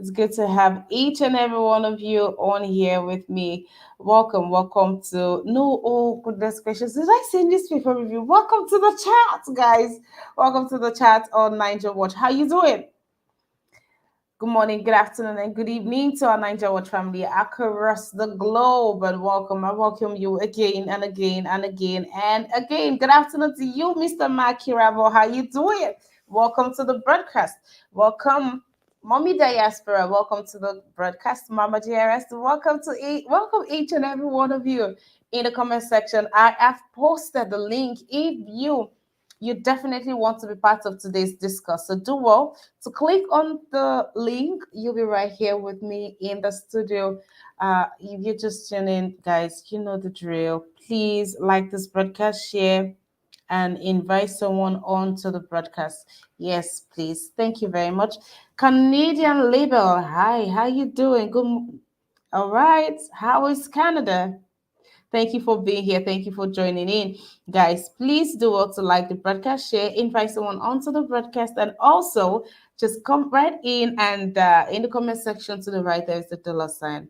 It's good to have each and every one of you on here with me. Welcome to no, oh goodness gracious. Did I say newspaper review? Welcome to the chat, guys. Welcome to the chat on Niger Watch. How you doing? Good morning, good afternoon, and good evening to our Niger Watch family across the globe. And welcome. I welcome you again and again and again and again. Good afternoon to you, Mr. Makiravo. How you doing? Welcome to the broadcast. Welcome, Mommy Diaspora. Welcome to the broadcast, Mama JRS. Welcome each and every one of you in the comment section. I have posted the link. If you definitely want to be part of today's discuss, so do well to click on the link. You'll be right here with me in the studio. If you just tune in, guys, you know the drill. Please like this broadcast, share, and invite someone on to the broadcast. Yes, please. Thank you very much. Canadian label. Hi, how you doing? Good. All right. How is Canada? Thank you for being here. Thank you for joining in. Guys, please do also like the broadcast, share, invite someone onto the broadcast, and also just come right in and in the comment section to the right, there's the dollar sign.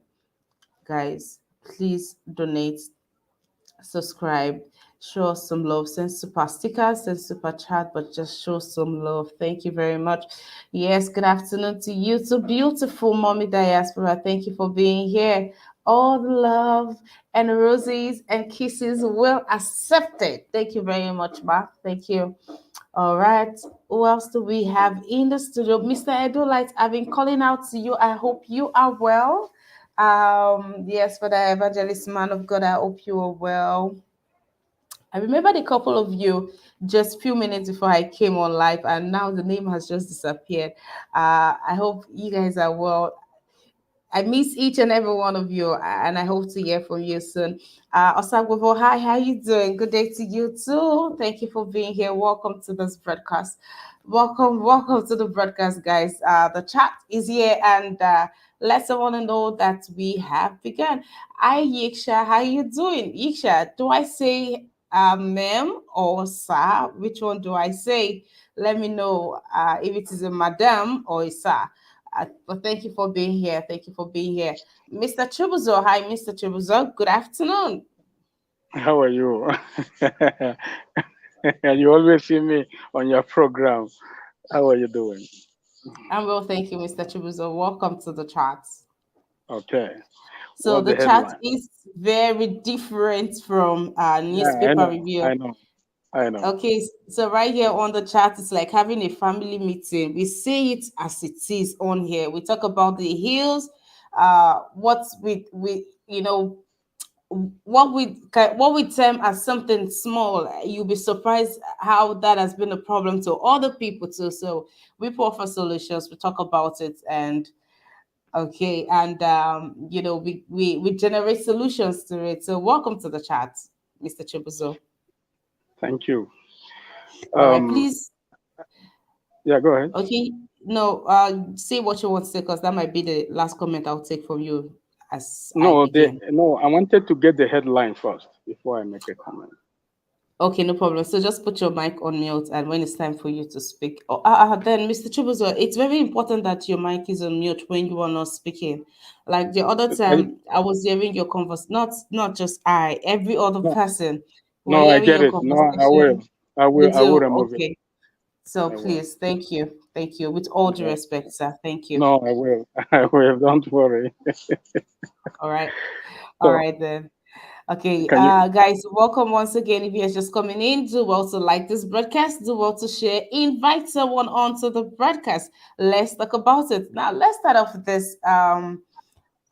Guys, please donate, subscribe, show us some love, send super stickers, send super chat, but just show some love. Thank you very much. Yes, good afternoon to you too, beautiful Mommy Diaspora. Thank you for being here. All the love and roses and kisses well accepted. Thank you very much, Ma. Thank you. All right. Who else do we have in the studio? Mr. Edo Light, I've been calling out to you. I hope you are well. Yes, for the evangelist man of God, I hope you are well. I remember a couple of you just few minutes before I came on live, and now the name has just disappeared. I hope you guys are well. I miss each and every one of you, and I hope to hear from you soon. Osagwavo, hi, how you doing? Good day to you too. Thank you for being here. Welcome to this broadcast. Welcome to the broadcast, guys. The chat is here, and let someone know that we have begun. Hi, Yiksha, how you doing? Yiksha, do I say ma'am or sir? Which one do I say? Let me know if it is a madam or a sir. But thank you for being here. Thank you for being here. Mr. Chibuzo, hi, Mr. Chibuzo. Good afternoon. How are you? And you always see me on your program. How are you doing? I'm well, thank you, Mr. Chibuzo. Welcome to the chat. Okay. So What's the the chat headline? is very different from Yeah, newspaper review. I know. Okay, so right here on the chat, it's like having a family meeting. We say it as it is on here. We talk about the hills, what we what we term as something small. You'll be surprised how that has been a problem to other people too. So we offer solutions. We talk about it, and okay, and we generate solutions to it. So welcome to the chat, Mr. Chibuzo. Thank you. All right, Um, please. yeah, go ahead. Okay, no, say what you want to say because that might be the last comment I'll take from you as I begin. No, I wanted to get the headline first before I make a comment. Okay, no problem. So just put your mic on mute, and when it's time for you to speak, then Mr. Chibuzo, it's very important that your mic is on mute when you are not speaking. Like the other I, time, I was hearing your converse, not just I, every other no, person were no, I hearing get your it. No, I will. conversation. You I will do remove it. okay. So I will. please, thank you, with all due Yeah. respect, sir. Thank you. No, I will. I will. Don't worry. All right, all So, right then. Okay, can you? guys, welcome once again. If you're just coming in, do well to like this broadcast, do well to share, invite someone onto the broadcast. Let's talk about it. Now, let's start off with this on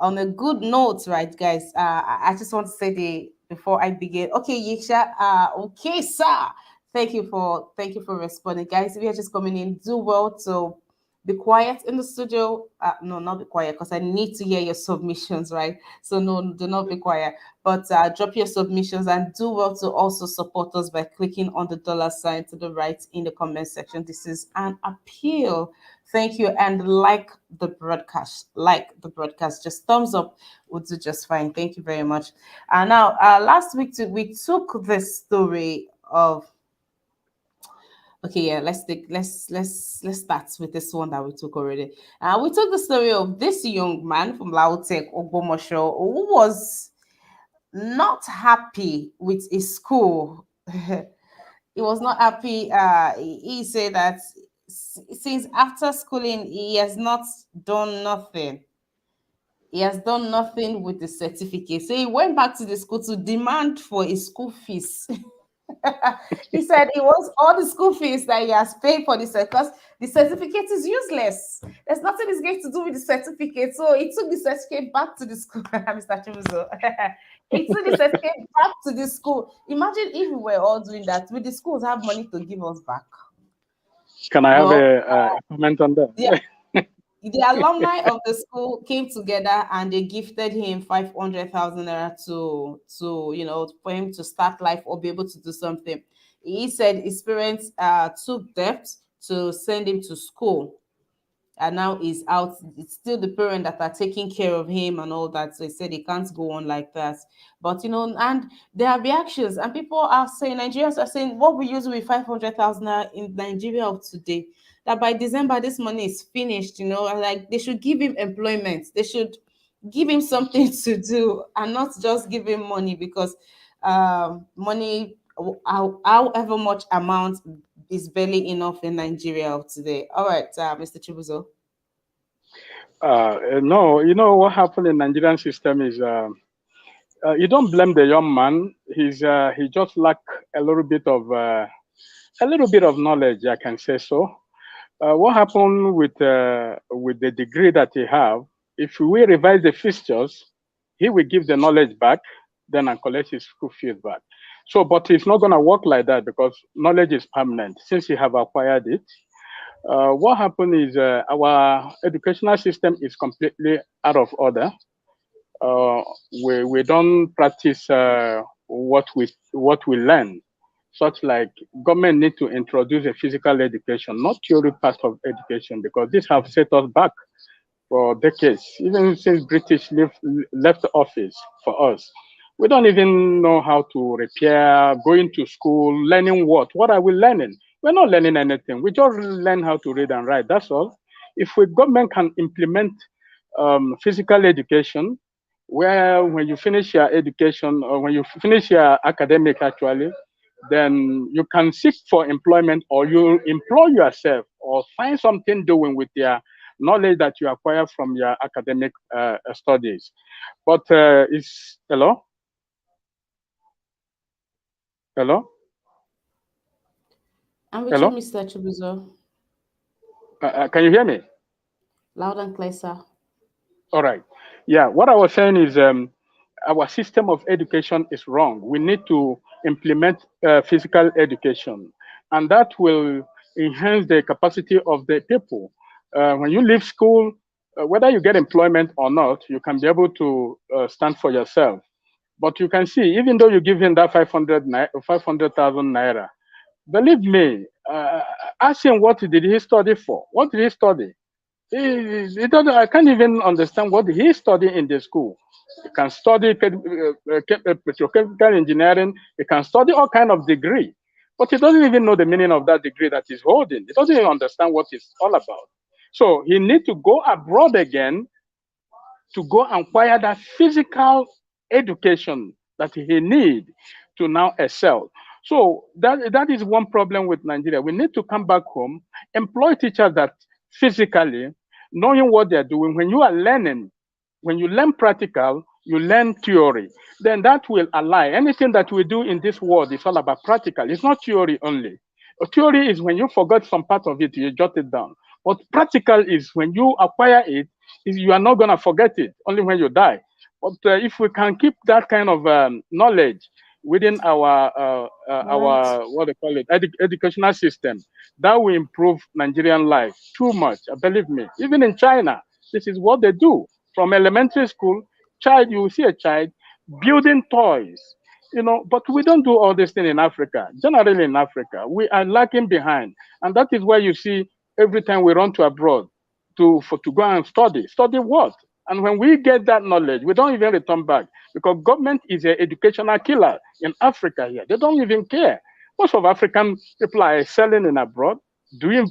a good note, right, guys? I just want to say the before I begin. Okay, Yiksha, okay, sir. Thank you for responding, guys. If you're just coming in, do well to be quiet in the studio. No, not be quiet because I need to hear your submissions, right? So no, do not be quiet. But drop your submissions and do well to also support us by clicking on the dollar sign to the right in the comment section. This is an appeal. Thank you. And like the broadcast. Like the broadcast. Just thumbs up would do just fine. Thank you very much. And now, last week we took the story of Okay, yeah, let's start with this one that we took already. We took the story of this young man from Lautech, Ogbomosho, who was not happy with his school. He was not happy. He said that since after schooling, he has not done nothing. He has done nothing with the certificate. So he went back to the school to demand for his school fees. He said it was all the school fees that he has paid for this because the certificate is useless. There's nothing he's going to do with the certificate. So he took the certificate back to the school. Mr. Chibuzo. He took the certificate back to the school. Imagine if we were all doing that. Will the schools have money to give us back? Can I have Well, a comment on the, that? the alumni of the school came together and they gifted him 500,000 naira to for him to start life or be able to do something. He said his parents took debt to send him to school, and now he's out. It's still the parent that are taking care of him and all that. So he said he can't go on like that. But and there are reactions, and people are saying, Nigerians are saying, what we use with 500,000 in Nigeria of today, that by December this money is finished. Like they should give him employment. They should give him something to do and not just give him money because money, however much amount, is barely enough in Nigeria of today. All right, Mr. Chibuzo. No, you know what happened in Nigerian system is you don't blame the young man. He just lack a little bit of knowledge, I can say so. What happened with the degree that he have? If we revise the fixtures, he will give the knowledge back, then and collect his school fees back. So, but it's not going to work like that because knowledge is permanent. Since he have acquired it, what happened is our educational system is completely out of order. uh, we don't practice what we learn. Such like government need to introduce a physical education, not theory part of education, because this have set us back for decades, even since left office for us. We don't even know how to repair, going to school, learning what? What are we learning? We're not learning anything. We just learn how to read and write. That's all. If we government can implement physical education, where when you finish your education or when you finish your academic actually, then you can seek for employment or you employ yourself or find something doing with your knowledge that you acquire from your academic studies. But it's hello, hello, I'm with you, hello. Mr. Chibuzo. Can you hear me? Loud and clear, sir. All right. Yeah. What I was saying is our system of education is wrong. We need to implement physical education, and that will enhance the capacity of the people. When you leave school, whether you get employment or not, you can be able to stand for yourself. But you can see, even though you give him that 500,000 naira, believe me, ask him what did he study for? What did he study? He doesn't, I can't even understand what he studied in the school. He can study petrochemical engineering. He can study all kind of degree, but he doesn't even know the meaning of that degree that he's holding. He doesn't even understand what it's all about. So he need to go abroad again to go and acquire that physical education that he need to now excel. So that is one problem with Nigeria. We need to come back home, employ teachers that physically knowing what they're doing. When you are learning, when you learn practical, you learn theory. Then that will align. Anything that we do in this world is all about practical. It's not theory only. Theory is when you forgot some part of it, you jot it down. But practical is when you acquire it, is you are not going to forget it only when you die. But if we can keep that kind of knowledge within All right. our what they call it educational system, that will improve Nigerian life too much. Believe me. Even in China, this is what they do from elementary school. Child, you will see a child building toys. But we don't do all this thing in Africa. Generally in Africa, we are lacking behind, and that is why you see every time we run to abroad to go and study. Study what? And when we get that knowledge, we don't even return back because government is an educational killer in Africa here. They don't even care. Most of African people are excelling in abroad, doing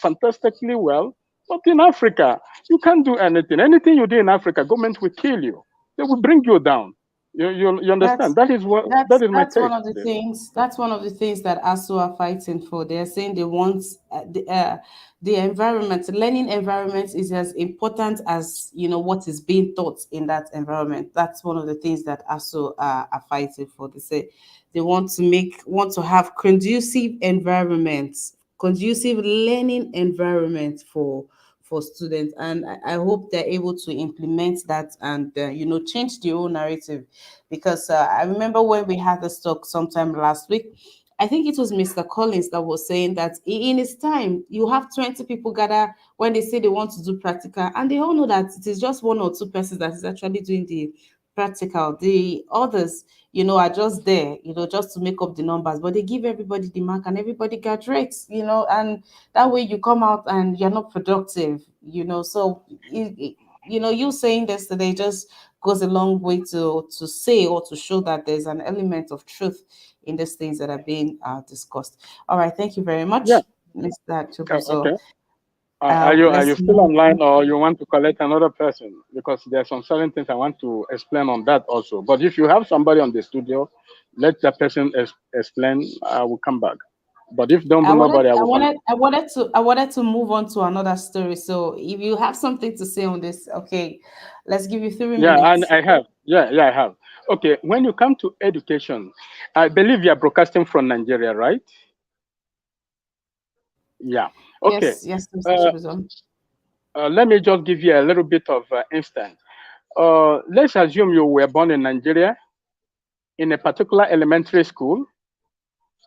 fantastically well. But in Africa, you can't do anything. Anything you do in Africa, government will kill you. They will bring you down. You understand? That's That is what that is my that's one take. of the things. That's one of the things that ASU are fighting for. They're saying they want the environment, learning environment is as important as what is being taught in that environment. That's one of the things that ASU are fighting for. They say they want to have conducive learning environment for students, and I hope they're able to implement that and change the whole narrative, because I remember when we had this talk sometime last week. I think it was Mr. Collins that was saying that in his time, you have 20 people gather when they say they want to do practical, and they all know that it is just one or two persons that is actually doing the practical. The others, are just there, just to make up the numbers, but they give everybody the mark and everybody graduates, and that way you come out and you're not productive, so you saying this today just goes a long way to say or to show that there's an element of truth in these things that are being discussed. All right, thank you very Yeah. much, Mr. Chubuzo. Okay. Are you Let's still move online, on. or you want to collect another person? Because there are some certain things I want to explain on that also. But if you have somebody on the studio, let that person explain. I will come back. But if don't I be wanted, nobody, I I will wanted, continue. I wanted to move on to another story. So if you have something to say on this, okay, let's give you three Yeah, and minutes. I have. Yeah, I have. Okay, when you come to education, I believe you are broadcasting from Nigeria, right? Yeah. Okay. Yes, yes, Mr. Uh, Chibuzo. Let me just give you a little bit of instance. Let's assume you were born in Nigeria in a particular elementary school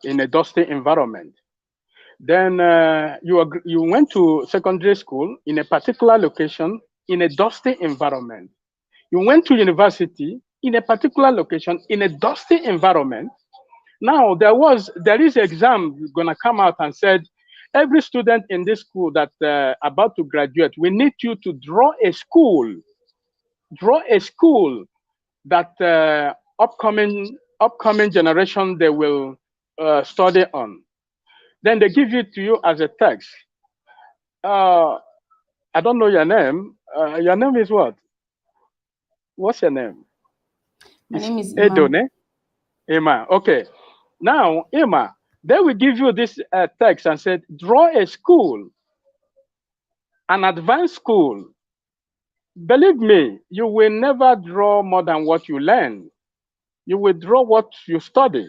in a dusty environment. Then you went to secondary school in a particular location in a dusty environment. You went to university in a particular location in a dusty environment. Now there is exam gonna come out and said every student in this school that about to graduate, we need you to draw a school that upcoming generation they will study on. Then they give it to you as a text. Uh, I don't know your name. Your name is what? What's your name? My It's name is Ima. Edone? Emma. Okay. Now, Emma, they will give you this text and said, draw a school, an advanced school. Believe me, you will never draw more than what you learn. You will draw what you study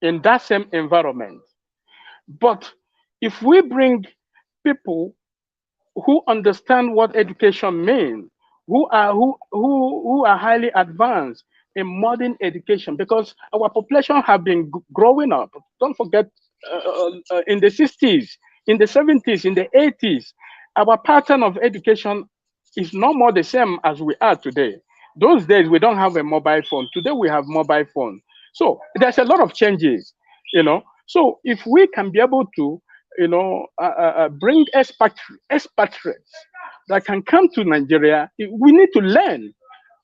in that same environment. But if we bring people who understand what education means, who are highly advanced in modern education, because our population have been growing up. Don't forget, in the 60s, in the 70s, in the 80s, our pattern of education is no more the same as we are today. Those days we don't have a mobile phone. Today we have mobile phone. So there's a lot of changes. So if we can be able to bring expatriates that can come to Nigeria. We need to learn,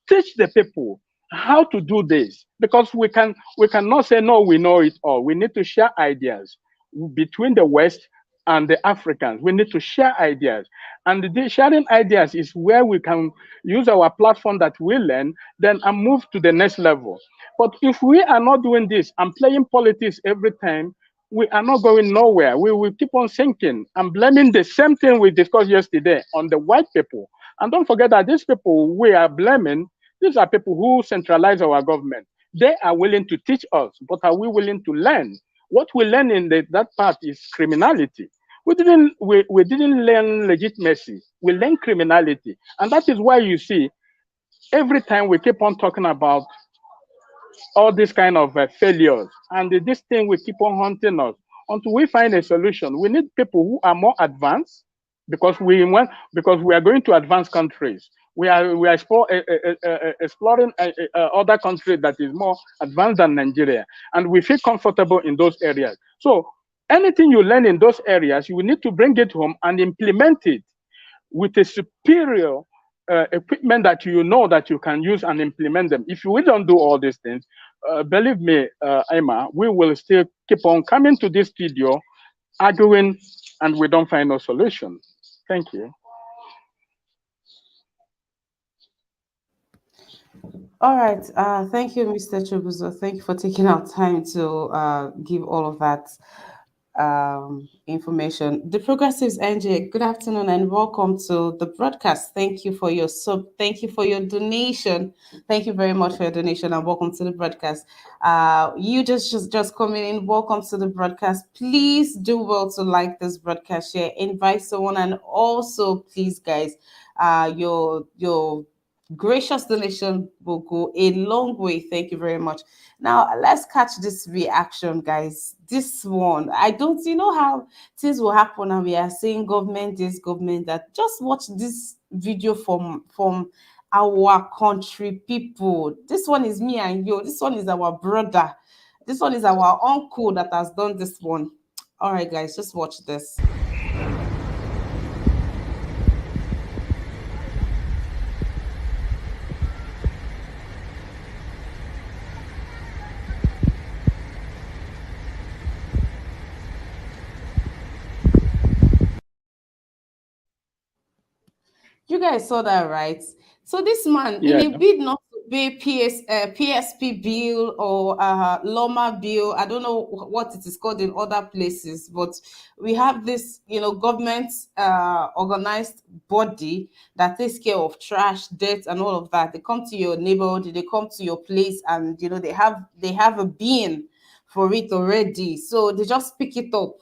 teach the people how to do this, because we cannot say no, we know it all. We need to share ideas between the West and the Africans. We need to share ideas, and the sharing ideas is where we can use our platform that we learn, then and move to the next level. But if we are not doing this and playing politics every time, we are not going nowhere. We will keep on sinking and blaming the same thing we discussed yesterday on the white people. And don't forget that these people we are blaming, these are people who centralize our government. They are willing to teach us, but are we willing to learn? What we learn in that part is criminality. We didn't learn legitimacy. We learn criminality. And that is why you see every time we keep on talking about all these kind of failures, and this thing will keep on haunting us until we find a solution. We need people who are more advanced, because we are going to advanced countries. We are exploring other countries that is more advanced than Nigeria, and we feel comfortable in those areas. So anything you learn in those areas, you will need to bring it home and implement it with a superior equipment that you know that you can use and implement them. If we don't do all these things, believe me, Emma, we will still keep on coming to this studio, arguing, and we don't find no solution. Thank you. All right. Thank you, Mr. Chubuzo. Thank you for taking out time to give all of that information. The Progressives NJ, good afternoon and welcome to the broadcast. Thank you for your Thank you for your donation. Thank you very much for your donation and welcome to the broadcast. You just coming in. Welcome to the broadcast. Please do well to like this broadcast, share, invite someone, and also please, guys, your gracious donation will go a long way. Thank you very much. Now let's catch this reaction, guys. This one, I don't, you know how things will happen, and we are saying government this, government that. Just watch this video from our country people. This one is me and you. This one is our brother. This one is our uncle that has done this one. All right, guys, just watch this. You guys saw that, right? So this man, in Yeah. a bid not to pay PSP bill or Loma bill, I don't know what it is called in other places, but we have this, government organized body that takes care of trash, dirt, and all of that. They come to your neighborhood, they come to your place, and they have a bin for it already. So they just pick it up.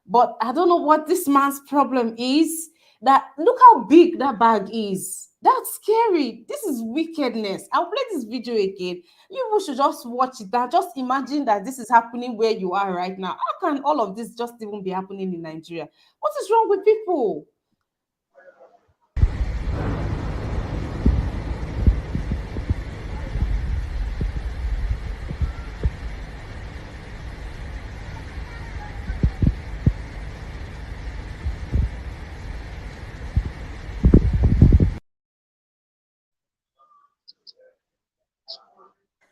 But I don't know what this man's problem is. That look how big that bag is. That's scary. This is wickedness. I'll play this video again. You people should just watch it. That just imagine that this is happening where you are right now. How can all of this just even be happening in Nigeria? What is wrong with people?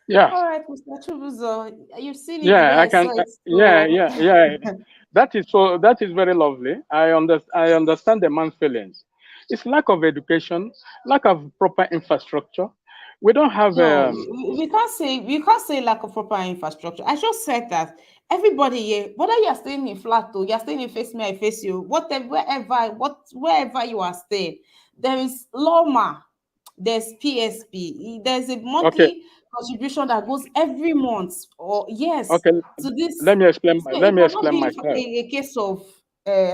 Yeah. All right, Mr. Chubuzo, you've seen it the way Yeah, I I can. saw it. Yeah, So yeah, yeah. That is so. That is very lovely. I understand the man's feelings. It's lack of education, lack of proper infrastructure. We don't have. no, we can't say lack of proper infrastructure. I just said that everybody here, whether you are staying in flat or you are staying in face me, I face you, whatever, wherever you are staying, there is Loma, there's PSP, there's a Okay. monthly contribution that goes every month, or yes, Okay. to this. Let me explain. So Let it me cannot explain be myself. a case of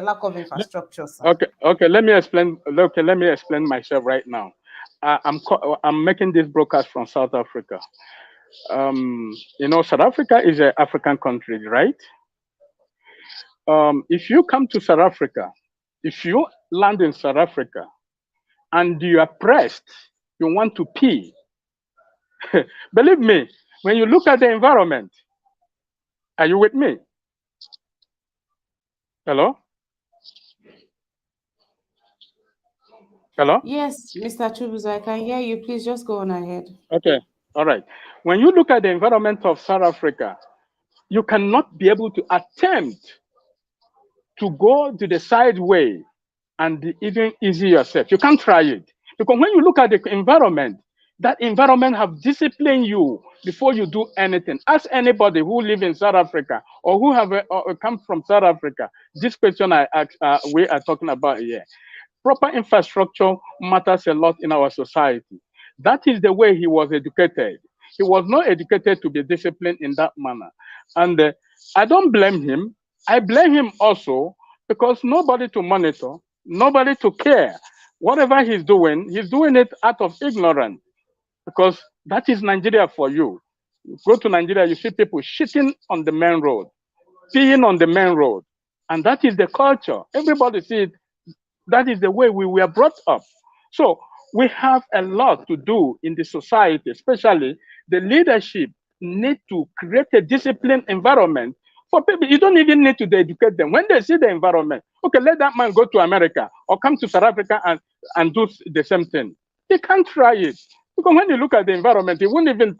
lack of infrastructure, sir. Okay. Okay. Let me explain. Okay. Let me explain myself right now. I'm making this broadcast from South Africa. South Africa is an African country, right? If you come to South Africa, if you land in South Africa and you are pressed, you want to pee. Believe me, when you look at the environment, are you with me? Hello? Hello? Yes, Mr. Chubuzo, I can hear you. Please just go on ahead. Okay. All right. When you look at the environment of South Africa, you cannot be able to attempt to go to the side way and even easy yourself. You can't try it. Because when you look at the environment, that environment have disciplined you before you do anything. Ask anybody who live in South Africa or who have come from South Africa. This question I ask, we are talking about here. Proper infrastructure matters a lot in our society. That is the way he was educated. He was not educated to be disciplined in that manner. And I don't blame him. I blame him also because nobody to monitor, nobody to care. Whatever he's doing it out of ignorance because that is Nigeria for you. You go to Nigeria, you see people shitting on the main road, peeing on the main road. And that is the culture. Everybody see it. That is the way we were brought up. So we have a lot to do in the society, especially the leadership need to create a disciplined environment for people. You don't even need to educate them. When they see the environment, okay, let that man go to America or come to South Africa and do the same thing. They can't try it. Because when you look at the environment, he won't even.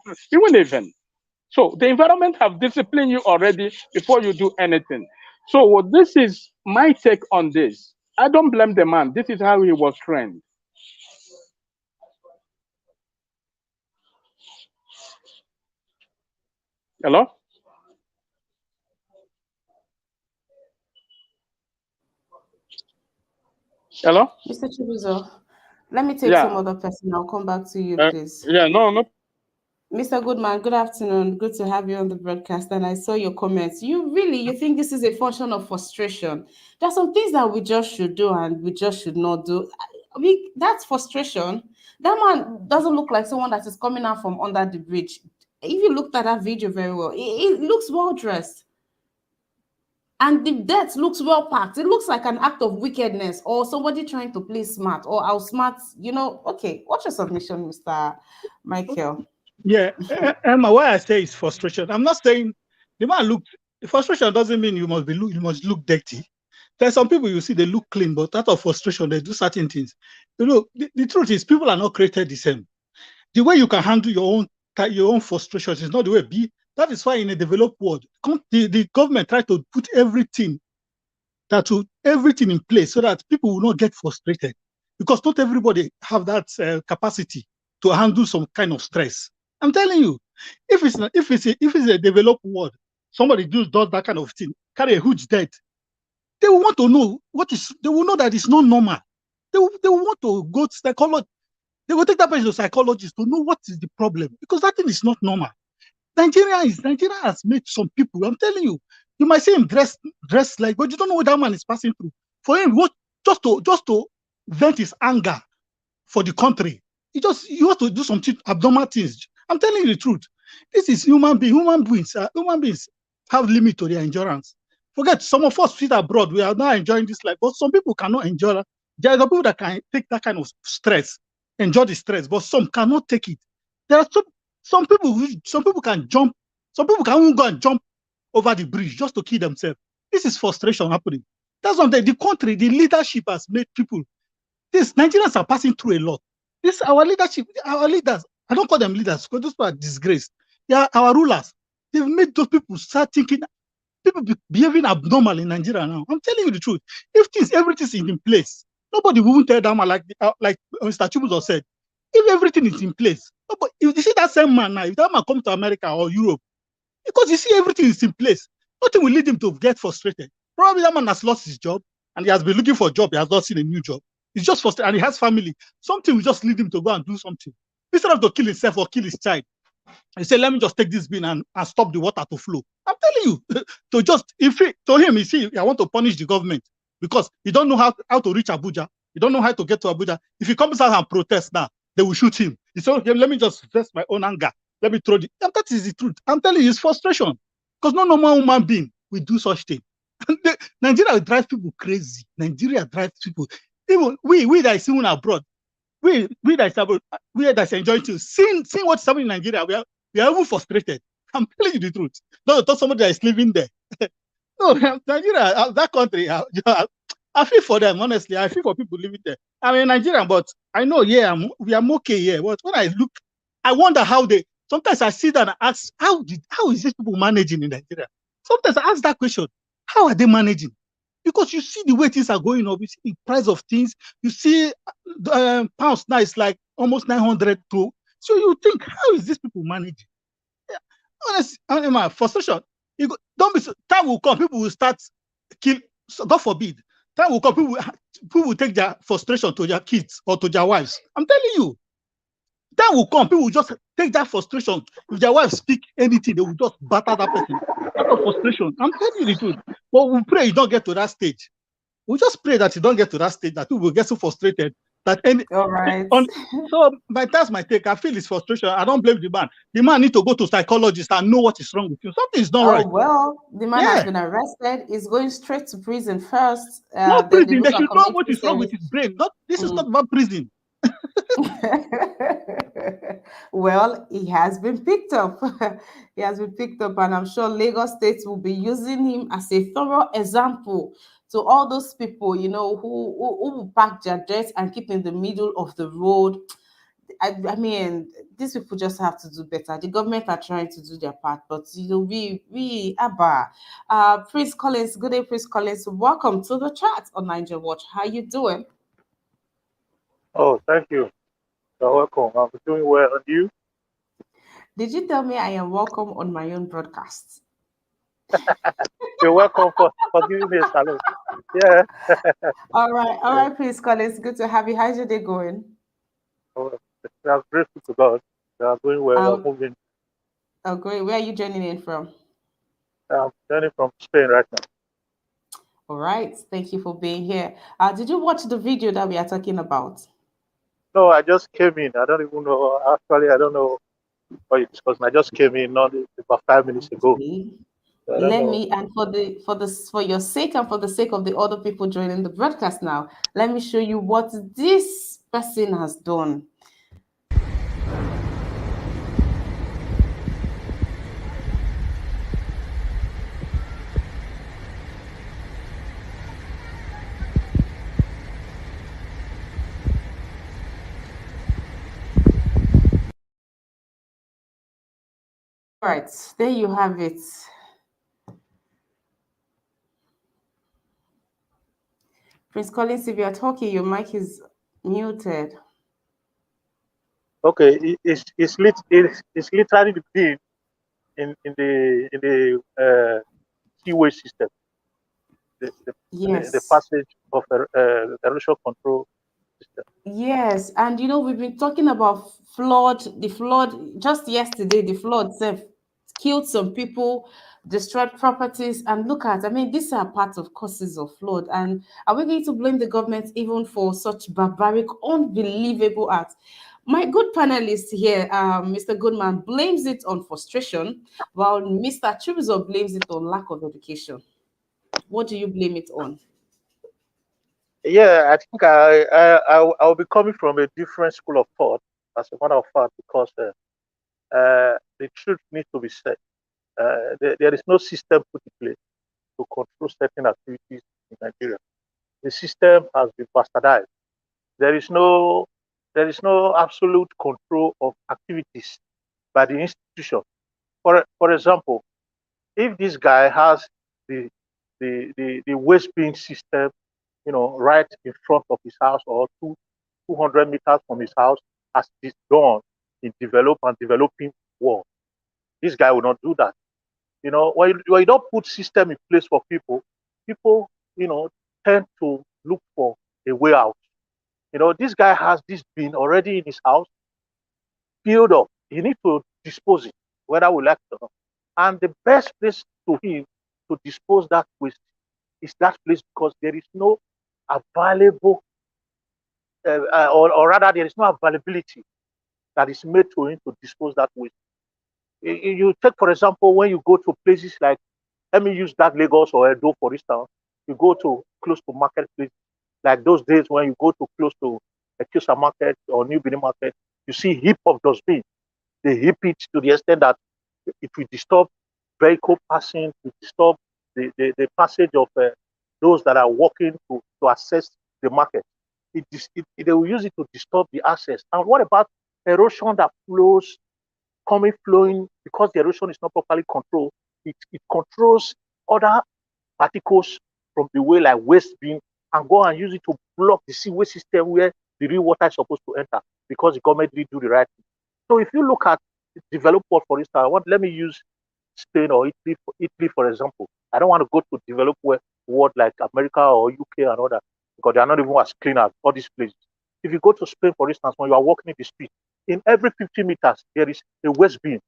So the environment have disciplined you already before you do anything. So what this is my take on this. I don't blame the man. This is how he was trained. Hello? Hello? Mr. Chibuzo, let me take some Yeah. other person. I'll come back to you, please. Yeah, no, no. Mr. Goodman, good afternoon. Good to have you on the broadcast. And I saw your comments. You think this is a function of frustration? There are some things that we just should do and we just should not do. That's frustration. That man doesn't look like someone that is coming out from under the bridge. If you looked at that video very well, it looks well dressed. And the death looks well packed. It looks like an act of wickedness or somebody trying to play smart or outsmart, Okay, what's your submission, Mr. Michael? Yeah, Emma, why I say it's frustration. I'm not saying the man look. The frustration doesn't mean you must look dirty. There's some people you see they look clean, but out of frustration they do certain things. The truth is people are not created the same. The way you can handle your own frustrations is not the way be. That is why in a developed world, the government try to put everything in place so that people will not get frustrated, because not everybody have that capacity to handle some kind of stress. I'm telling you, if it's a developed world, somebody just does that kind of thing, carry a huge debt, they will want to know they will know that it's not normal. They will want to go to psychology. They will take that person to psychologists to know what is the problem, because that thing is not normal. Nigeria has made some people. I'm telling you, you might see him dressed like, but you don't know what that man is passing through. For him, what just to vent his anger for the country, he wants to do some abnormal things. I'm telling you the truth. This is human being. Human beings have limit to their endurance. Forget, some of us sit abroad. We are not enjoying this life, but some people cannot enjoy that. There are people that can take that kind of stress, enjoy the stress, but some cannot take it. There are some people can jump. Some people can even go and jump over the bridge just to kill themselves. This is frustration happening. That's what the country, the leadership has made people. This Nigerians are passing through a lot. This our leadership, our leaders. I don't call them leaders because those people are disgraced. They are our rulers. They've made those people start thinking. People behaving abnormal in Nigeria now. I'm telling you the truth. If everything is in place, nobody will tell them like Mr. Chibuzo said. If everything is in place, but if you see that same man now, if that man comes to America or Europe, because you see everything is in place, nothing will lead him to get frustrated. Probably that man has lost his job and he has been looking for a job. He has not seen a new job. He's just frustrated and he has family. Something will just lead him to go and do something. Instead of to kill himself or kill his child, he said, let me just take this bin and stop the water to flow. I'm telling you, to him, you see, I want to punish the government because he don't know how to reach Abuja. He don't know how to get to Abuja. If he comes out and protests now, they will shoot him. He said, okay, let me just test my own anger. Let me throw the. And that is the truth. I'm telling you, it's frustration. Because no normal human being will do such thing. Nigeria drives people crazy. Nigeria drives people. Even we that is even abroad, we that is enjoying to seeing what's happening in Nigeria, we are even frustrated. I'm telling you the truth. Don't talk somebody that is living there. No, Nigeria, that country, I feel for them, honestly. I feel for people living there. I'm a Nigerian, but I know, yeah, we are okay here. But when I look, I wonder how sometimes I sit and ask, how is these people managing in Nigeria? Sometimes I ask that question, how are they managing? Because you see the way things are going up, you see the price of things, you see pounds now is like almost 900 to. So you think, how is these people managing? Yeah. Honestly, my frustration. Don't be. Time will come, people will start kill. So God forbid. Time will come, people will take their frustration to their kids or to their wives. I'm telling you, time will come, people will just take that frustration. If their wives speak anything, they will just batter that person out of frustration. I'm telling you the truth. But we pray you don't get to that stage. We just pray that you don't get to that stage that people will get so frustrated that All right. so that's my take. I feel it's frustration. I don't blame the man. The man need to go to psychologist and know what is wrong with you. Something is not Oh, right. well, the man has Yeah. been arrested. He's going straight to prison first. Not Then they prison. look They at should know what community is wrong with service. his brain. This is Mm. not about prison. Well, he has been picked up. He has been picked up, and I'm sure Lagos State will be using him as a thorough example to all those people, who will park their dirt and keep in the middle of the road. I mean, these people just have to do better. The government are trying to do their part, but we Abba, Prince Collins, good day, Prince Collins. Welcome to the chat on Niger Watch. How you doing? Oh, thank you. You're welcome. I'm doing well. And you? Did you tell me I am welcome on my own broadcast? You're welcome for giving me a salute. Yeah. All Yeah. right, Prince Collins. Good to have you. How's your day going? Oh, I'm grateful to God. We are doing well. We're Um, moving. oh, great. Where are you joining in from? I'm journeying from Spain right now. All right. Thank you for being here. Did you watch the video that we are talking about? No, I just came in. I don't even know. Actually, I don't know what you're discussing. I just came in not about 5 minutes ago. Okay. I don't Let know. me, and for your sake and for the sake of the other people joining the broadcast now, let me show you what this person has done. All right, there you have it. Prince Collins, if you are talking, your mic is muted. Okay, it's literally the being in the seaway system, the Yes. passage of erosion control system. Yes, and we've been talking about the flood just yesterday, the flood itself killed some people, destroyed properties, and look at, I mean, these are part of causes of flood. And are we going to blame the government even for such barbaric, unbelievable acts? My good panelist here, Mr. Goodman, blames it on frustration, while Mr. Chibuzo blames it on lack of education. What do you blame it on? Yeah, I think I'll be coming from a different school of thought, as a matter of fact, because the truth needs to be said. There is no system put in place to control certain activities in Nigeria. The system has been bastardized. There is no there is no absolute control of activities by the institution. For example, if this guy has the the waste bin system, right in front of his house or 200 meters from his house, as it is done in developing world, this guy will not do that. When you don't put system in place for people, tend to look for a way out. This guy has this bin already in his house, filled up. He needs to dispose it, whether we like it or not. And the best place to him to dispose that waste is that place, because there is no available, or rather, there is no availability that is made to him to dispose that waste. You take, for example, when you go to places like, let me use that Lagos or Edo, for instance, you go to close to marketplace, like those days when you go to close to a Kiosa market or New Benin market, you see heap of dustbin. They heap it to the extent that it will disturb vehicle passing, it will disturb the passage of those that are walking to access the market. They will use it to disturb the access. And what about erosion that flowing, because the erosion is not properly controlled, it controls other particles from the way, like waste bin, and go and use it to block the sewage system where the real water is supposed to enter, because the government didn't do the right thing. So if you look at developed world, for instance, let me use Spain or Italy, for example. I don't want to go to developed world like America or UK and all that, because they are not even as clean as all these places. If you go to Spain, for instance, when you are walking in the street, in every 50 meters, there is a waste bin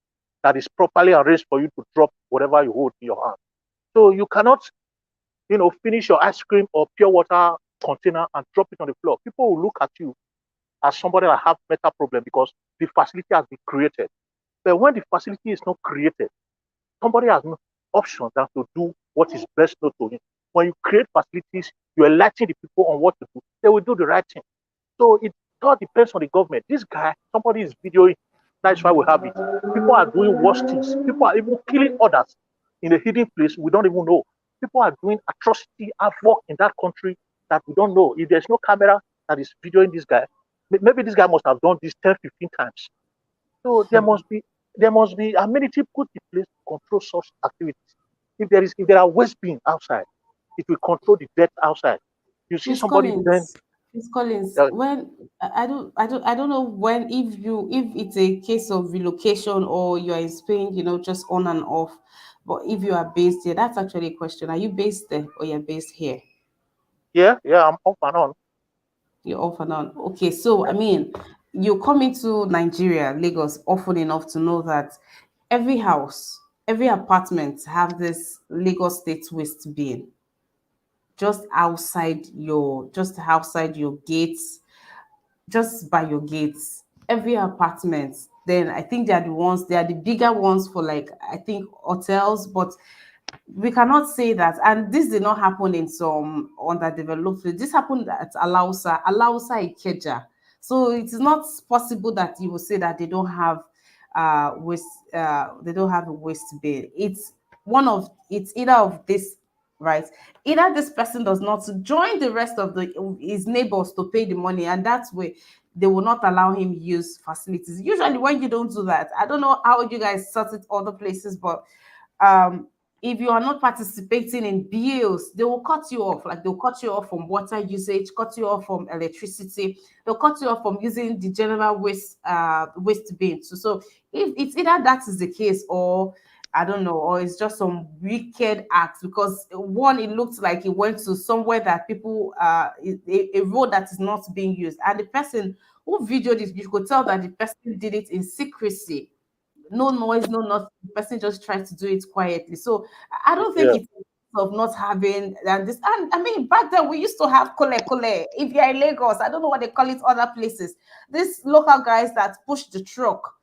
that is properly arranged for you to drop whatever you hold in your hand. So you cannot, finish your ice cream or pure water container and drop it on the floor. People will look at you as somebody that have mental problem, because the facility has been created. But when the facility is not created, somebody has no option than to do what is best known to him. When you create facilities, you enlighten the people on what to do. They will do the right thing. So it all depends on the government. This guy, somebody is videoing. That's why we have it. People are doing worse things. People are even killing others in a hidden place we don't even know. People are doing atrocity, havoc in that country that we don't know. If there's no camera that is videoing this guy, maybe this guy must have done this 10, 15 times. So there must be amenity put in place to control such activities. If there are waste bins outside, it will control the dirt outside. You see Miss somebody then Collins, Miss Collins, uh, when I don't know when if it's a case of relocation or you're in Spain, just on and off. But if you are based here, that's actually a question. Are you based there or you're based here? yeah, yeah, I'm off and on. You're off and on. Okay, so I mean, you come into Nigeria, Lagos, often enough to know that every house, every apartment have this Lagos State waste bin just outside your gates, just by your gates, every apartment. Then I think they are the bigger ones for, like, I think hotels, but we cannot say that. And this did not happen in some underdeveloped place. This happened at Alausa Ikeja. So it is not possible that you will say that waste they don't have a waste bin. It's either of this, right? Either this person does not join the rest of his neighbors to pay the money, and that's way they will not allow him use facilities. Usually when you don't do that, I don't know how you guys sort it other places, but um if you are not participating in bills, they will cut you off. Like, they'll cut you off from water usage, cut you off from electricity, they'll cut you off from using the general waste bin. So if it's either that is the case, or I don't know, or it's just some wicked acts. Because one, it looks like it went to somewhere that people a road that is not being used, and the person who videoed it, you could tell that the person did it in secrecy. No noise, no nothing. The person just tries to do it quietly. So I don't think Yeah, it's of not having and this. And I mean, back then we used to have kole kole. If you're in Lagos, I don't know what they call it other places. These local guys that push the truck,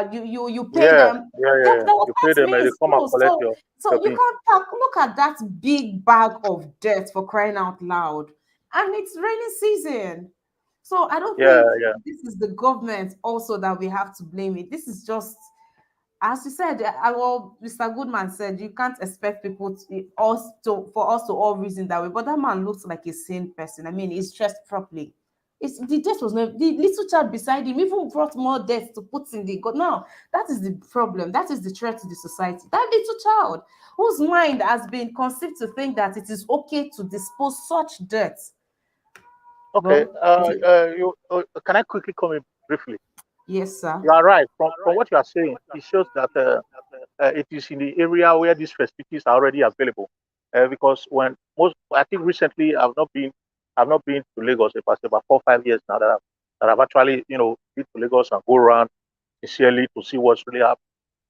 you pay yeah, them. yeah, yeah, That yeah. was You pay that them and they means come and too. collect So your you bin. can't talk. Look at that big bag of dirt, for crying out loud, and it's rainy season. So I don't Yeah, think yeah, this is the government also that we have to blame it. This is just, as you said, well, Mr. Goodman said, you can't expect people for us to all reason that way. But that man looks like a sane person. I mean, he's dressed properly. The death was not the little child beside him even brought more death to put in the God. Now that is the problem. That is the threat to the society. That little child whose mind has been conceived to think that it is okay to dispose such dirt. okay. Well, it is. Can I quickly come in briefly? Yes, sir. You are right. From what you are saying, it shows that it is in the area where these facilities are already available. Because when most, I think recently I've not been to Lagos. It was about 4 5 years now that I've actually been to Lagos and go around sincerely to see what's really happening.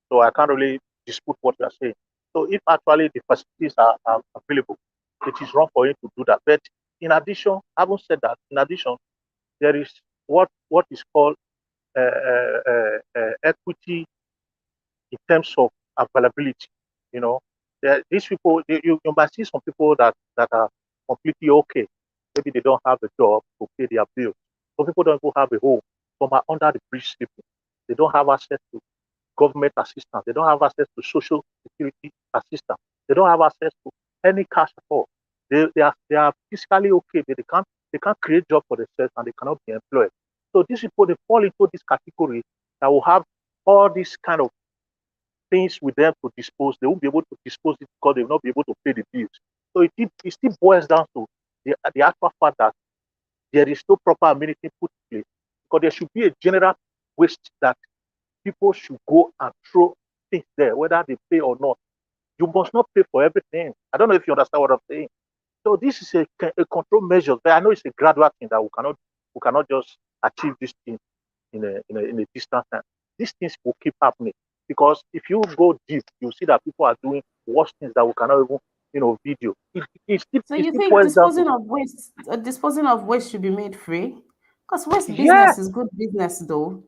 So I can't really dispute what you are saying. So if actually the facilities are available, it is wrong for him to do that. But in addition, having said that, in addition, there is what is called equity in terms of availability. You know, these people, you might see some people that are completely okay. Maybe they don't have a job to pay their bills. Some people don't even have a home. Some are under the bridge sleeping. They don't have access to government assistance. They don't have access to social security assistance. They don't have access to any cash at all. They are physically okay, but they can't create job for themselves and they cannot be employed. So these people they fall into this category that will have all these kind of things with them to dispose. They won't be able to dispose it because they will not be able to pay the bills. So it still boils down to the actual fact that there is no proper amenity put in place because there should be a general waste that people should go and throw things there, whether they pay or not. You must not pay for everything. I don't know if you understand what I'm saying. So this is a control measure, but I know it's a gradual thing that we cannot just achieve this thing in a distant time. These things will keep happening because if you go deep, you see that people are doing worse things that we cannot even video. So It you still think boils down to disposing of waste should be made free? Because waste yeah, business is good business, though.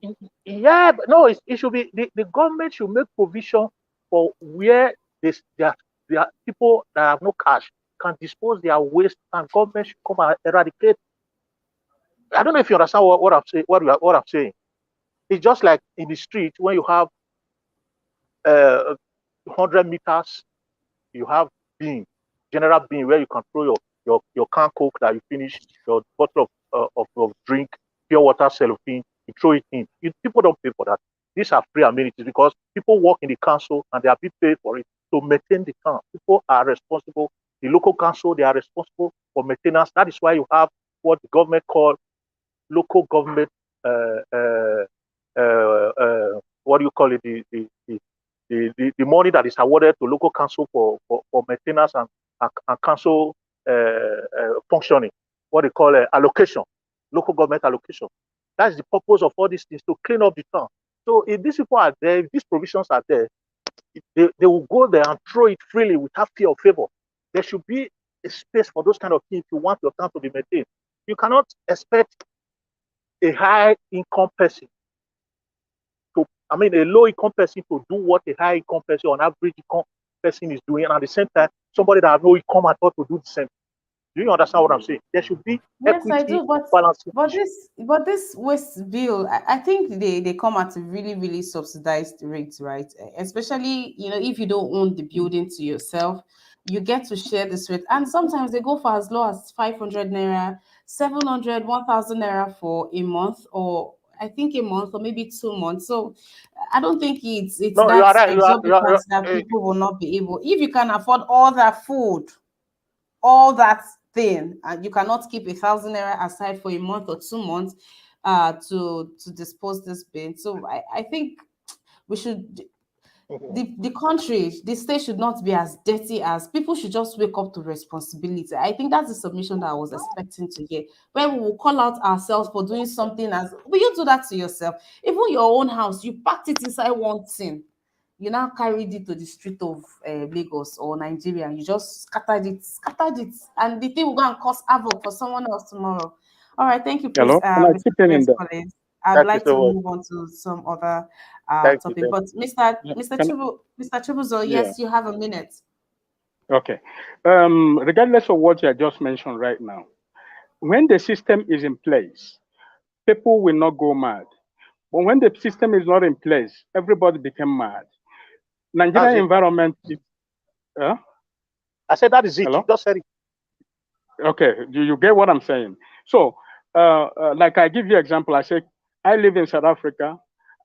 yeah, but no, it should be the government should make provision for where there are people that have no cash can dispose their waste and government should come and eradicate. I don't know if you understand what I'm saying. What I'm saying. It's just like in the street when you have 100 meters, you have bin, general bin where you can throw your can coke that you finish, your bottle of drink, pure water cellophane, you throw it in. People don't pay for that. These are free amenities because people work in the council and they are being paid for it to maintain the town. People are responsible. The local council, they are responsible for maintenance. That is why you have what the government call local government. What do you call it? The money that is awarded to local council for maintenance and council functioning. What they call allocation, local government allocation. That's the purpose of all these things, to clean up the town. So if these people are there, if these provisions are there, they will go there and throw it freely without fear or favor. There should be a space for those kind of things if you want your town to be maintained. You cannot expect a high income person a low income person to do what a high income person, on average income person is doing, and at the same time, somebody that has no income at all to do the same. Do you understand what I'm saying? There should be Yes, I equity, do, but balancing. this waste bill, I think they come at a really, really subsidized rate, right? Especially, if you don't own the building to yourself, you get to share this rate. And sometimes they go for as low as 500 naira, 700, 1,000 naira for a month, or I think a month, or maybe 2 months. So I don't think it's No, you that are right. exorbitant that people will not be able. If you can afford all that food, all that thing, and you cannot keep 1,000 naira aside for a month or 2 months to dispose this bin. So I think we should, the country, the state should not be as dirty, as people should just wake up to responsibility. I think that's the submission that I was expecting to hear, where we will call out ourselves for doing something. As will you do that to yourself? Even your own house, you packed it inside one thing, you now carried it to the street of Lagos or Nigeria, and you just scattered it, and the thing will go and cause havoc for someone else tomorrow. All right, thank you, Hello, can I Mr. chip in Prince there? Collins. I'd Thank you like to so much. move on to some other Thank you. topic, Thank but Mr. Yeah, Mr. can, Chibuzo, yeah. yes, you have a minute. Okay. Regardless of what you just mentioned right now, when the system is in place, people will not go mad. But when the system is not in place, everybody became mad. That's Nigerian it. environment is, I said that is it. You hello? just said it. Okay, do you get what I'm saying? So, like I give you example, I say, I live in South Africa,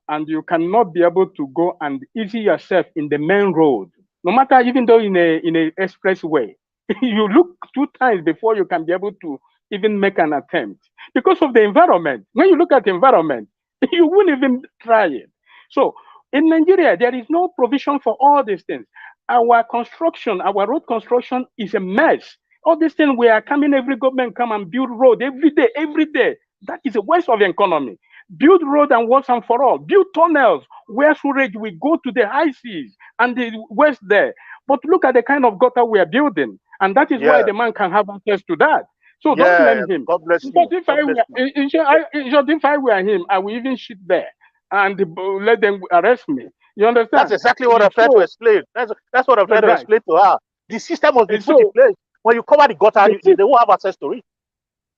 and you cannot be able to go and easy yourself in the main road, no matter even though in a expressway. You look 2 times before you can be able to even make an attempt because of the environment. When you look at the environment, you won't even try it. So in Nigeria, there is no provision for all these things. Our construction, our road construction is a mess. All these things we are coming, every government come and build road every day, every day. That is a waste of economy. Build road and once and for all. Build tunnels where sewage will go to the high seas and the west there. But look at the kind of gutter we are building. And that is why Yeah. the man can have access to that. So don't Yeah. blame him. God bless Because you. if God I bless were, you. if I were him, I would even shit there and let them arrest me. You That's understand? exactly what I'm trying to So, explain. That's what I'm trying to right. explain to her. The system must be And put in so place. When you cover the gutter, the, they won't have access to it.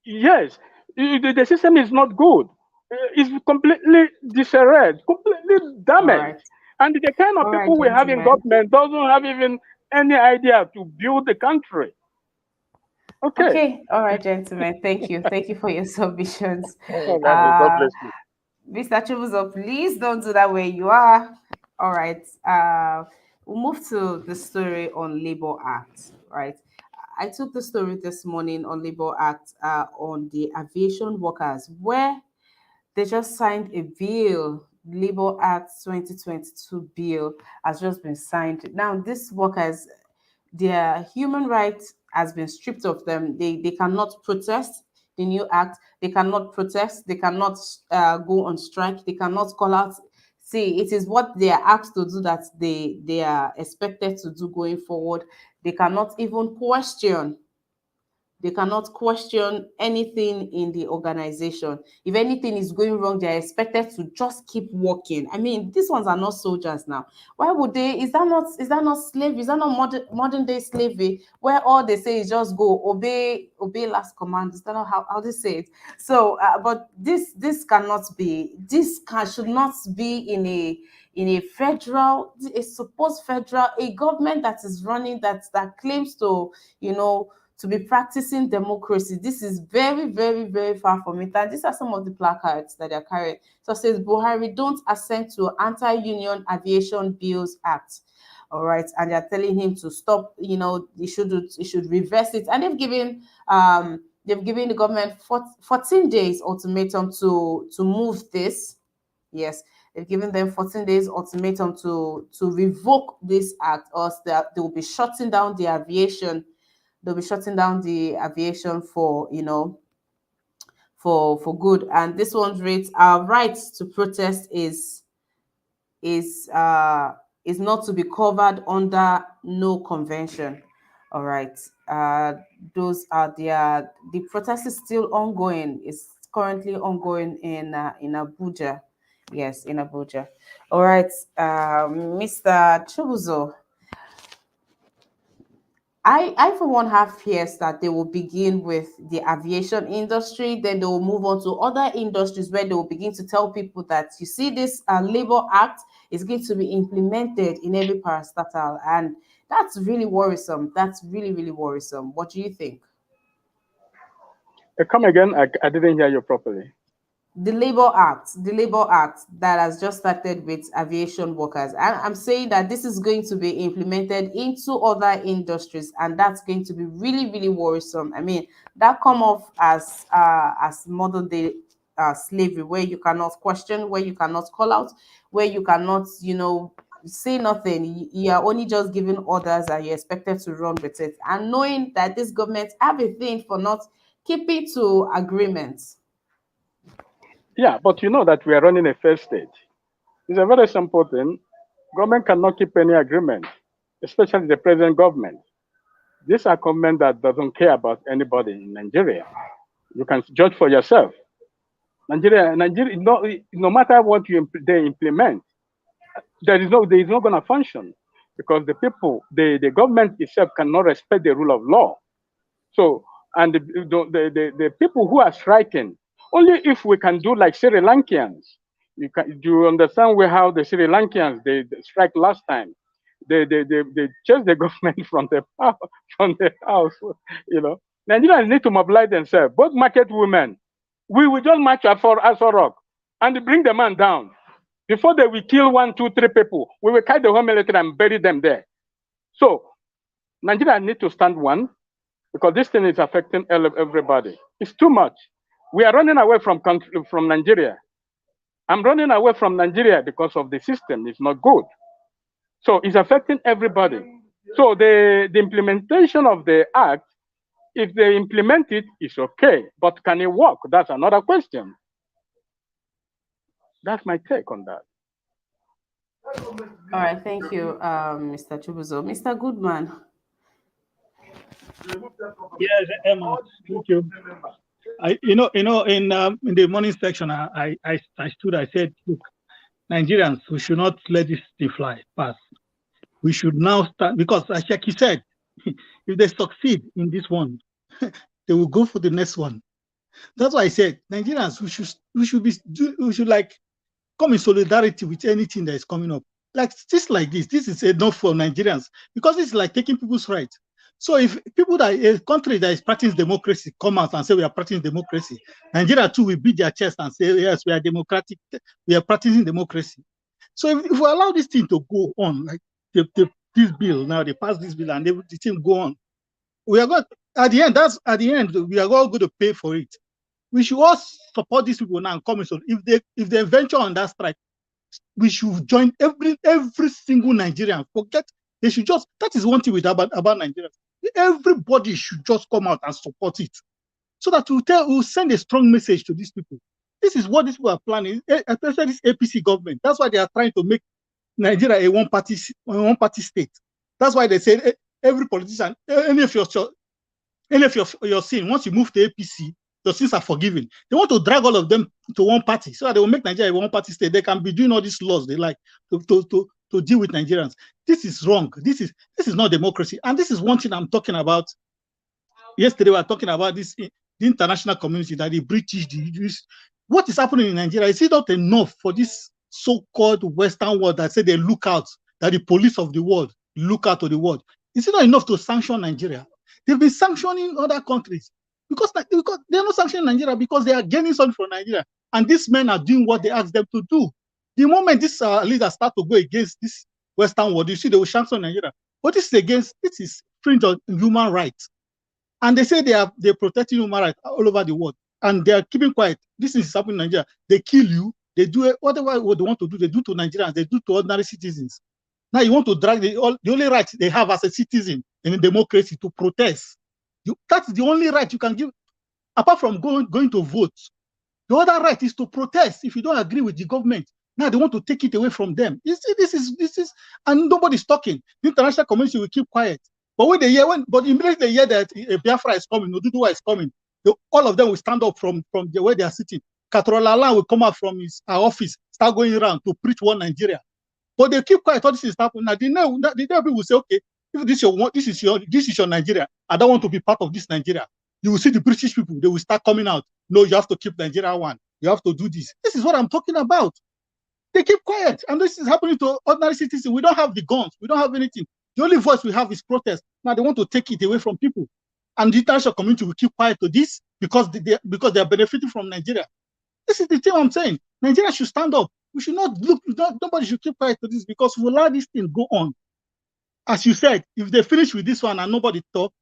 yes, the system is not good. It's completely disarray, completely All damaged. right, And the kind of all right, people we have in gentlemen. government doesn't have even any idea to build the country. Okay. Okay, all right, gentlemen. Thank you for your submissions. Thank you. God Uh, bless you. Mr. Chibuzo, please don't do that where you are. All right. We'll move to the story on Labor Act. Right. I took the story this morning on Labor Act on the aviation workers, where they just signed a bill. Labor Act 2022 bill has just been signed. Now, these workers, their human rights has been stripped of them. They cannot protest the new act. They cannot protest. They cannot go on strike. They cannot call out. See, it is what they are asked to do that they are expected to do going forward. They cannot even question, they cannot question anything in the organization. If anything is going wrong, they're expected to just keep working. I mean, these ones are not soldiers now. Why would they? Is that not slavery? Is that not modern day slavery, where all they say is just go obey last command? Is that not how they say it? So, but this cannot be. Should not be in a federal, a supposed federal, a government that is running, that claims to, you know to be practicing democracy. This is very, very, very far from it. And these are some of the placards that they're carrying. So it says, Buhari, don't assent to Anti-Union Aviation Bills Act. All right, and they're telling him to stop. He should reverse it. And they've given the government 14 days ultimatum to move this. Yes, they've given them 14 days ultimatum to revoke this act, or else they will be shutting down the aviation. They'll be shutting down the aviation for good. And this one reads, our right to protest is not to be covered under no convention. All right. Those are the protest is still ongoing. It's currently ongoing in Abuja. Yes, in Abuja. All right, Mr. Chubuzo. I for one have fears that they will begin with the aviation industry, then they will move on to other industries where they will begin to tell people that, you see, this Labor Act is going to be implemented in every parastatal, and that's really worrisome. That's really, really worrisome. What do you think? Come again. I didn't hear you properly. The Labor Act that has just started with aviation workers. I'm saying that this is going to be implemented into other industries, and that's going to be really, really worrisome. I mean, that come off as modern day slavery, where you cannot question, where you cannot call out, where you cannot, say nothing. You are only just giving orders and you're expected to run with it. And knowing that this government have a thing for not keeping to agreements. Yeah, but you know that we are running a failed state. It's a very simple thing. Government cannot keep any agreement, especially the present government. This is a government that doesn't care about anybody in Nigeria. You can judge for yourself. Nigeria, no matter what they implement, there is not going to function, because the people, the government itself cannot respect the rule of law. So, and the people who are striking, only if we can do like Sri Lankans. Do you understand how the Sri Lankans they strike last time? They chase the government from the house. Nigerians need to mobilize themselves. Both market women, we will just march for Aso Rock and bring the man down. Before they will kill 1, 2, 3 people, we will carry the whole military and bury them there. So Nigeria need to stand one, because this thing is affecting everybody. It's too much. We are running away from Nigeria. I'm running away from Nigeria because of the system. It's not good. So it's affecting everybody. So the implementation of the act, if they implement it, it's okay. But can it work? That's another question. That's my take on that. All right, thank you, Mr. Chubuzo. Mr. Goodman. Yes, Emma, thank you. In the morning section, I stood. I said, look, Nigerians, we should not let this thing fly past. We should now start, because as Shaki said, if they succeed in this one, they will go for the next one. That's why I said, Nigerians, we should like come in solidarity with anything that is coming up. Like this is enough for Nigerians, because it's like taking people's rights. So if a country that is practicing democracy come out and say we are practicing democracy, Nigeria too will beat their chest and say, yes, we are democratic, we are practicing democracy. So if we allow this thing to go on, like this bill, now they pass this bill and the thing go on, we are going at the end, we are all going to pay for it. We should all support these people now and come in. So if they venture on that strike, we should join every single Nigerian. They should just, that is one thing about Nigeria. Everybody should just come out and support it, so that we'll send a strong message to these people. This is what these people are planning, especially this APC government. That's why they are trying to make Nigeria a one-party state. That's why they say every politician, any of your sin, once you move to APC, your sins are forgiven. They want to drag all of them to one party, so that they will make Nigeria a one-party state. They can be doing all these laws they like to deal with Nigerians. This is wrong. This is not democracy. And this is one thing I'm talking about. Yesterday, we were talking about this, the international community, that the British, the Jews. What is happening in Nigeria? Is it not enough for this so-called Western world that say they look out, that the police of the world look out to the world? Is it not enough to sanction Nigeria? They've been sanctioning other countries because they're not sanctioning Nigeria because they are gaining something from Nigeria. And these men are doing what they asked them to do. The moment these leaders start to go against this Western world, you see they will sanction Nigeria. But this is fringe on human rights. And they say they're protecting human rights all over the world. And they are keeping quiet. This is happening in Nigeria. They kill you. They do whatever what they want to do. They do to Nigerians. They do to ordinary citizens. Now you want to drag the only right they have as a citizen in a democracy to protest. That's the only right you can give, apart from going to vote. The other right is to protest if you don't agree with the government. Now they want to take it away from them. You see, this is, and nobody's talking. The international community will keep quiet. But immediately they hear that Biafra is coming, Oduduwa is coming, all of them will stand up from where they are sitting. Katorolala will come out from his office, start going around to preach one Nigeria. But they keep quiet. All this is happening. Now the people will say, okay, if this is your Nigeria, I don't want to be part of this Nigeria. You will see the British people, they will start coming out. No, you have to keep Nigeria one. You have to do this. This is what I'm talking about. They keep quiet. And this is happening to ordinary citizens. We don't have the guns. We don't have anything. The only voice we have is protest. Now they want to take it away from people. And the international community will keep quiet to this because they are benefiting from Nigeria. This is the thing I'm saying. Nigeria should stand up. We should not look, nobody should keep quiet to this because we will allow this thing go on. As you said, if they finish with this one and nobody talk,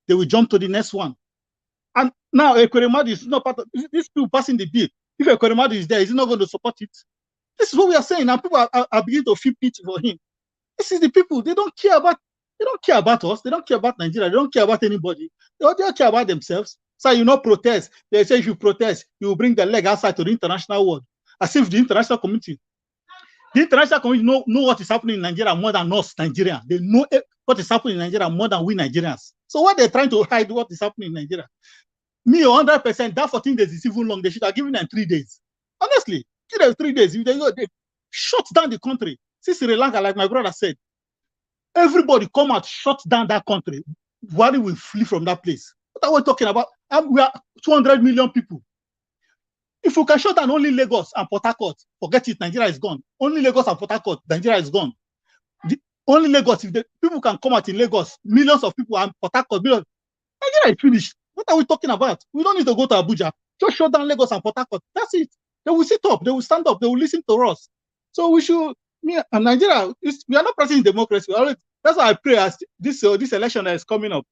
they will jump to the next one. And now Ekweremadu is not part of these people passing the bill. If Ekweremadu is there, is he not going to support it? This is what we are saying. And people are beginning to feel pity for him. This is the people. They don't care about us. They don't care about Nigeria. They don't care about anybody. They don't care about themselves. So you not protest. They say if you protest, you will bring the leg outside to the international world. As if the international community know what is happening in Nigeria more than us Nigerians. They know what is happening in Nigeria more than we Nigerians. So what they're trying to hide what is happening in Nigeria. Me, 100%, that 14 days is even long. They should have given them 3 days. Honestly, give them 3 days. If they shut down the country. See Sri Lanka, like my brother said, everybody come out, shut down that country. Why will flee from that place? What are we talking about? We are 200 million people. If we can shut down only Lagos and Port Harcourt, forget it, Nigeria is gone. Only Lagos and Port Harcourt, Nigeria is gone. Only Lagos, if the people can come out in Lagos, millions of people and Port Harcourt, millions, Nigeria is finished. What are we talking about? We don't need to go to Abuja. Just shut down Lagos and Port Harcourt. That's it. They will sit up. They will stand up. They will listen to us. So we should, and Nigeria, we are not practicing democracy. That's why I pray as this election that is coming up.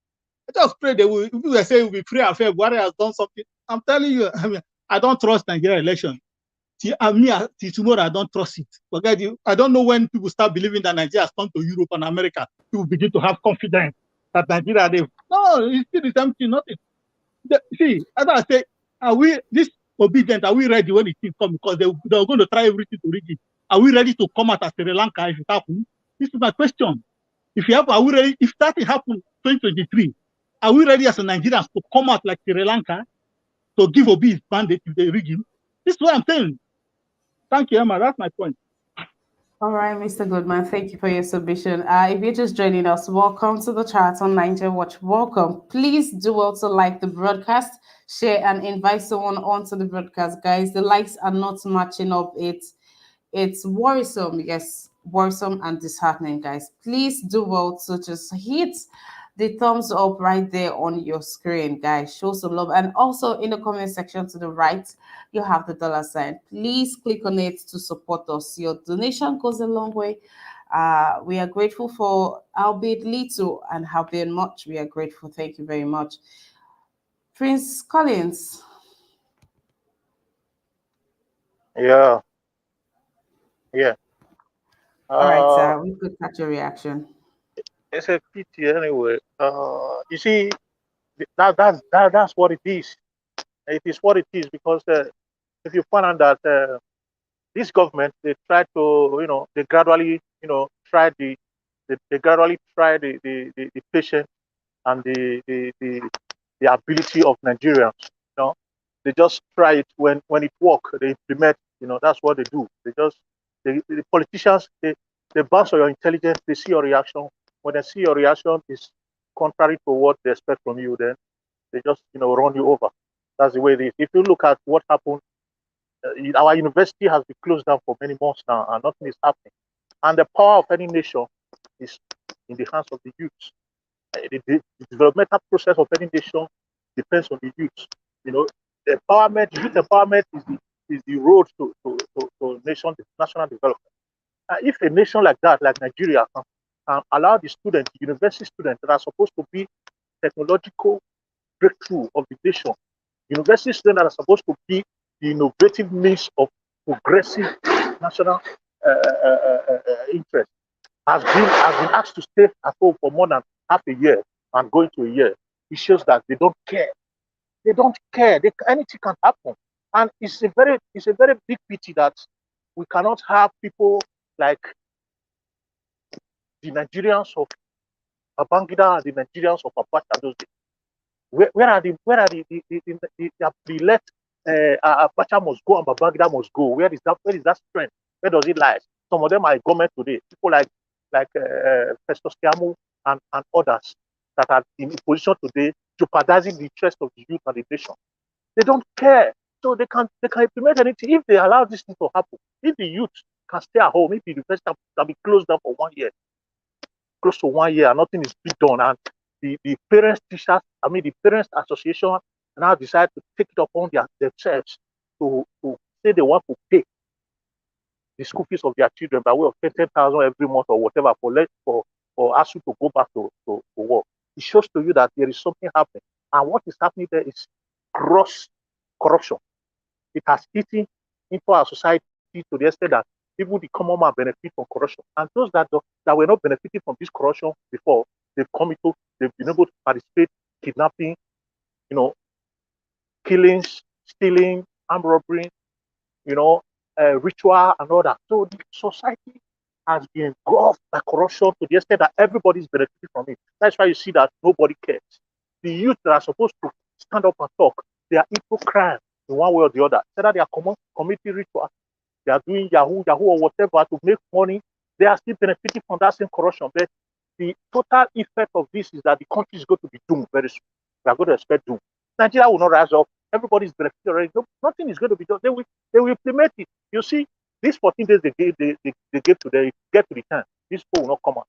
I just pray people will say it will be free and fair. Buhari has done something. I'm telling you, I don't trust Nigeria election. Till tomorrow, I don't trust it. Forget you. I don't know when people start believing that Nigeria has come to Europe and America. People begin to have confidence that Nigeria, no, it's still the same thing, nothing. See, as I say, are we this obedient? Are we ready when it comes? Because they're going to try everything to rig it. Are we ready to come out as Sri Lanka if it happens? This is my question. Are we ready? If that happened 2023, are we ready as a Nigerians to come out like Sri Lanka to give Obi his mandate if they rig him? This is what I'm saying. Thank you, Emma. That's my point. All right, Mr. Goodman, thank you for your submission. If you're just joining us, welcome to the chat on Niger Watch. Welcome. Please do also like the broadcast, share, and invite someone onto the broadcast, guys. The likes are not matching up. It's worrisome, yes, worrisome and disheartening, guys. Please do well to just hit the thumbs up right there on your screen, guys. Show some love. And also in the comment section to the right, you have the dollar sign. Please click on it to support us. Your donation goes a long way. We are grateful for albeit little and albeit much. We are grateful. Thank you very much. Prince Collins. Yeah. All right, sir. We could catch your reaction. It's a pity anyway. You see, that's what it is. It is what it is because if you find out that this government they try to they gradually try they gradually try the patient and the ability of Nigerians. They just try it when it work. They implement. That's what they do. The politicians they bounce on your intelligence. They see your reaction. When they see your reaction is contrary to what they expect from you, then they just run you over. That's the way it is. If you look at what happened, our university has been closed down for many months now, and nothing is happening. And the power of any nation is in the hands of the youth. The developmental process of any nation depends on the youth. You know, the empowerment, youth empowerment is the road to national development. If a nation like that, like Nigeria, can allow the students, university students that are supposed to be technological breakthrough of the nation, university students that are supposed to be the innovative means of progressive national interest, has been asked to stay at home for more than half a year and going to a year. It shows that they don't care. They don't care. Anything can happen, and it's a very big pity that we cannot have people like the Nigerians of Babangida and the Nigerians of Abacha those days. Where are the let Abacha must go and Babangida must go? Where is that strength? Where does it lie? Some of them are in government today. People like Festus Kiamu and others that are in position today jeopardizing the interest of the youth and the nation. They don't care. So they can implement anything if they allow this thing to happen. If the youth can stay at home, if the university can be closed down for 1 year, close to 1 year, and nothing is being done, and the parents teachers, the parents association now decide to take it upon themselves to say they want to pay the school fees of their children by way of 10,000 every month or whatever for ASU to go back to work. It shows to you that there is something happening. And what is happening there is gross corruption. It has eaten into our society to the extent that people, the common man, benefit from corruption. And those that were not benefiting from this corruption before, they've been able to participate, kidnapping, killings, stealing, armed robbery, ritual and all that. So the society has been engulfed by corruption to the extent that everybody's benefiting from it. That's why you see that nobody cares. The youth that are supposed to stand up and talk, they are into crime in one way or the other. Whether they are committing ritual, they are doing Yahoo or whatever to make money, they are still benefiting from that same corruption. But the total effect of this is that the country is going to be doomed very soon. We are going to expect doom. Nigeria will not rise up. Everybody's benefiting already. Nothing is going to be done. They will implement it. You see, these 14 days they gave to them, get to the time, these people will not come out.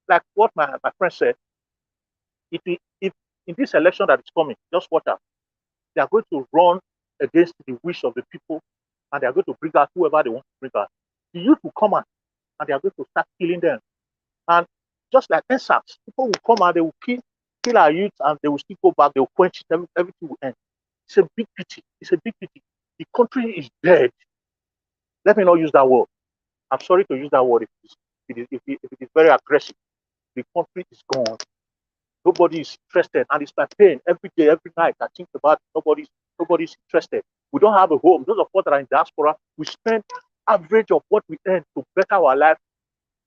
Like what my friend said, if in this election that is coming, just watch out. They are going to run against the wish of the people, and they are going to bring out whoever they want to bring out. The youth will come out, and they are going to start killing them. And just like NSAS, people will come out, they will kill our youth, and they will still go back, they will quench it, everything will end. It's a big pity. It's a big pity. The country is dead. Let me not use that word. I'm sorry to use that word if it is very aggressive. The country is gone. Nobody is interested, and it's my pain every day, every night. I think about it. Nobody's interested. We don't have a home. Those of us that are in diaspora, we spend average of what we earn to better our life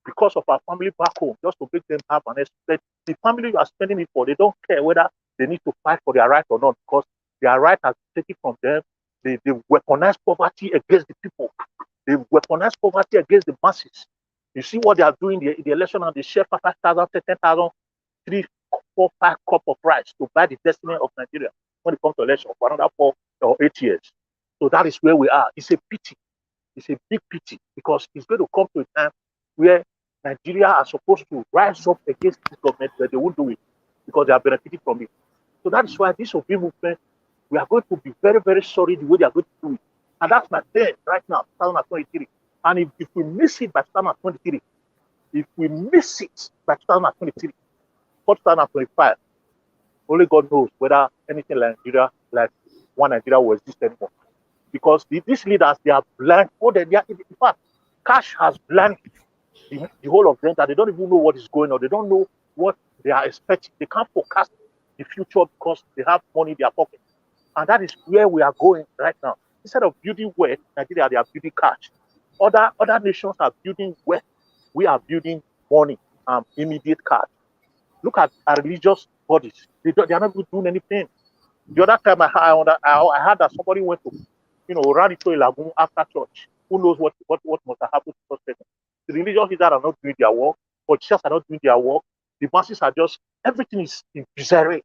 because of our family back home, just to make them have an expect. The family you are spending it for, they don't care whether they need to fight for their right or not, because their right has been taken from them. They weaponize poverty against the people. They weaponize poverty against the masses. You see what they are doing in the election, and they share 5,000, 10,000, 3, 4, 5 cup of rice to buy the destiny of Nigeria when it comes to election for another 4 or 8 years. So that is where we are. It's a pity. It's a big pity, because it's going to come to a time where Nigeria are supposed to rise up against this government, but they won't do it because they are benefiting from it. So that is why this Obi movement, we are going to be very, very sorry the way they are going to do it. And that's my third right now, 2023. And if we miss it by 2023, if we miss it by 2023, for 2025, only God knows whether anything like Nigeria, like one Nigeria, will exist anymore. Because these leaders, they are blind. In fact, cash has blinded the whole of them, that they don't even know what is going on. They don't know what they are expecting. They can't forecast the future because they have money in their pocket. And that is where we are going right now. Instead of building wealth, Nigeria, they are building cash. Other nations are building wealth. We are building money, immediate cash. Look at our religious bodies. They are not doing anything. The other time I heard that somebody went to, ran into a lagoon after church. Who knows what must have happened to such people? The religious leaders are not doing their work, politicians are not doing their work. The masses are just, everything is in disarray.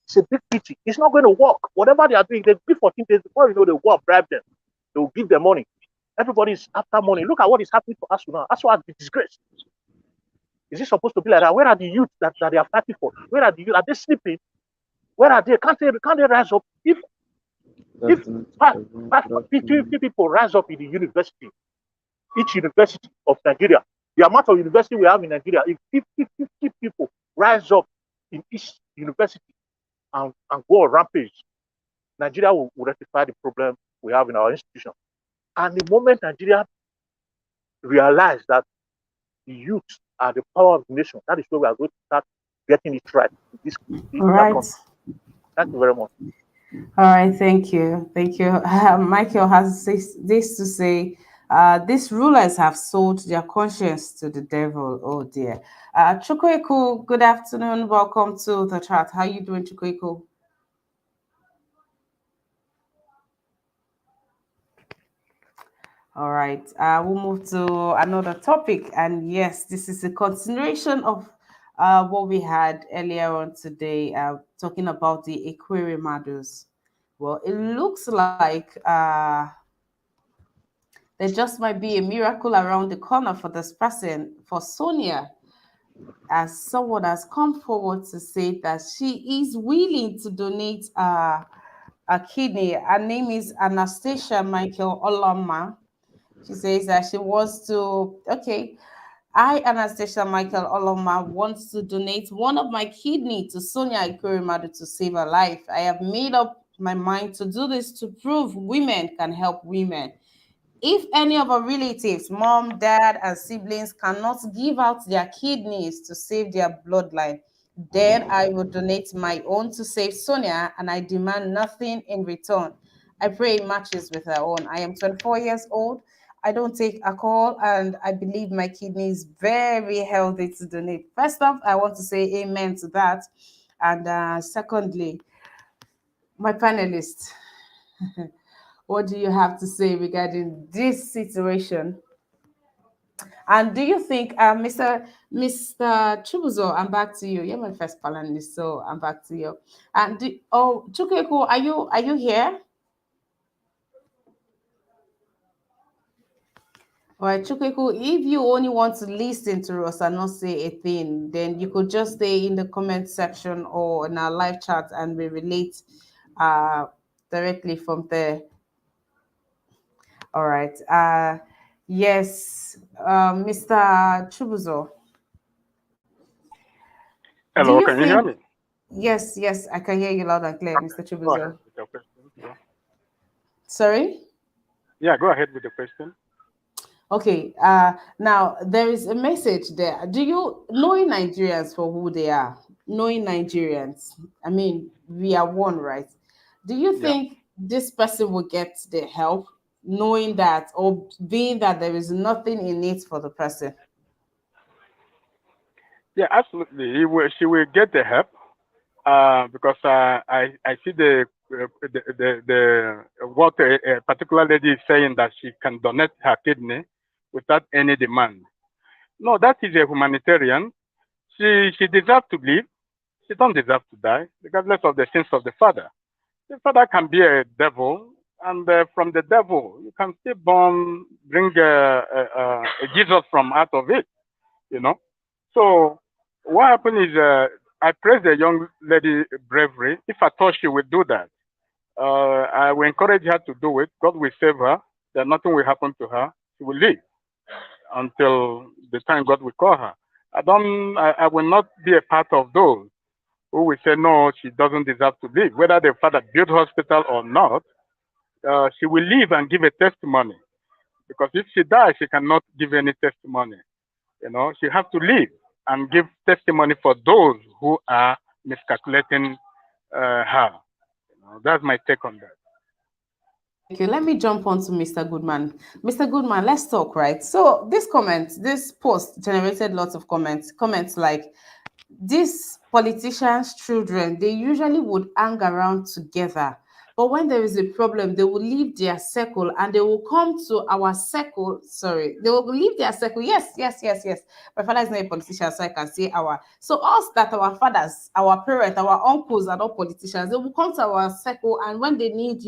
It's a big pity. It's not going to work. Whatever they are doing, they'll give 14 days before they'll go and bribe them. They'll give them money. Everybody's after money. Look at what is happening to us now. That's why the disgrace. Is it supposed to be like that? Where are the youth that they are fighting for? Where are the youth? Are they sleeping? Where are they? Can't they rise up? If five, 50 people rise up in the university, each university of Nigeria, the amount of university we have in Nigeria, if 50 people rise up in each university and go on rampage, Nigeria will rectify the problem we have in our institution. And the moment Nigeria realize that the youth are the power of the nation, that is where we are going to start getting it right in All that right. country. Thank you very much. All right, thank you. Thank you. Michael has this to say. These rulers have sold their conscience to the devil. Oh dear. Chukwueku, good afternoon. Welcome to the chat. How you doing, Chukwueku? All right, we'll move to another topic. And yes, this is a continuation of what we had earlier on today, talking about the Ekweremadus. Well, it looks like there just might be a miracle around the corner for this person, for Sonia, as someone has come forward to say that she is willing to donate a kidney. Her name is Anastasia Michael Olama. She says that she wants to, okay, I, Anastasia Michael Oloma, wants to donate one of my kidney to Sonia Ekweremadu to save her life. I have made up my mind to do this to prove women can help women. If any of our relatives, mom, dad, and siblings cannot give out their kidneys to save their bloodline, then I will donate my own to save Sonia, and I demand nothing in return. I pray it matches with her own. I am 24 years old. I don't take alcohol, and I believe my kidney is very healthy to donate. First off, I want to say amen to that. And secondly, my panelists, what do you have to say regarding this situation? And do you think, Mr. Chubuzo, I'm back to you. You're my first panelist, so I'm back to you. And Chukwueku, are you here? All right, Chukwueku, if you only want to listen to us and not say a thing, then you could just stay in the comment section or in our live chat and we relate uh, directly from there. All right. Yes, Mr. Chubuzo, do Hello, you can you hear think? me? Yes, I can hear you loud and clear, Okay, Mr. go ahead Chubuzo. with your question. Yeah, Sorry? yeah, go ahead with the question. Okay, now there is a message there. Do you, knowing Nigerians for who they are, knowing Nigerians, I mean, we are one, right? Do you Yeah, think this person will get the help, knowing that, or being that there is nothing in it for the person? yeah, absolutely. She will get the help because I see the what a particular lady is saying that she can donate her kidney without any demand. No, that is a humanitarian. She deserves to live. She don't deserve to die, regardless of the sins of the father. The father can be a devil, and from the devil you can still bring Jesus from out of it. You know. So what happened is I praise the young lady bravery. If I thought she would do that, I will encourage her to do it. God will save her. That nothing will happen to her. She will live until the time God will call her. I will not be a part of those who will say no, she doesn't deserve to live. Whether the father built hospital or not, she will live and give a testimony. Because if she dies, she cannot give any testimony. She have to live and give testimony for those who are miscalculating her. That's my take on that. Thank you. Let me jump on to Mr. Goodman. Mr. Goodman, let's talk, right? So this post generated lots of comments. Comments like, these politicians' children, they usually would hang around together. But when there is a problem, they will leave their circle and they will come to our circle. Sorry, they will leave their circle. Yes. My father is not a politician, so I can say our. So us that our fathers, our parents, our uncles are not politicians. They will come to our circle, and when they need,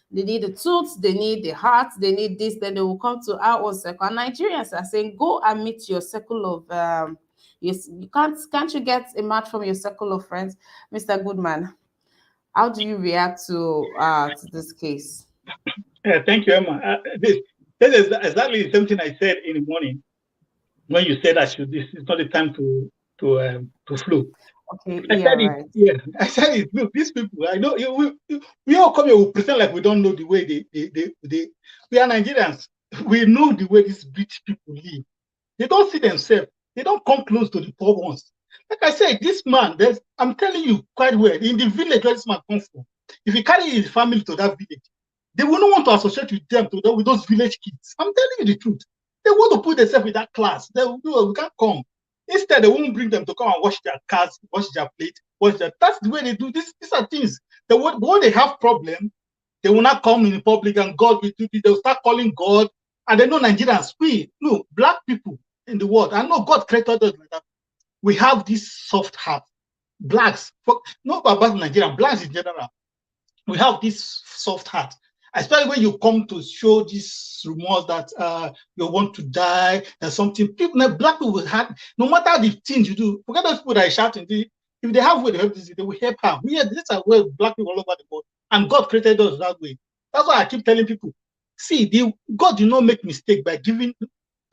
They need the tools, they need the heart, they need this, then they will come to our own circle. And Nigerians are saying, go and meet your circle of you can't you get a match from your circle of friends? Mr. Goodman, how do you react to this case? Yeah, thank you, Emma. This is exactly something I said in the morning when you said this is not the time to flew. Okay, I yeah, said it. right. Yeah, I said it. Look, these people. I know we all come here. We pretend like we don't know the way they. We are Nigerians. We know the way these British people live. They don't see themselves. They don't come close to the poor ones. Like I said, this man. I'm telling you quite well. In the village where this man comes from, if he carry his family to that village, they will not want to associate with them with those village kids. I'm telling you the truth. They want to put themselves in that class. They will, we can't come. Instead, they won't bring them to come and wash their cars, wash their plate, wash their. That's the way they do this. These are things. When they have problem, they will not come in public and God will do this. They'll start calling God. And they know Nigerians. Black people in the world. I know God created us like that. We have this soft heart. Blacks, not about Nigerian, blacks in general. We have this soft heart. Especially when you come to show these rumors that you want to die and something. Black people have, no matter the things you do, forget those people that are shouting. If they have way to help this, they will help her. These are where black people all over the world. And God created us that way. That's why I keep telling people, see, God did not make mistake by giving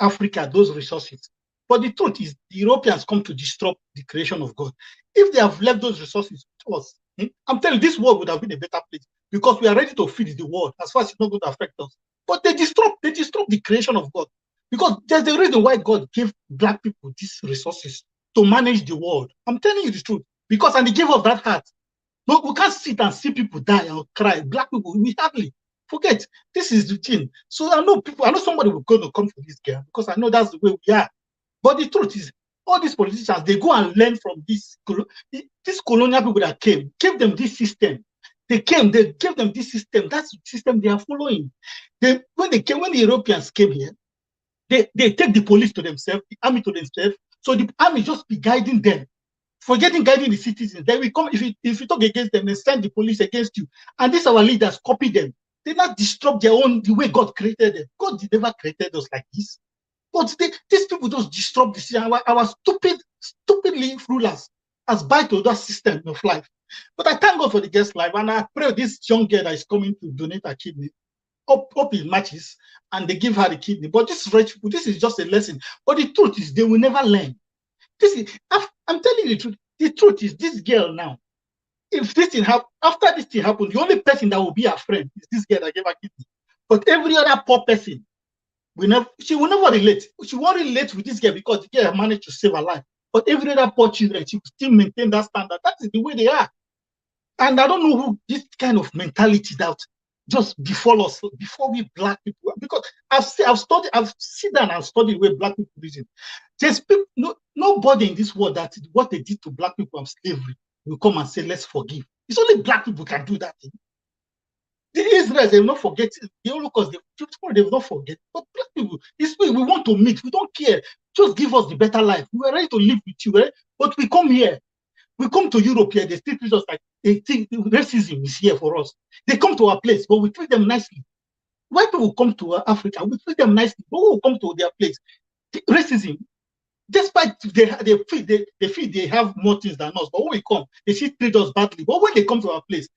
Africa those resources. But the truth is, the Europeans come to disrupt the creation of God. If they have left those resources to us, I'm telling you, this world would have been a better place because we are ready to feed the world as far as it's not going to affect us. But they disrupt the creation of God because there's a reason why God gave black people these resources to manage the world. I'm telling you the truth because and He gave us that heart. No, we can't sit and see people die or cry. Black people, we hardly forget. This is the thing. So I know somebody will go to come for this girl because I know that's the way we are. But the truth is, all these politicians, they go and learn from these colonial people that gave them this system. They gave them this system. That's the system they are following. When the Europeans came here, they take the police to themselves, the army to themselves. So the army just be guiding them, guiding the citizens. Then we come, if you talk against them, they send the police against you. And these our leaders copy them. They not disrupt the way God created them. God never created us like this. But these people just disrupt the system. Our stupidly rulers has buy to that system of life. But I thank God for the guest life, and I pray this young girl that is coming to donate her kidney, hope it matches, and they give her the kidney. But this rich people, this is just a lesson. But the truth is, they will never learn. I'm telling you the truth. The truth is, this girl now, if this thing happen, after this thing happened, the only person that will be her friend is this girl that gave her kidney. But every other poor person, she will never relate. She won't relate with this girl because the girl managed to save her life. But every other poor children, she will still maintain that standard. That is the way they are. And I don't know who this kind of mentality that just before us, before we black people, because I've seen down and studied where black people reason. There's people, nobody in this world that what they did to black people of slavery will come and say, let's forgive. It's only black people can do that thing. The Israelites, they will not forget it. The Holocaust, they will not forget. But black people, we want to meet. We don't care. Just give us the better life. We are ready to live with you. Right? But we come here. We come to Europe here. They still treat us like they think racism is here for us. They come to our place, but we treat them nicely. White people come to Africa, we treat them nicely. But we will come to their place. Racism, despite they feel they have more things than us, but when we come, they still treat us badly. But when they come to our place,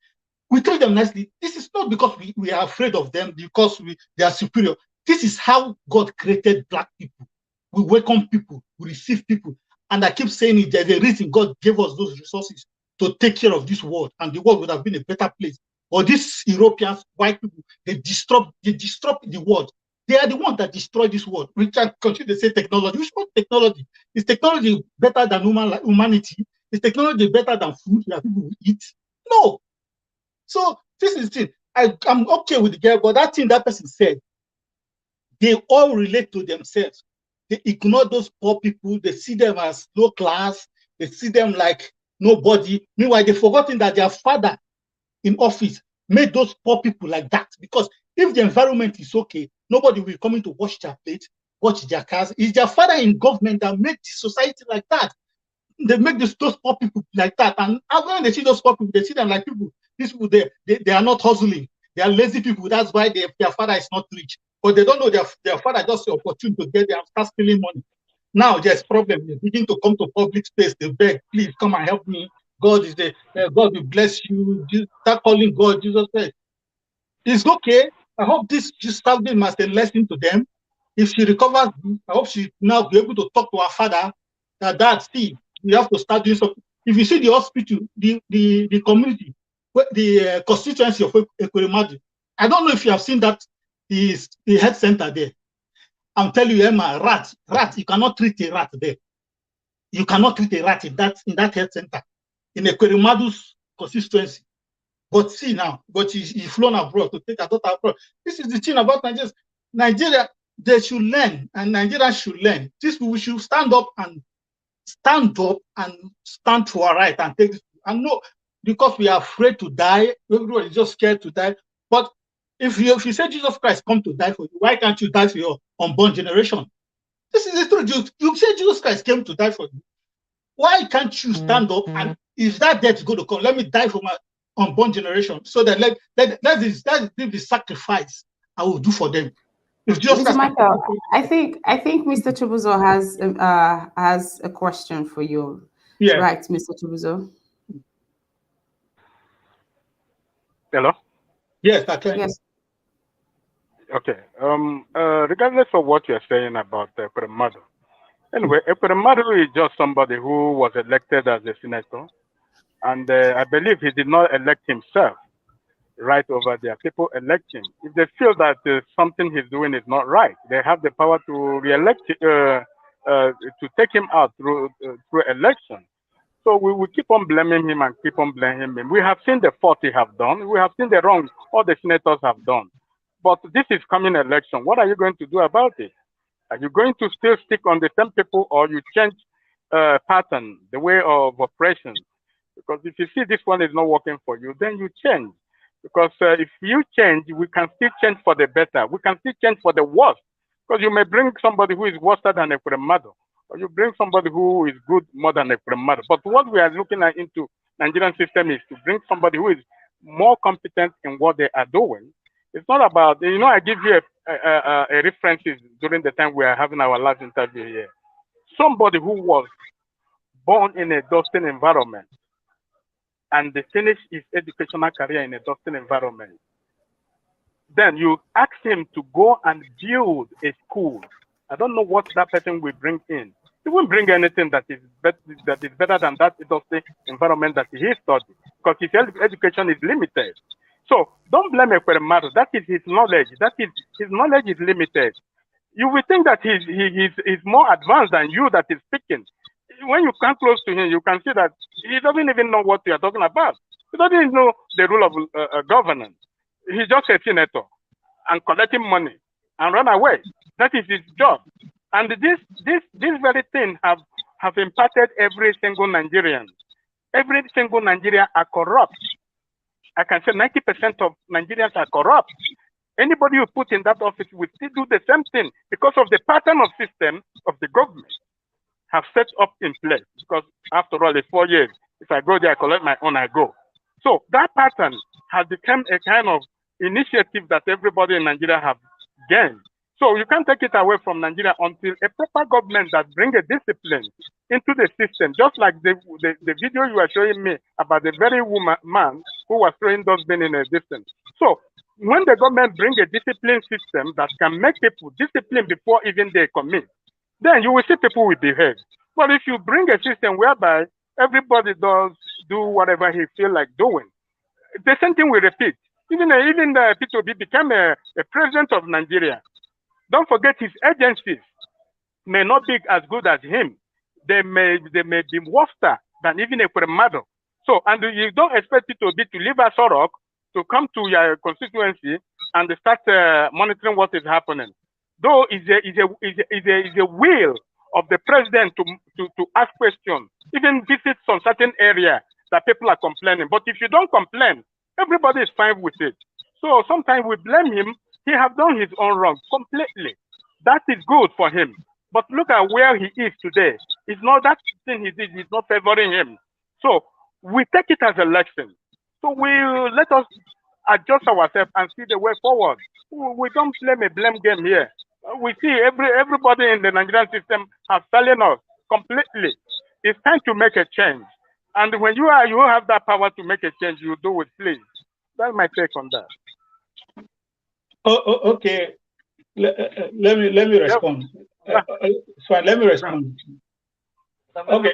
we treat them nicely. This is not because we are afraid of them, because they are superior. This is how God created black people. We welcome people, we receive people. And I keep saying it, there's a reason God gave us those resources to take care of this world, and the world would have been a better place. Or these Europeans, white people, they disrupt the world. They are the ones that destroy this world. We can continue to say technology. Which one technology? Is technology better than humanity? Is technology better than food that people eat? No. So this is it. I'm okay with the girl, but that thing that person said, they all relate to themselves. They ignore those poor people. They see them as low class. They see them like nobody. Meanwhile, they've forgotten that their father in office made those poor people like that. Because if the environment is okay, nobody will come in to wash their plate, wash their cars. It's their father in government that made the society like that. They make those poor people like that. And when they see those poor people, they see them like people. These people, they are not hustling. They are lazy people. That's why their father is not rich. But they don't know their father just the opportunity to get there and start stealing money. Now there's problem. They begin to come to public space. They beg, please come and help me. God is the God will bless you. Start calling God. Jesus said, it's okay. I hope this serving must a lesson to them. If she recovers, I hope she now be able to talk to her father that dad, see, we have to start doing something. If you see the hospital, the community, the constituency of Ekweremadu, I don't know if you have seen that, the health center there. I'm telling you, Emma, rat, you cannot treat a rat there. You cannot treat a rat in that health center, in Ekweremadu's constituency. But see now, but he's flown abroad to take a daughter abroad. This is the thing about Nigeria. Nigeria, they should learn, and Nigeria should learn. These people should stand up and stand for our right and take this. And no, because we are afraid to die, everybody is just scared to die. But if you say Jesus Christ come to die for you, why can't you die for your unborn generation? This is the truth. You say Jesus Christ came to die for you. Why can't you stand up and if that death is going to come, let me die for my unborn generation, so that that is the sacrifice I will do for them. If Jesus Mr. Christ Michael, I think Mr. Chibuzo has a question for you. yeah. Right, Mr. Chibuzo? Hello? Yes, I can. Yes. Okay. Regardless of what you're saying about Ekweremadu, anyway, Ekweremadu is just somebody who was elected as a senator, and I believe he did not elect himself. Right over there, people elect him. If they feel that something he's doing is not right, they have the power to re-elect, to take him out through election. So we will keep on blaming him and keep on blaming him. We have seen the fault he have done. We have seen the wrong all the senators have done. But this is coming election. What are you going to do about it? Are you going to still stick on the same people, or you change pattern, the way of operation? Because if you see this one is not working for you, then you change. Because if you change, we can still change for the better. We can still change for the worse. Because you may bring somebody who is worse than Ekweremadu, or you bring somebody who is good more than Ekweremadu. But what we are looking at into Nigerian system is to bring somebody who is more competent in what they are doing. It's not about, I give you a references during the time we are having our last interview here. Somebody who was born in a dusty environment, and they finish his educational career in a dusty environment. Then you ask him to go and build a school. I don't know what that person will bring in. He won't bring anything that is better than that dusty environment that he studied, because his education is limited. So don't blame Ekweremadu. That is his knowledge. His knowledge is limited. You will think that he's more advanced than you that is speaking. When you come close to him, you can see that he doesn't even know what you are talking about. He doesn't even know the rule of governance. He's just a senator and collecting money and run away. That is his job. And this very thing have impacted every single Nigerian. Every single Nigerian are corrupt. I can say 90% of Nigerians are corrupt. Anybody you put in that office will still do the same thing because of the pattern of system of the government have set up in place. Because after all, it's 4 years. If I go there, I collect my own, I go. So that pattern has become a kind of initiative that everybody in Nigeria have gained. So you can't take it away from Nigeria until a proper government that brings a discipline into the system, just like the video you are showing me about the very man who was throwing dustbin in a distance. So when the government brings a discipline system that can make people disciplined before even they commit, then you will see people will behave. But if you bring a system whereby everybody does do whatever he feel like doing, the same thing will repeat. Even P2B became a president of Nigeria. Don't forget his agencies may not be as good as him. They may be worse than even Ekweremadu. So, and you don't expect P2B to leave Asorok to come to your constituency and start monitoring what is happening. Though is a will of the president to ask questions, even visit some certain area that people are complaining. But if you don't complain, everybody is fine with it. So sometimes we blame him. He have done his own wrong completely. That is good for him. But look at where he is today. It's not that thing he did is not favoring him. So we take it as a lesson. So let us adjust ourselves and see the way forward. We don't play a blame game here. We see everybody in the Nigerian system has fallen us completely. It's time to make a change. And when you have that power to make a change, you do it, please. That's my take on that. Okay. Let me respond. Fine, let me respond. Okay.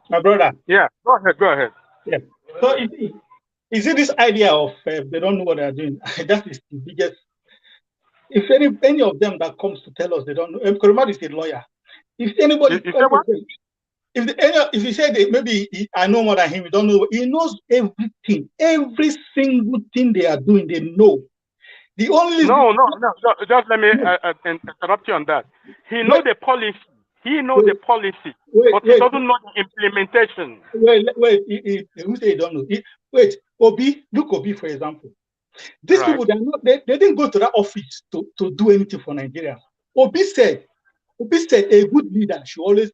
My brother. Yeah, go ahead. Yeah. So is it this idea of they don't know what they're doing? That is the biggest. If any of them that comes to tell us they don't know, Ekweremadu is a lawyer. If anybody if you say that maybe I know more than him, you don't know. He knows everything, every single thing they are doing. They know. The only no. Just let me interrupt you on that. He knows the policy. He knows the policy, but he doesn't know the implementation. Wait. Who say he don't know? Wait, Obi. Look, Obi, for example. These people, they didn't go to that office to do anything for Nigeria. Obi said a good leader should always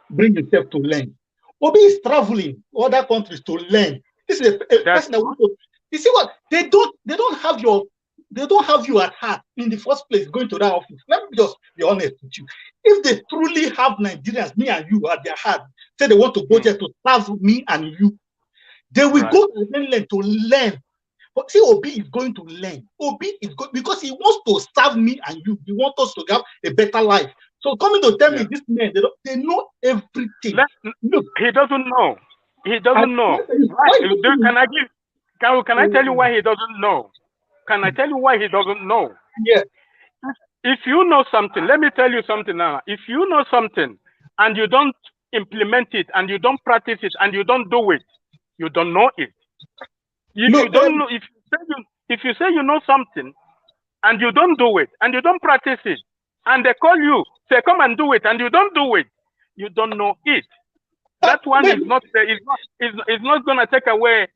bring himself to learn. Obi is traveling other countries to learn. This is a person that wants to. You see what? They don't have you at heart in the first place going to that office. Let me just be honest with you. If they truly have Nigerians, me and you, at their heart, say they want to go there to serve me and you, they will go to the mainland to learn. But see, Obi is going to learn. Obi is going because he wants to serve me and you. He wants us to have a better life. So coming to tell me this man, they know everything. Look, he doesn't know. He doesn't know. Can I tell you why he doesn't know? Can I tell you why he doesn't know? Yeah. If you know something, let me tell you something now. If you know something and you don't implement it and you don't practice it and you don't do it, you don't know it. If you say you know something and you don't do it and you don't practice it, and they call you, say come and do it, and you don't do it, you don't know it. That one is not going to take away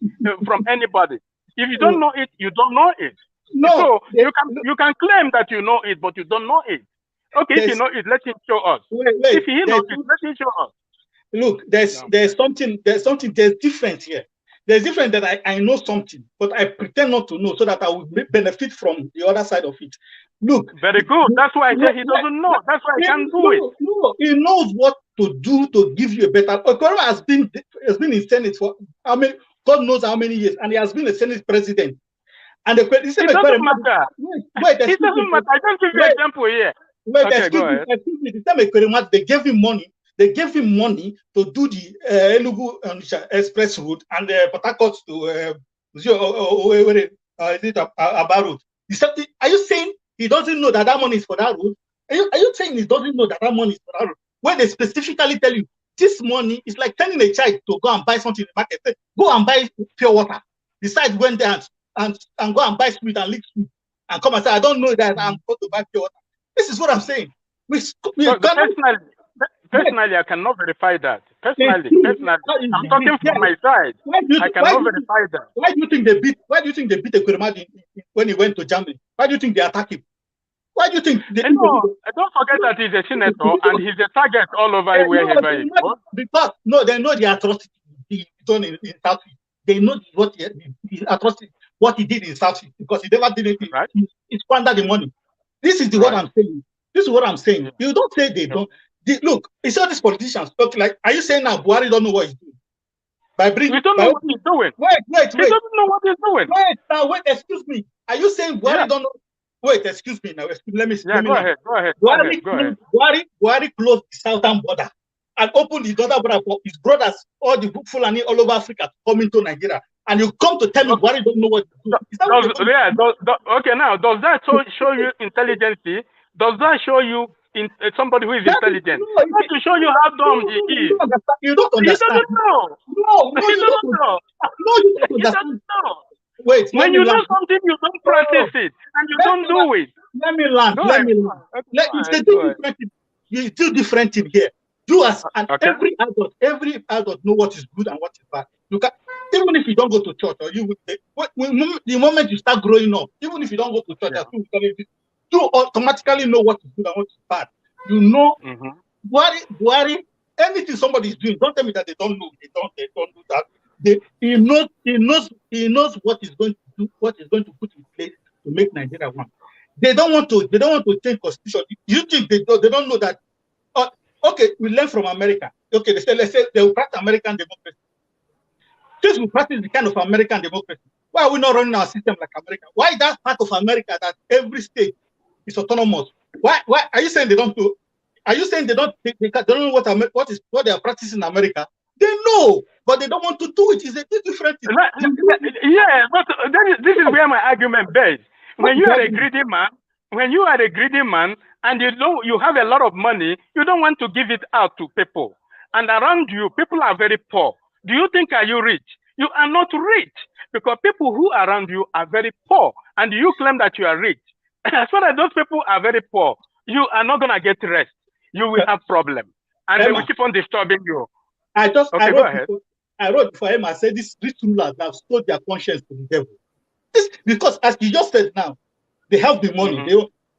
from anybody. If you don't know it, you don't know it. No, so you can claim that you know it, but you don't know it. Okay, if you know it, let him show us. If he knows it, let him show us. Look, there's something different here. There's different that I know something, but I pretend not to know so that I will benefit from the other side of it. Look. Very good. That's why I say he doesn't know. That's why he can't do it. No, he knows what to do to give you a better. Ekweremadu has been in Senate for God knows how many years, and he has been a Senate president. And it doesn't matter. It doesn't matter. I just give you an example here. Excuse me. The time Ekweremadu, they gave him money. They gave him money to do the Enugu Express route and Port Harcourt to Abaru. Are you saying he doesn't know that money is for that route? Are you saying he doesn't know that money is for that route? When they specifically tell you this money is like telling a child to go and buy something in the market. Say, go and buy pure water. Decide when there and go and buy sweet and lick sweet and come and say, I don't know that I'm going to buy pure water. This is what I'm saying. Personally, I cannot verify that. Personally, I'm talking from my side. I cannot verify that. Why do you think they beat Ekweremadu when he went to Germany? Why do you think they attacked him? Why do you think? Don't forget that he's a senator and he's a target all over wherever he goes. Because they know the atrocity he done in South East. They know what he did in South East because he never did anything. Right. He squandered the money. This is what I'm saying. This is what I'm saying. Yeah. You don't say they don't. Look, it's all these politicians talk like. Are you saying now Buhari don't know what he's doing? We don't know what he's doing. Wait. He doesn't know what he's doing. Wait. Excuse me. Are you saying Buhari don't know? Wait. Excuse me now. Let me. Go ahead. Buhari closed the southern border and opened the other border for his brothers, all the Fulani all over Africa, coming to Nigeria. And you come to tell me Buhari don't know what to do. Okay, now does that show you intelligence? Does that show you somebody who is intelligent? No, to show you how dumb he is. You don't understand. He doesn't know. No, you don't know. No, you don't understand. He doesn't know. Wait, when you know something, you don't practice it, and you don't do it. Let me land. It's still different in here. You as every adult know what is good and what is bad. You can, even if you don't go to church, or the moment you start growing up, even if you don't go to church, you automatically know what is good and what is bad. You know, Buhari, anything somebody is doing, don't tell me that they don't know. They don't do that. He knows what he's going to do, what he's going to put in place to make Nigeria one. They don't want to change constitution. You think they don't know that? Okay, we learn from America. Okay, let's say they will practice American democracy. Since we practice the kind of American democracy, why are we not running our system like America? Why that part of America that every state is autonomous? Why are you saying they don't do? Are you saying they don't know what they are practicing in America? They know, but they don't want to do it. It's a different thing. Yeah, but this is where my argument based. When you are a greedy man, and you have a lot of money, you don't want to give it out to people. And around you, people are very poor. Do you think are you rich? You are not rich because people who are around you are very poor, and you claim that you are rich. As far as those people are very poor, you are not gonna get rest. You will have problem, and they will keep on disturbing you. Go ahead. I wrote for him. I said these rulers have sold their conscience to the devil. Because as you just said now, they have the money.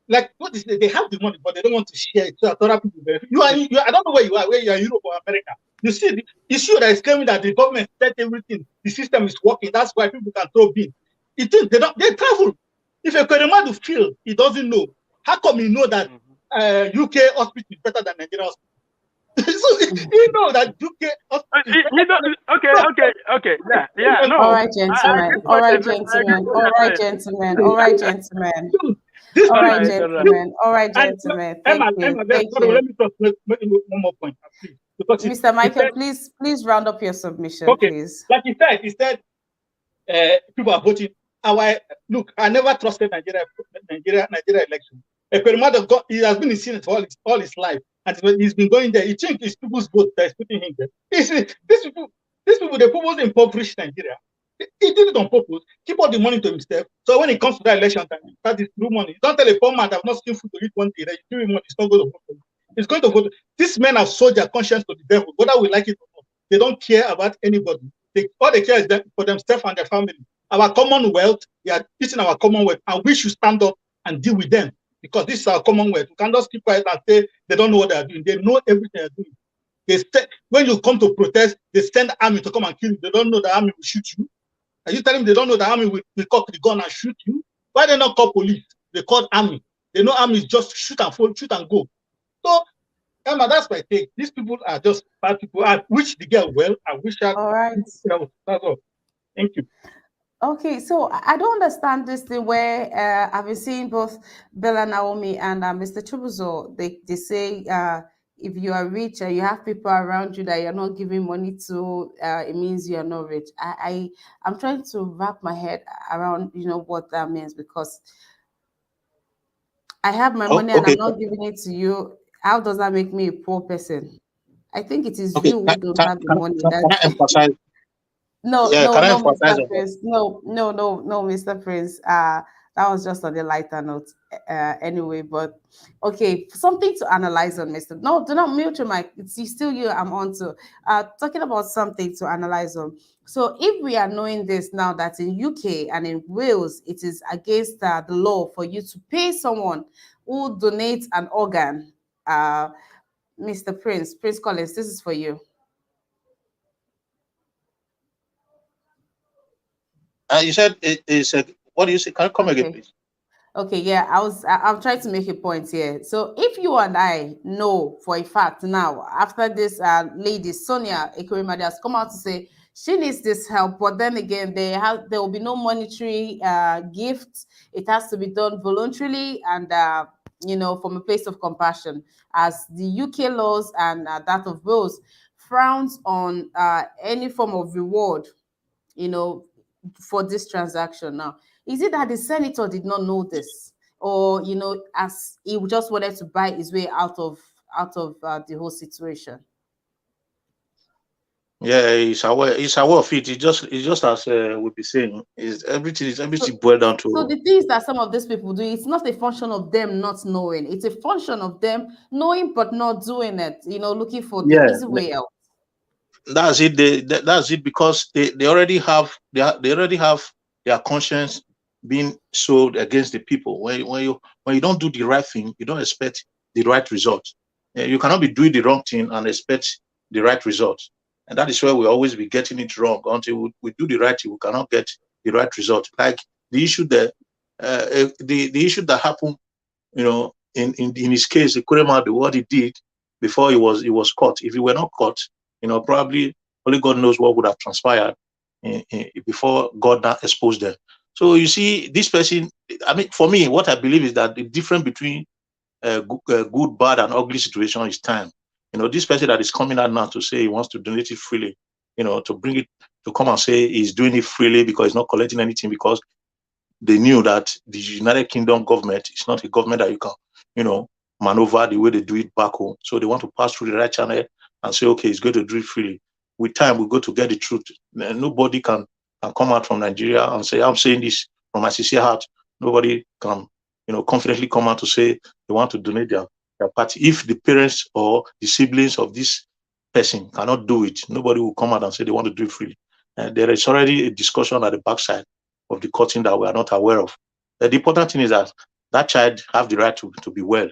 They have the money, but they don't want to share it so that other people benefit. I don't know where you are, where you are, Europe or America. You see the issue that is claiming that the government set everything, the system is working. That's why people can throw bin. They travel. If Ekweremadu feel he doesn't know, how come he know that UK hospital is better than Nigeria hospital? So you know that UK hospital. Okay. Yeah. No. All right, gentlemen. All right, gentlemen. All right, gentlemen. All right, gentlemen. All right, gentlemen. All right, gentlemen. Thank you. Thank you. Let me just make one more point, please. Mr. Michael, please round up your submission, please. Like he said, people are voting. Look, I never trusted Nigeria election. Ekweremadu, he has been in Senate all his life, and he's been going there. He thinks it's people's vote that is putting him there. These people, they purposely impoverish Nigeria. He did it on purpose. Keep all the money to himself. So when it comes to that election time, that is true money. Don't tell a poor man that I've not seen food to eat one day that you give him money. It's not going to vote. It's going to vote. These men have sold their conscience to the devil, whether we like it or not. They don't care about anybody. All they care is for themselves and their family. Our commonwealth, they are teaching our commonwealth, and we should stand up and deal with them because this is our commonwealth. We can't just keep quiet and say they don't know what they are doing. They know everything they are doing. When you come to protest, they send army to come and kill you. They don't know the army will shoot you. Are you telling me they don't know the army will cock the gun and shoot you? Why they not call police? They call army. They know army is just shoot and fall, shoot and go. So, Emma, that's my take. These people are just bad people. I wish the girl well. I wish her. All right. That's all. Thank you. Okay, so I don't understand this thing where I've been seeing both Bella Naomi and Mr. Chubuzo. They say if you are rich and you have people around you that you're not giving money to, it means you're not rich. I'm trying to wrap my head around what that means, because I have my money and I'm not giving it to you. How does that make me a poor person? I think it is you who don't have the money. Can I emphasize? No, Mr. Prince. No, Mr. Prince. That was just on the lighter note, anyway. But okay, something to analyze on, Mr. No, do not mute your mic. It's still you. I'm on to talking about something to analyze on. So, if we are knowing this now that in UK and in Wales it is against the law for you to pay someone who donates an organ, Mr. Prince Collins, this is for you. You said it is. What do you say? Can you come again, please? Okay, yeah, I'm trying to make a point here. So if you and I know for a fact now, after this lady Sonia Ekweremadu has come out to say she needs this help, but then again there will be no monetary gift. It has to be done voluntarily and from a place of compassion, as the UK laws and that of Wales frowns on any form of reward, for this transaction. Now, is it that the senator did not know this, or as he just wanted to buy his way out of the whole situation? Yeah, he's aware of it. It's just as we'll be saying, everything boiled down to. So the things that some of these people do, it's not a function of them not knowing. It's a function of them knowing but not doing it. Looking for the easy way out. That's it. That's it, because they already have their conscience being sold against the people. When you don't do the right thing, you don't expect the right result. You cannot be doing the wrong thing and expect the right result. And that is where we always be getting it wrong. Until we do the right thing, we cannot get the right result. Like the issue that the issue that happened, in his case, Ekweremadu, what he did before he was caught. If he were not caught, probably only God knows what would have transpired before God now exposed them. So you see, this person. I mean, for me, what I believe is that the difference between good, bad, and ugly situation is time. This person that is coming out now to say he wants to donate it freely, to bring it to come and say he's doing it freely because he's not collecting anything, because they knew that the United Kingdom government is not a government that you can, maneuver the way they do it back home. So they want to pass through the right channel and say, okay, he's going to do it freely. With time, we go to get the truth. Nobody can come out from Nigeria and say, I'm saying this from my sincere heart. Nobody can, confidently come out to say they want to donate their party. If the parents or the siblings of this person cannot do it, nobody will come out and say they want to do it freely. There is already a discussion at the backside of the cutting that we are not aware of. The important thing is that that child have the right to be well.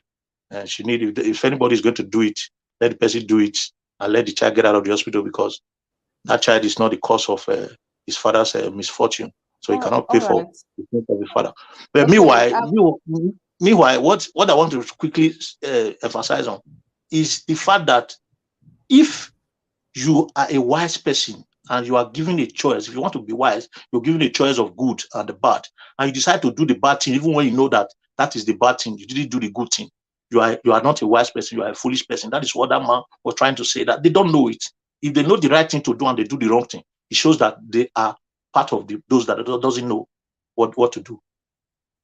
She need, if anybody is going to do it, let the person do it and let the child get out of the hospital, because that child is not the cause of his father's misfortune. So he cannot pay All for right. the things of his father. But Okay. meanwhile, what I want to quickly emphasize on is the fact that if you are a wise person and you are given a choice, if you want to be wise, you're given a choice of good and the bad, and you decide to do the bad thing, even when you know that that is the bad thing, you didn't do the good thing. You are not a wise person, you are a foolish person. That is what that man was trying to say, that they don't know it. If they know the right thing to do and they do the wrong thing, it shows that they are part of those that doesn't know what to do.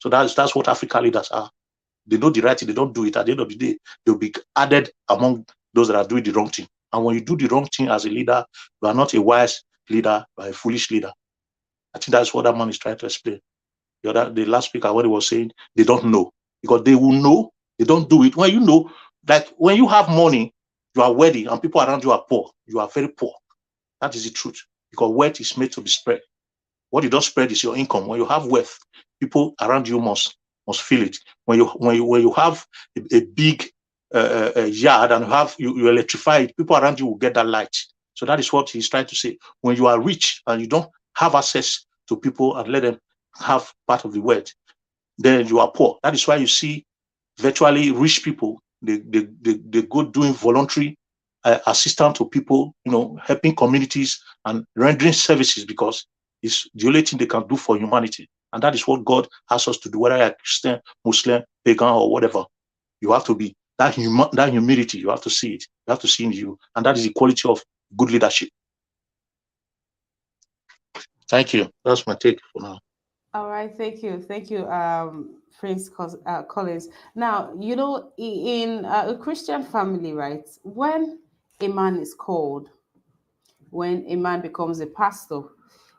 So that's what African leaders are. They know the right thing, they don't do it. At the end of the day, they'll be added among those that are doing the wrong thing. And when you do the wrong thing as a leader, you are not a wise leader, you are a foolish leader. I think that's what that man is trying to explain. The last speaker, what he was saying, they don't know. Because they will know, they don't do it. When you know, like when you have money, you are wealthy, and people around you are poor, you are very poor. That is the truth. Because wealth is made to be spread. What you don't spread is your income. When you have wealth, people around you must feel it. When you have a big yard and you electrify it, people around you will get that light. So that is what he's trying to say. When you are rich and you don't have access to people and let them have part of the wealth, then you are poor. That is why you see virtually rich people, they go doing voluntary assistance to people, helping communities and rendering services, because it's the only thing they can do for humanity. And that is what God asks us to do, whether you're Christian, Muslim, pagan, or whatever. You have to be that humility. You have to see it. You have to see in you, and that is the quality of good leadership. Thank you. That's my take for now. All right, thank you, Prince Collins. Now, in a Christian family, right, when a man is called, when a man becomes a pastor,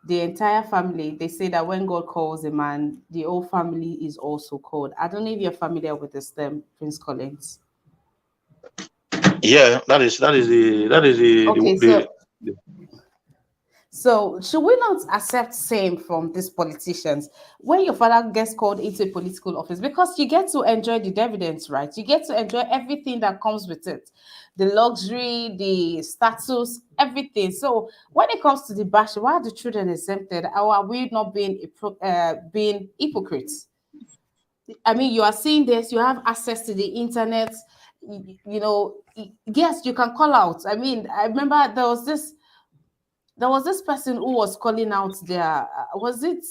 the entire family, they say that when God calls a man, the whole family is also called. I don't know if you're familiar with this term, Prince Collins. Yeah, that is Okay, the so should we not accept same from these politicians? When your father gets called into a political office, because you get to enjoy the dividends, right? You get to enjoy everything that comes with it, the luxury, the status, everything. So when it comes to the bash, why are the children exempted? Or are we not being hypocrites? I mean, you are seeing this, you have access to the internet, yes, you can call out. I mean, I remember there was this person who was calling out their was it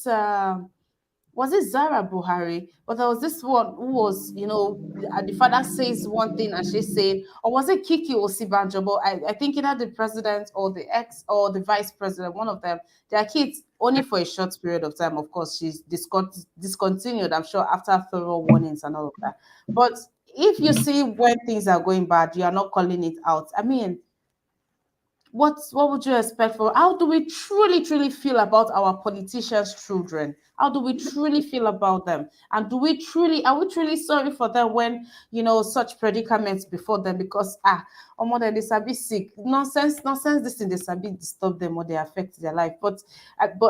Zara Buhari? But there was this one who was, the father says one thing and she's saying, or was it Kiki Osibanjo? But I think either the president or the ex or the vice president, one of them, their kids only for a short period of time. Of course, she's discontinued, I'm sure, after thorough warnings and all of that. But if you see when things are going bad, you are not calling it out. I mean, what would you expect for, how do we truly feel about our politicians' children? How do we truly feel about them? And are we truly sorry for them when such predicaments before them? Because more than they sabi sick, nonsense, this thing they sabi disturb them or they affect their life. But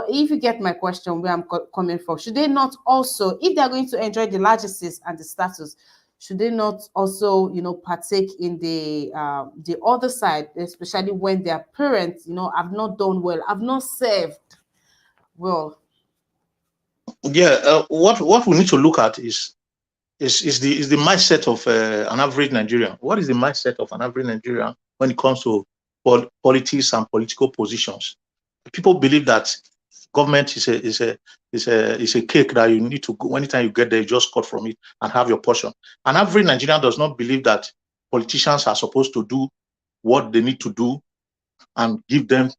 if you get my question, where I'm coming from, should they not also, if they're going to enjoy the largesses and the status, should they not also, partake in the other side, especially when their parents, have not done well, have not served well? Yeah, what we need to look at is the mindset of an average Nigerian. What is the mindset of an average Nigerian when it comes to politics and political positions? People believe that government is a cake that you need to go anytime you get there, you just cut from it and have your portion. An average Nigerian does not believe that politicians are supposed to do what they need to do and give them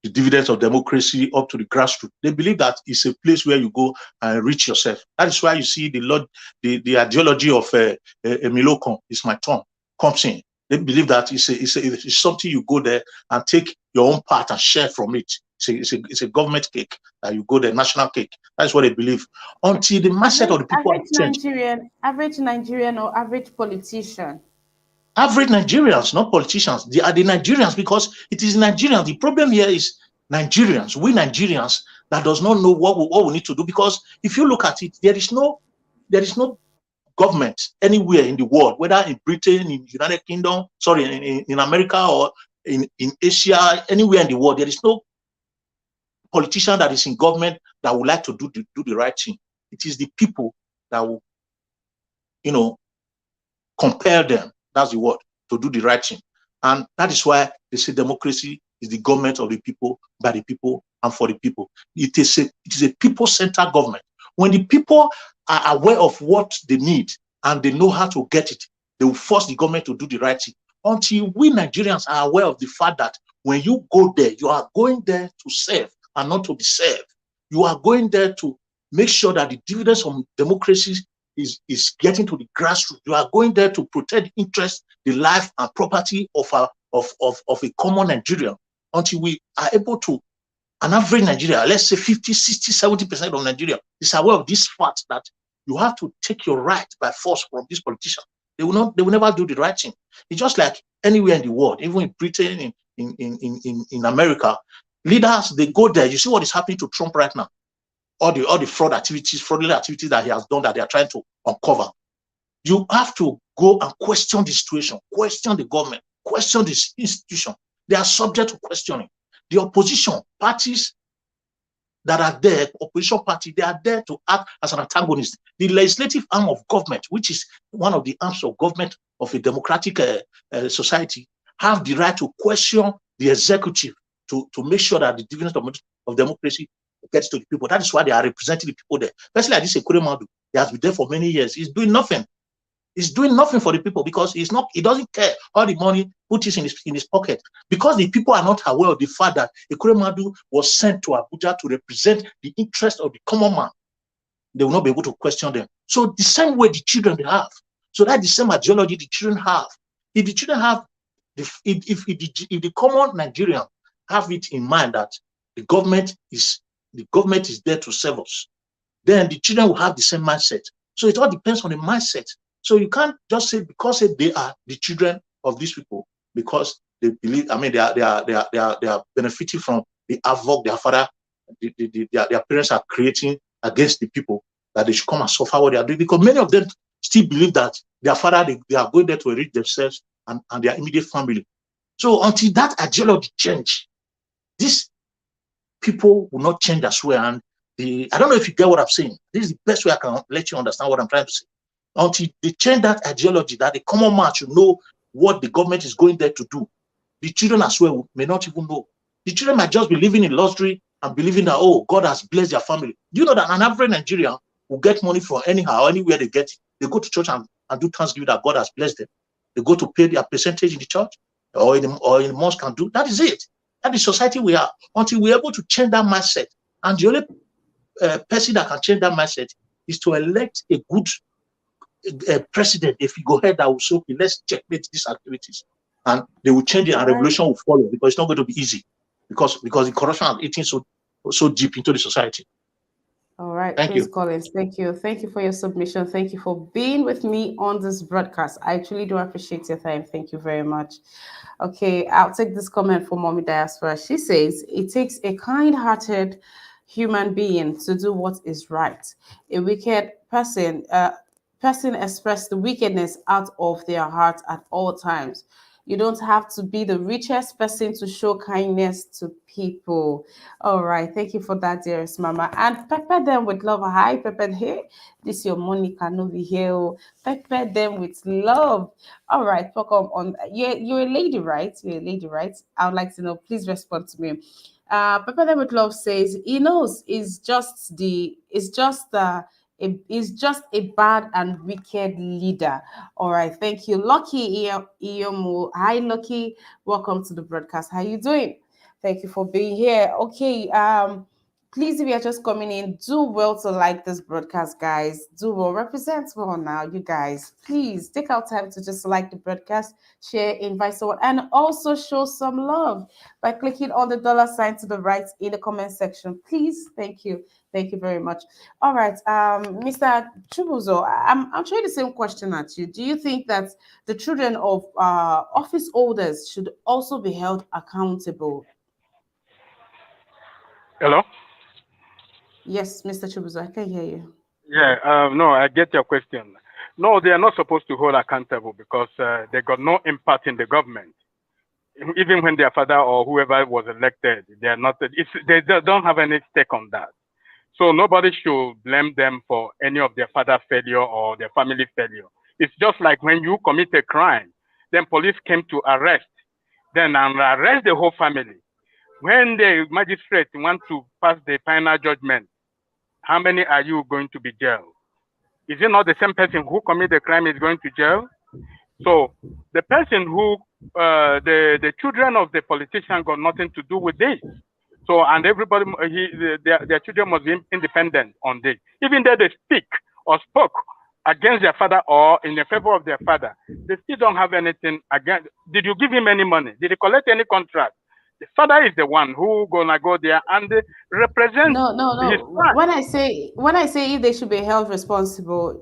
the dividends of democracy up to the grassroots. They believe that it's a place where you go and enrich yourself. That is why you see the ideology of Emilokon, is my turn, comes in. They believe that it's something you go there and take your own part and share from it. It's a government cake that you go there, national cake. That's what they believe. Until the mindset of the people have changed. Average Nigerian or average politician? Average Nigerians, not politicians. They are the Nigerians, because it is Nigerians. The problem here is Nigerians, we Nigerians, that does not know what we need to do. Because if you look at it, there is no government anywhere in the world, whether in Britain, in United Kingdom, sorry, in America, or in Asia, anywhere in the world, there is no politician that is in government that would like to do the right thing. It is the people that will, compel them, that's the word, to do the right thing. And that is why they say democracy is the government of the people, by the people, and for the people. It is a people-centered government. When the people are aware of what they need and they know how to get it, they will force the government to do the right thing. Until we Nigerians are aware of the fact that when you go there, you are going there to serve and not to be served. You are going there to make sure that the dividends from democracy is getting to the grassroots. You are going there to protect the interest, the life and property of a common Nigerian. Until we are able to, an average Nigeria, let's say 50, 60, 70% of Nigeria is aware of this fact that you have to take your right by force from this politician. They will never do the right thing. It's just like anywhere in the world, even in Britain, in America, leaders, they go there. You see what is happening to Trump right now. All the fraudulent activities that he has done, that they are trying to uncover. You have to go and question the situation, question the government, question this institution. They are subject to questioning. The opposition parties that are there, opposition party, they are there to act as an antagonist. The legislative arm of government, which is one of the arms of government of a democratic society, have the right to question the executive to make sure that the dividends of democracy gets to the people. That is why they are representing the people there. Especially like this Ekweremadu, he has been there for many years. He's doing nothing. He's doing nothing for the people, because he doesn't care. All the money put it in his pocket. Because the people are not aware of the fact that Ekweremadu was sent to Abuja to represent the interest of the common man. They will not be able to question them. So the same way the children they have. So that's the same ideology the children have. If the children have, if the common Nigerian have it in mind that the government is there to serve us, then the children will have the same mindset. So it all depends on the mindset. So you can't just say because they are the children of these people, because they believe, they are benefiting from the havoc their father, their parents are creating against the people, that they should come and suffer what they are doing. Because many of them still believe that their father, they are going there to enrich themselves and their immediate family. So until that ideology change, these people will not change as well. And I don't know if you get what I'm saying. This is the best way I can let you understand what I'm trying to say. Until they change that ideology, that the common man should know what the government is going there to do, the children as well may not even know. The children might just be living in luxury and believing that, oh, God has blessed their family. Do you know that an average Nigerian will get money from anyhow, anywhere they get it? They go to church and do thanksgiving that God has blessed them. They go to pay their percentage in the church or in the mosque and do. That is it. That is society we are. Until we're able to change that mindset. And the only person that can change that mindset is to elect a good president, if you go ahead, that will say, okay, let's checkmate these activities, and they will change it, and revolution will follow, because it's not going to be easy, because the corruption is eating so deep into the society. All right, thank you, Collins. Thank you for your submission. Thank you for being with me on this broadcast. I truly do appreciate your time. Thank you very much. Okay, I'll take this comment from Mommy Diaspora. She says it takes a kind-hearted human being to do what is right. A wicked person person express the wickedness out of their heart at all times. You don't have to be the richest person to show kindness to people. All right, thank you for that, dearest mama. And pepper them with love. Hi, pepper. Hey, this your Monica Novi here. Oh. Pepper them with love. All right, welcome on. You're a lady, right? You're a lady, right? I would like to know. Please respond to me. Pepper them with love says he knows is just a bad and wicked leader. All right, thank you, Lucky Iyomu. Hi, Lucky. Welcome to the broadcast. How you doing? Thank you for being here. Okay, please, if you're just coming in, do well to like this broadcast, guys. Do well, represent well now, you guys. Please take out time to just like the broadcast, share, invite someone, and also show some love by clicking on the dollar sign to the right in the comment section. Please, thank you. Thank you very much. All right, Mr. Chubuzo, I'm throwing the same question at you. Do you think that the children of office holders should also be held accountable? Hello? Yes, Mr. Chubuzo, I can hear you. Yeah, no, I get your question. No, they are not supposed to hold accountable because they got no impact in the government. Even when their father or whoever was elected, they are not. They don't have any stake on that. So nobody should blame them for any of their father failure or their family failure. It's just like when you commit a crime, then police came to arrest, then arrest the whole family. When the magistrate want to pass the final judgment, how many are you going to be jailed? Is it not the same person who commit the crime is going to jail? So the person who, the children of the politician got nothing to do with this. So, and everybody, their children must be independent on this. Even though they speak or spoke against their father or in the favor of their father, they still don't have anything against. Did you give him any money? Did he collect any contract? The father is the one who gonna go there and represent No, no, his no. son. When I say if they should be held responsible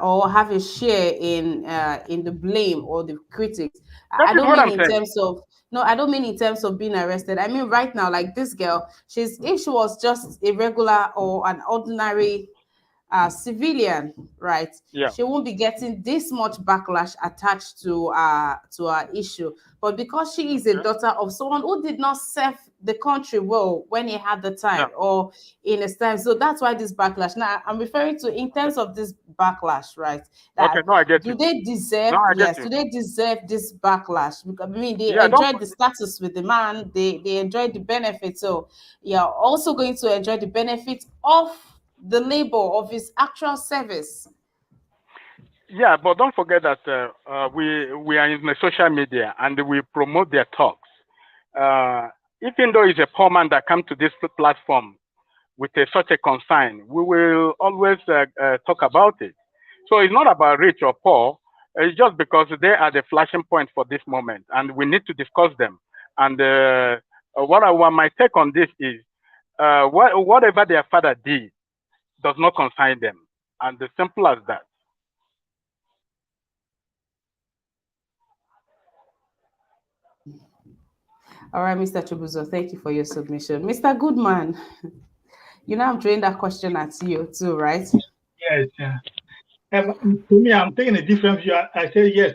or have a share in the blame or the critics, That I is don't what mean I'm in saying. terms of no, I don't mean in terms of being arrested. I mean right now, like this girl, she's if she was just a regular or an ordinary civilian, right? Yeah. She won't be getting this much backlash attached to her issue. But because she is a Okay. daughter of someone who did not serve the country well when he had the Yeah. time or in his time, so that's why this backlash. Now I'm referring to in Okay. terms of this backlash, right? Okay. That No, I get do you. they No, deserve? I get Yes, you. do they deserve this backlash? Because I mean, they Yeah. Don't. enjoyed the status with the man, they enjoyed the benefits. So you're also going to enjoy the benefits of the labor of his actual service. Yeah, but don't forget that we are in the social media and we promote their talks. Even though it's a poor man that come to this platform with such a concern, we will always talk about it. So it's not about rich or poor. It's just because they are the flashing point for this moment, and we need to discuss them. And what I want my take on this is, whatever their father did does not concern them, and as simple as that. All right, Mr. Chubuzo, thank you for your submission. Mr. Goodman, you know I'm throwing that question at you too, right? Yes. To me, I'm taking a different view. I say yes,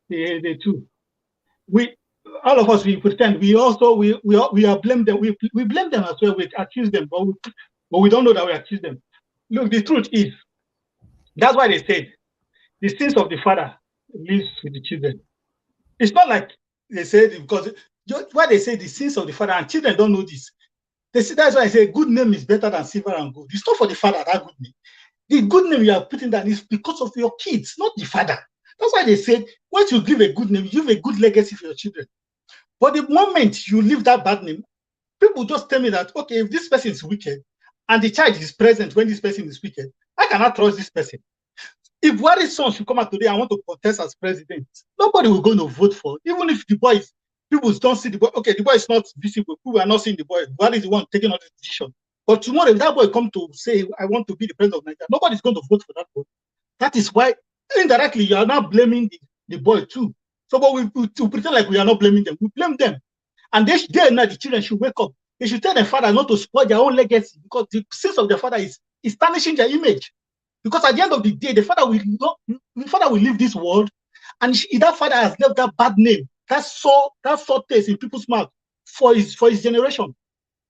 the two. We all of us we pretend. We also we are blame them. We blame them as well. We accuse them, but we don't know that we accuse them. Look, the truth is that's why they said the sins of the father lives with the children. It's not like they said because why they say the sins of the father and children don't know this. They say that's why I say good name is better than silver and gold. It's not for the father that good name. The good name you are putting down is because of your kids, not the father. That's why they said once you give a good name, you give a good legacy for your children. But the moment you leave that bad name, people just tell me that okay, if this person is wicked and the child is present when this person is wicked, I cannot trust this person. If Buhari's son should come out today, I want to contest as president. Nobody will go to vote for, even if the boy is, people don't see the boy. Okay, the boy is not visible. People are not seeing the boy. Buhari is the one taking all the decision. But tomorrow, if that boy come to say, I want to be the president of Nigeria, nobody's going to vote for that boy. That is why, indirectly, you are now blaming the boy too. So, but we to pretend like we are not blaming them. We blame them. And they now, the children should wake up. They should tell their father not to spoil their own legacy because the sins of their father is tarnishing their image. Because at the end of the day, the father will leave this world, and that father has left that bad name, that sore taste in people's mouth for his generation.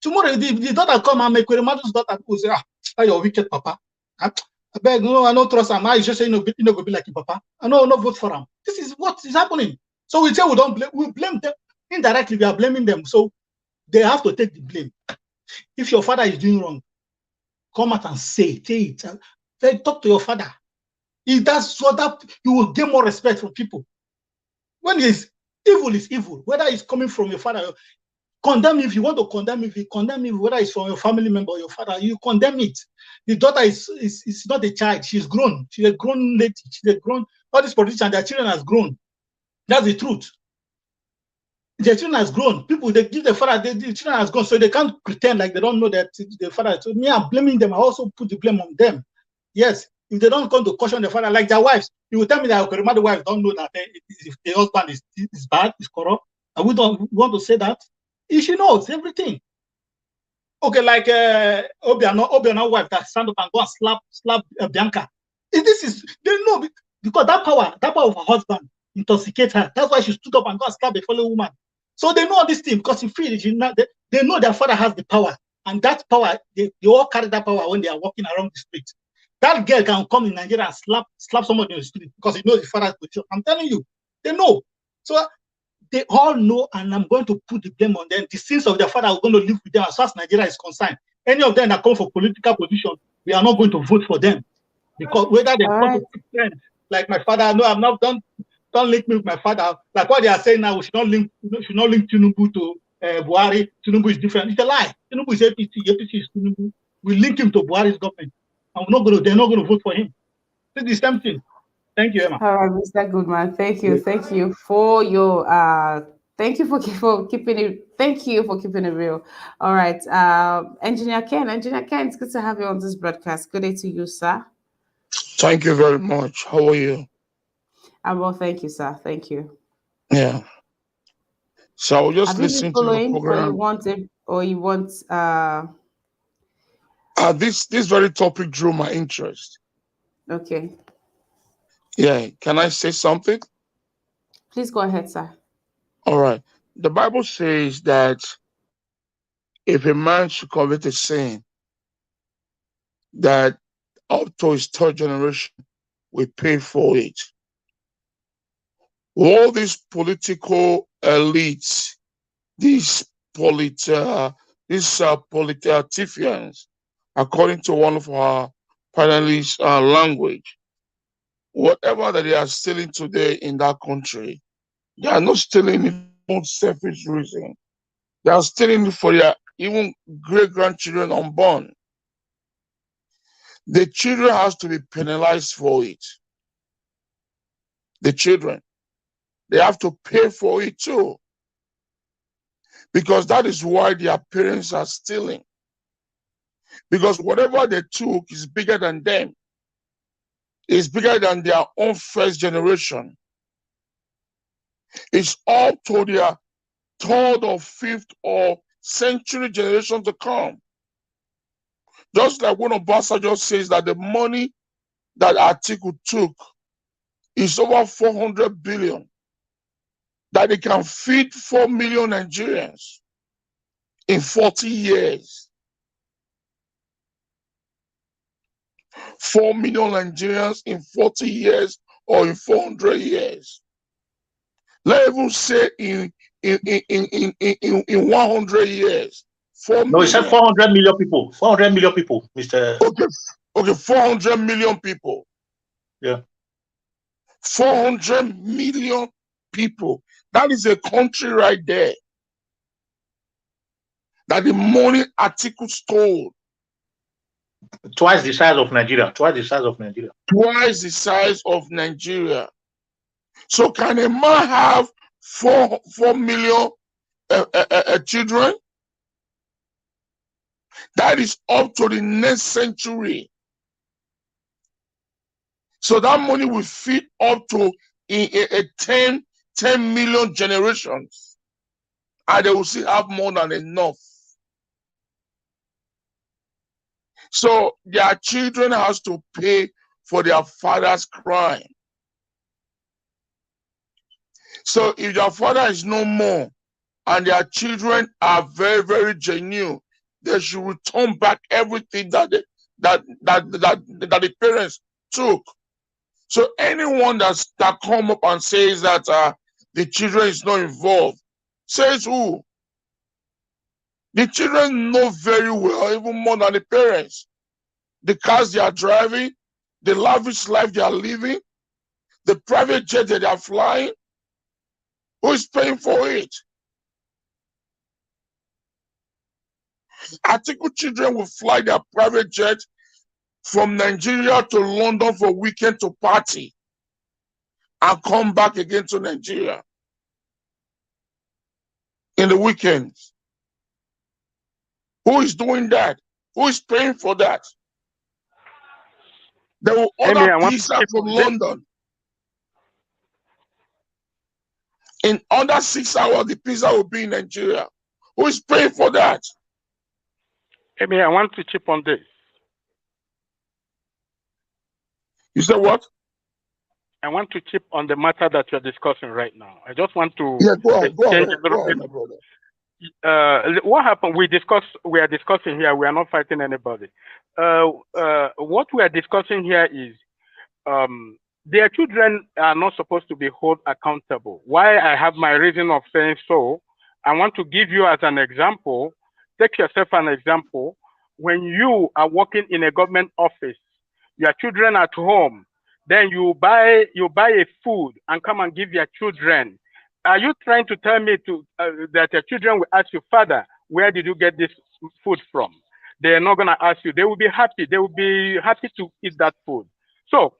Tomorrow, the daughter come and Ekwerimadu's daughter will say, you're wicked, papa. I beg, no, I don't trust him. I just say, you know, go be like your papa. I know, not vote for him. This is what is happening. So we say we blame them. Indirectly, we are blaming them. So they have to take the blame. If your father is doing wrong, come out and say it. Then talk to your father. If that's so that you will gain more respect from people. When is evil, whether it's coming from your father, condemn if you want to condemn. If you condemn it, whether it's from your family member or your father, you condemn it. The daughter is not a child. She's grown. She's a grown lady. She's a grown. All these politicians, their children has grown. That's the truth. Their children has grown. People, they give the father, the children has grown, so they can't pretend like they don't know that the father. So me, I'm blaming them. I also put the blame on them. Yes, if they don't come to caution the father, like their wives, you will tell me that Ekweremadu wives don't know that if the husband is bad, is corrupt, and we want to say that. She knows everything. Okay, like Obiano wife that stand up and go and slap Bianca. This is, they know, because that power of her husband intoxicates her. That's why she stood up and go and slap a fellow woman. So they know all this thing because they know their father has the power, and that power they all carry that power when they are walking around the street. That girl can come in Nigeria and slap somebody in the street because he knows the father's position. I'm telling you, they know. So they all know, and I'm going to put the blame on them. The sins of their father are going to live with them as far as Nigeria is concerned. Any of them that come for political position, we are not going to vote for them. Because whether they come to friends, like my father, no, I'm not, don't link me with my father. Like what they are saying now, we should not link Tinubu to Buhari. Tinubu is different. It's a lie. Tinubu is APC is Tinubu. We link him to Buhari's government. And they're not going to vote for him. It's the same thing. Thank you, Emma. All right, Mr. Goodman. Thank you. Thank you for your thank you for keeping it, thank you for keeping it real. All right. Engineer Ken, it's good to have you on this broadcast. Good day to you, sir. Thank you very much. How are you? I'm well, thank you, sir. Thank you. Yeah. So I was just Have you been listening to your following program. or you want This very topic drew my interest. okay. Yeah. Can I say something? Please go ahead, sir. All right. The Bible says that if a man should commit a sin, that up to his third generation we pay for it. All these political elites, these politicians, according to one of our panelists' language, whatever that they are stealing today in that country, they are not stealing it for selfish reason. They are stealing it for their even great grandchildren unborn. The children has to be penalized for it. The children, they have to pay for it too, because that is why their parents are stealing. Because whatever they took is bigger than them. It's bigger than their own first generation. It's up to their third or fifth or century generation to come. Just like when Obasanjo says that the money that Atiku took is over 400 billion, that they can feed 4 million Nigerians in 40 years. 4 million Nigerians in 40 years or in 400 years. Let's even say in 100 years. 4 No, he said million. 400 million people. 400 million people, Mr. Okay, 400 million people. Yeah. 400 million people. That is a country right there. That the money Atiku stole. Twice the size of Nigeria. Twice the size of Nigeria. Twice the size of Nigeria. So can a man have 4 million children? That is up to the next century. So that money will feed up to a 10 million generations. And they will still have more than enough. So their children has to pay for their father's crime. So if their father is no more and their children are very, very genuine, they should return back everything that the parents took. So anyone that come up and says that the children is not involved, says who? The children know very well, even more than the parents, the cars they are driving, the lavish life they are living, the private jet that they are flying. Who is paying for it? Atiku children will fly their private jet from Nigeria to London for weekend to party and come back again to Nigeria in the weekends. Who is doing that? Who is paying for that? They will order pizza from London. In under 6 hours, the pizza will be in Nigeria. Who is paying for that? Amy, I want to chip on this. You said what? I want to chip on the matter that you're discussing right now. I just want to go ahead, my brother. What happened? We are discussing here. We are not fighting anybody. What we are discussing here is their children are not supposed to be held accountable. Why I have my reason of saying so, I want to give you as an example. Take yourself an example. When you are working in a government office, your children at home, then you buy a food and come and give your children. Are you trying to tell me that your children will ask you, Father, where did you get this food from? They are not going to ask you. They will be happy. They will be happy to eat that food. So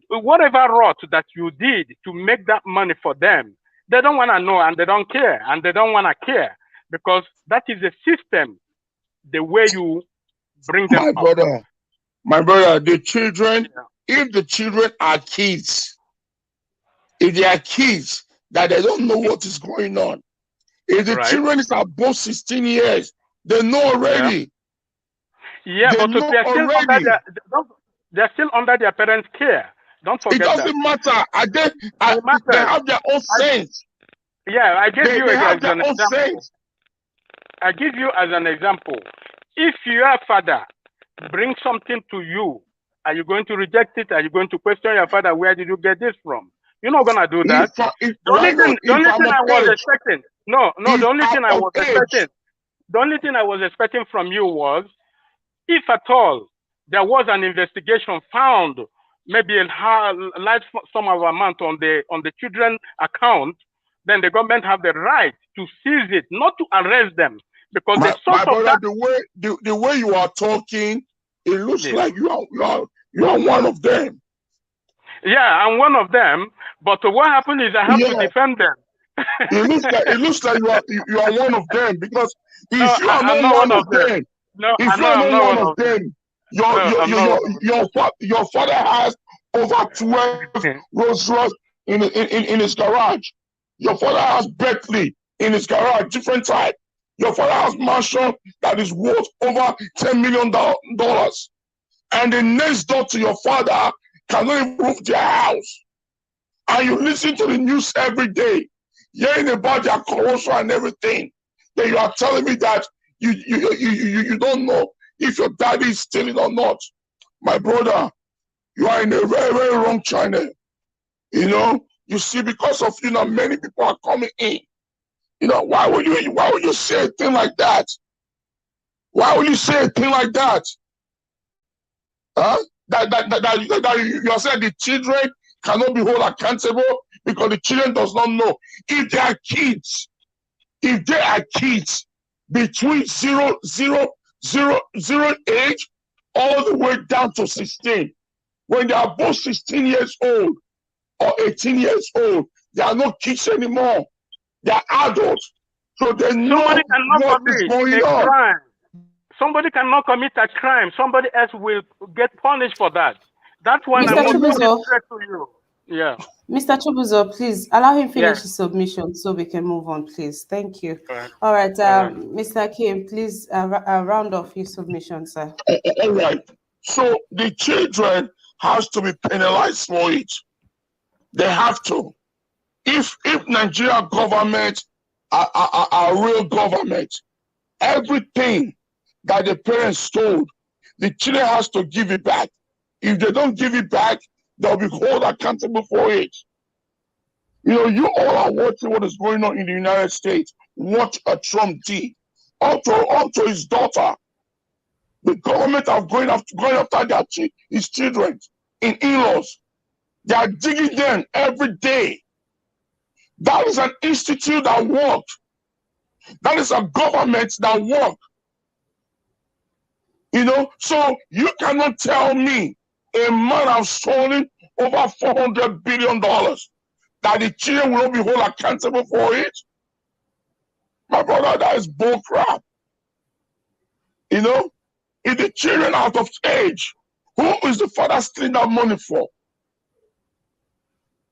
whatever rot that you did to make that money for them, they don't want to know, and they don't care, and they don't want to care, because that is the system, the way you bring them up. My brother, the children, if the children are kids, if they are kids that they don't know what is going on, if the children is above 16 years, they know already. Yeah, but if they're still under their parents' care. Don't forget that. It doesn't matter. They have their own sense. Yeah, I give you as an example. Sense. I give you as an example. If your father brings something to you, are you going to reject it? Are you going to question your father? Where did you get this from? You're not gonna do that. The only thing I was expecting. The only thing I was expecting from you was, if at all there was an investigation found, maybe a large sum of amount on the children account, then the government have the right to seize it, not to arrest them, because the way you are talking, it looks like you are one of them. Yeah, I'm one of them. But what happened is I have to defend them. It looks like you are one of them, because if you are not one of them, if you are not one of them, your father has over 12 Rolls Royce in his garage. Your father has Bentley in his garage, different type. Your father has mansion that is worth over $10 million. And the next door to your father cannot even roof their house. And you listen to the news every day, hearing about their corruption and everything. Then you are telling me that you don't know if your daddy is stealing or not. My brother, you are in a very, very wrong channel. You see, because of many people are coming in. Why would you say a thing like that? Why would you say a thing like that? Huh? That you said the children cannot be held accountable because the children does not know. If they are kids between 0 age all the way down to 16, when they are both 16 years old or 18 years old, they are not kids anymore. They are adults. So they know what is going on. Crime. Somebody cannot commit a crime. Somebody else will get punished for that. That's when I want to straight to you. Yeah. Mr. Chubuzo, please allow him finish his submission so we can move on, please. Thank you. All right. Mr. Kim, please round off your submission, sir. All right. So the children has to be penalized for it. They have to. If Nigeria government are real government, everything that the parents stole, the children has to give it back. If they don't give it back, they'll be held accountable for it. You all are watching what is going on in the United States. What a Trump did. Up to his daughter. The government are going after his children in-laws. They are digging them every day. That is an institute that worked. That is a government that worked. So you cannot tell me a man has stolen over $400 billion that the children will not be held accountable for it. My brother, that is bull crap. If the children out of age, who is the father stealing that money for?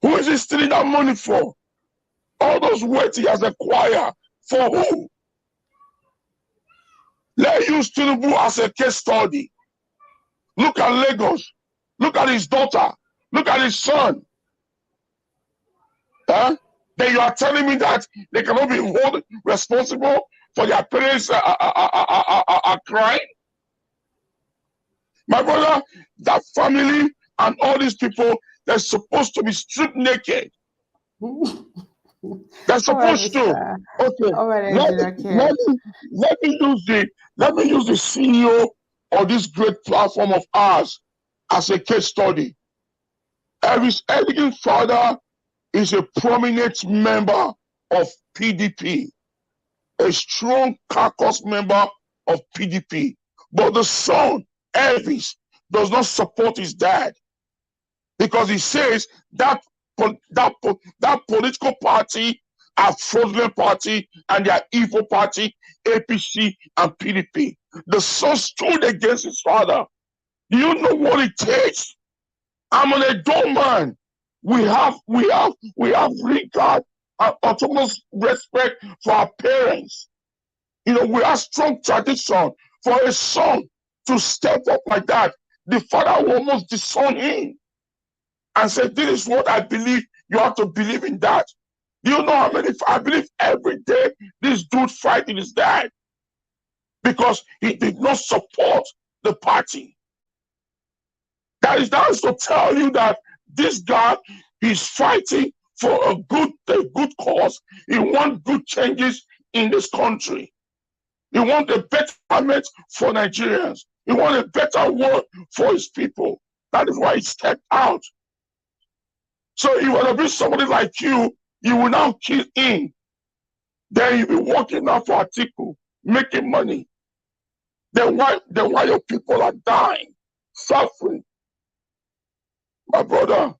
Who is he stealing that money for? All those wealth he has acquired, for who? Let's use Tinubu as a case study. Look at Lagos. Look at his daughter. Look at his son. Then you are telling me that they cannot be held responsible for their parents' crime? My brother, that family and all these people, they're supposed to be stripped naked. They're supposed to. Okay. Let me use the CEO of this great platform of ours as a case study. Elvis Ediging's father is a prominent member of PDP, a strong caucus member of PDP. But the son, Elvis, does not support his dad because he says that political party are fraudulent party and they are evil party, APC and PDP. The son stood against his father. Do you know what it takes? I'm an adult man. We have regard and autonomous respect for our parents. We have strong tradition. For a son to step up like that, the father will almost disown him and say, this is what I believe, you have to believe in that. Do you know how many, I believe every day this dude fighting his dad because he did not support the party. That is to tell you that this guy is fighting for a good cause. He wants good changes in this country. He wants a betterment for Nigerians. He wants a better world for his people. That is why he stepped out. So if it be somebody like you will now kill him. Then you'll be working now for Atiku, making money. Then why your people are dying, suffering? My brother,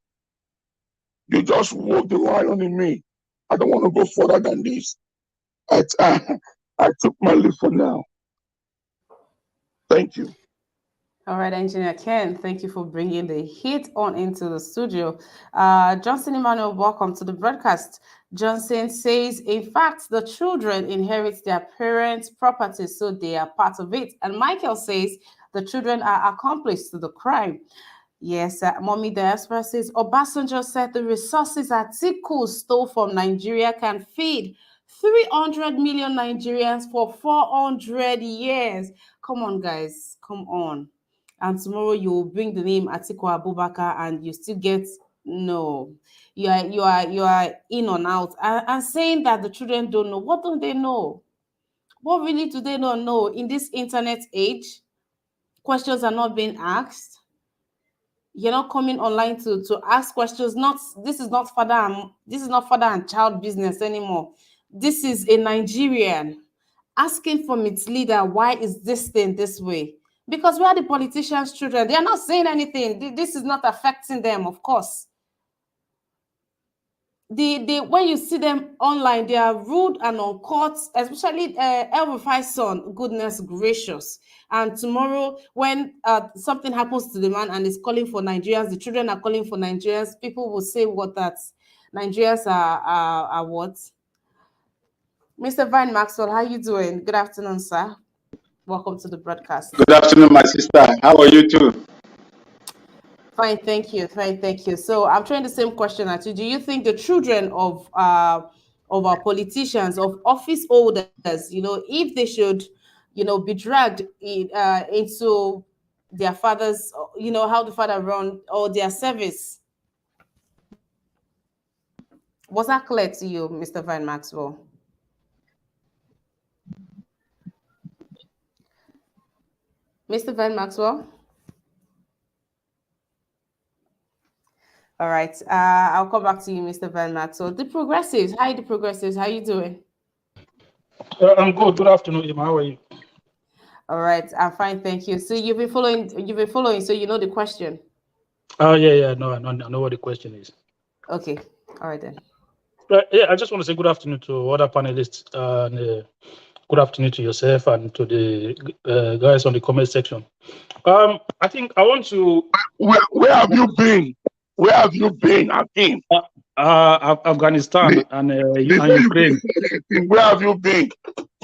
you just walked the line on me. I don't want to go further than this. I took my leave for now. Thank you. All right, Engineer Ken, thank you for bringing the heat on into the studio. Johnson Emmanuel, welcome to the broadcast. Johnson says, in fact, the children inherit their parents' property, so they are part of it. And Michael says, the children are accomplices to the crime. Yes, Mommy Diaspora says, Obasanjo said the resources Atiku stole from Nigeria can feed 300 million Nigerians for 400 years. Come on, guys, come on. And tomorrow you will bring the name Atiku Abubakar and you still get no. You are in or out. And saying that the children don't know. What don't they know? What really do they not know? In this internet age, questions are not being asked. You're not coming online to ask questions. This is not father and child business anymore. This is a Nigerian asking from its leader, why is this thing this way? Because we are the politicians' children. They are not saying anything. This is not affecting them, of course. When you see them online, they are rude and uncouth, especially El Rufai's son. Goodness gracious! And tomorrow, when something happens to the man and is calling for Nigerians, the children are calling for Nigerians. People will say what that Nigerians are what? Mr. Vine Maxwell, how you doing? Good afternoon, sir. Welcome to the broadcast. Good afternoon, my sister. How are you too? Fine, thank you. Fine, thank you. So I'm trying the same question at you. Do you think the children of our politicians, of office holders, if they should, be dragged into their father's, how the father run or their service? Was that clear to you, Mr. Van Maxwell? Mr. Van Maxwell? All right. I'll come back to you, Mr. Van Maxwell. The progressives. Hi, the progressives. How you doing? I'm good. Good afternoon, Emma. How are you? All right. I'm fine, thank you. So you've been following. So you know the question. Oh, yeah. No, I know what the question is. Okay. All right then. Yeah, I just want to say good afternoon to other panelists, and good afternoon to yourself and to the guys on the comment section. I think I want to. Where have you been? Where have you been, Akim? Afghanistan and Ukraine. Where have you been?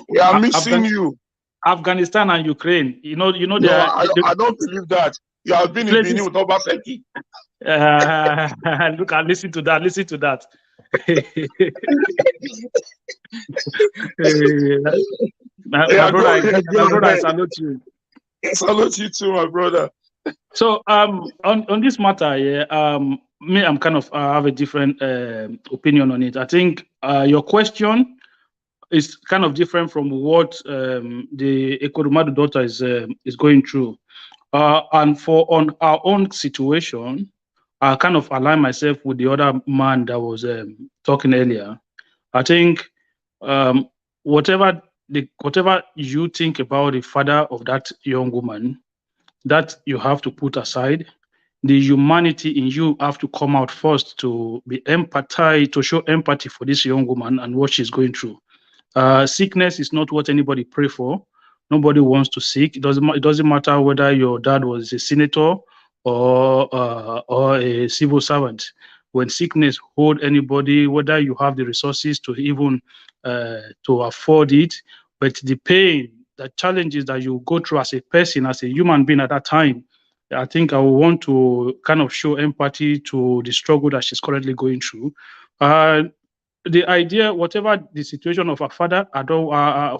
We are missing you. Afghanistan and Ukraine. No, I don't believe that. You have been in Benin with Obaseki. Look, listen to that. Listen to that. My brother, I salute you. I salute you too, my brother. So on this matter, me, I'm kind of have a different opinion on it. I think your question is kind of different from what the Ekweremadu daughter is going through. And on our own situation, I kind of align myself with the other man that was talking earlier. I think whatever you think about the father of that young woman, that you have to put aside. The humanity in you have to come out first to be empathize, to show empathy for this young woman and what she's going through. Sickness is not what anybody pray for. Nobody wants to sick. It doesn't matter whether your dad was a senator or a civil servant. When sickness hold anybody, whether you have the resources to even to afford it, but the pain, the challenges that you go through as a person, as a human being at that time, I think I will want to kind of show empathy to the struggle that she's currently going through. The idea, whatever the situation of her father, I don't.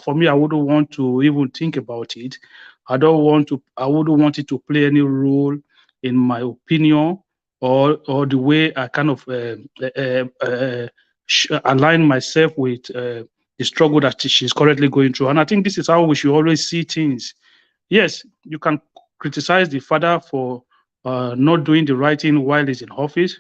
For me, I wouldn't want to even think about it. I wouldn't want it to play any role in my opinion or the way I kind of align myself with the struggle that she's currently going through. And I think this is how we should always see things. Yes, you can criticize the father for not doing the right thing while he's in office.